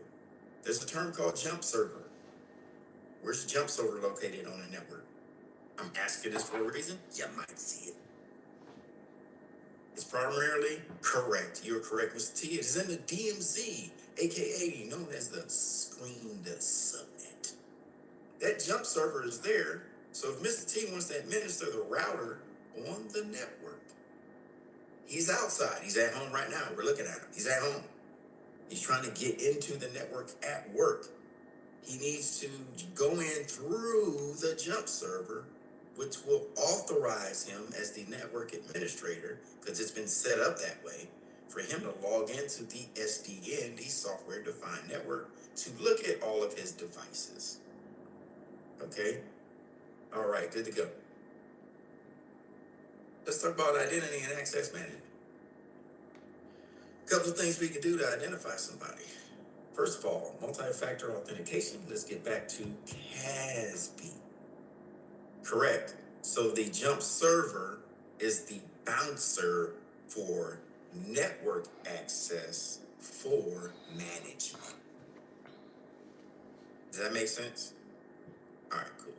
There's a term called jump server. Where's the jump server located on a network? I'm asking this for a reason. You might see it. It's primarily correct. You're correct, Mr. T. It is in the DMZ, aka known as the screened subnet. That jump server is there, so if Mr. T wants to administer the router on the network, he's outside. He's at home right now. We're looking at him. He's at home. He's trying to get into the network at work. He needs to go in through the jump server, which will authorize him as the network administrator, because it's been set up that way, for him to log into the SDN, the software-defined network, to look at all of his devices. Okay? All right, good to go. Let's talk about identity and access management. A couple of things we can do to identify somebody. First of all, multi-factor authentication. Let's get back to CASB. Correct. So the jump server is the bouncer for network access for management. Does that make sense? All right, cool.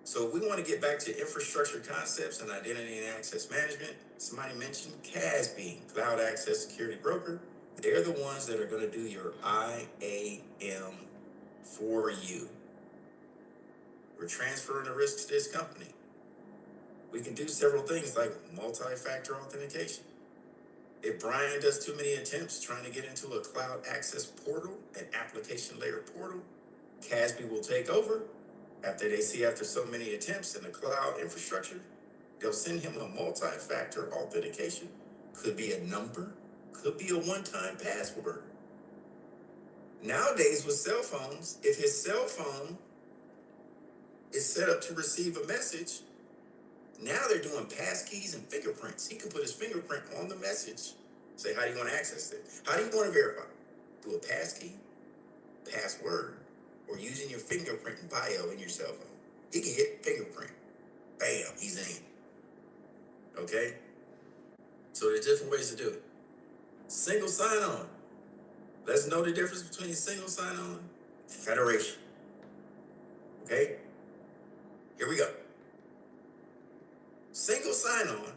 So we want to get back to infrastructure concepts and identity and access management. Somebody mentioned CASB, Cloud Access Security Broker. They're the ones that are going to do your IAM for you. We're transferring the risk to this company. We can do several things like multi-factor authentication. If Brian does too many attempts trying to get into a cloud access portal, an application layer portal, CASB will take over. After so many attempts in the cloud infrastructure, they'll send him a multi-factor authentication. Could be a number, could be a one-time password. Nowadays with cell phones, if his cell phone is set up to receive a message, now they're doing passkeys and fingerprints. He can put his fingerprint on the message, say, how do you want to access it? How do you want to verify? Do a passkey, password, or using your fingerprint and bio in your cell phone. He can hit fingerprint. Bam, he's in. Okay? So there's different ways to do it. Single sign-on. Let's know the difference between single sign-on and federation. Okay? Here we go. Single sign-on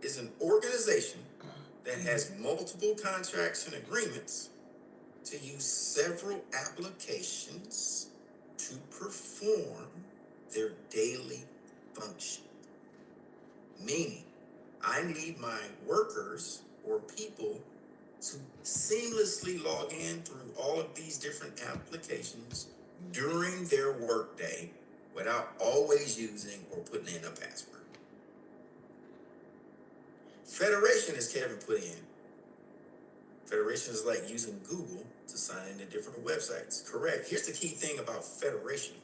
is an organization that has multiple contracts and agreements to use several applications to perform their daily function. Meaning, I need my workers or people to seamlessly log in through all of these different applications during their workday without always using or putting in a password. Federation, as Kevin put in, federation is like using Google to sign into different websites. Correct. Here's the key thing about federation.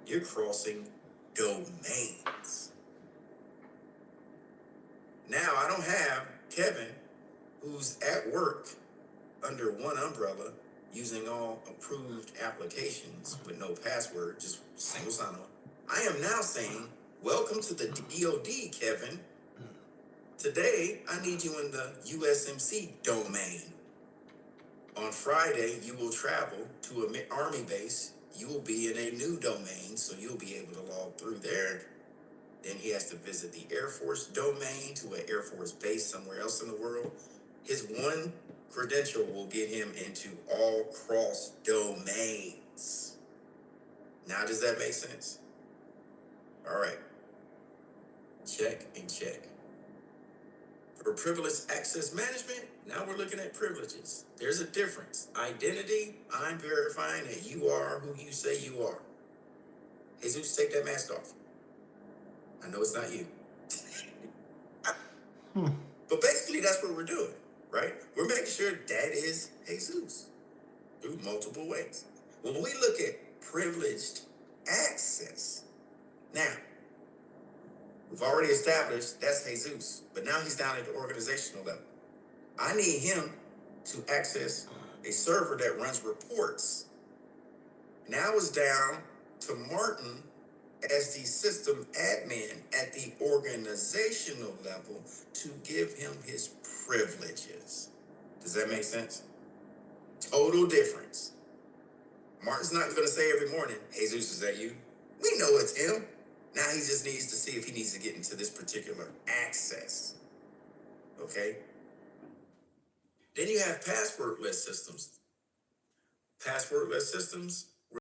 You're crossing domains. Now, I don't have Kevin, who's at work under one umbrella, using all approved applications with no password, just single sign-on. I am now saying, welcome to the DoD, Kevin. Today, I need you in the USMC domain. On Friday, you will travel to an Army base. You will be in a new domain, so you'll be able to log through there. Then he has to visit the Air Force domain to an Air Force base somewhere else in the world. His one credential will get him into all cross domains. Now, does that make sense? All right. Check and check. For privileged access management, now we're looking at privileges. There's a difference. Identity, I'm verifying that you are who you say you are. Jesus, take that mask off. I know it's not you. But basically, that's what we're doing, right? We're making sure that is Jesus through multiple ways. When we look at privileged access, now, we've already established that's Jesus, but now he's down at the organizational level. I need him to access a server that runs reports. Now it's down to Martin as the system admin at the organizational level to give him his privileges. Does that make sense? Total difference. Martin's not going to say every morning, Jesus, is that you? We know it's him. Now he just needs to see if he needs to get into this particular access. Okay? Then you have passwordless systems. Passwordless systems,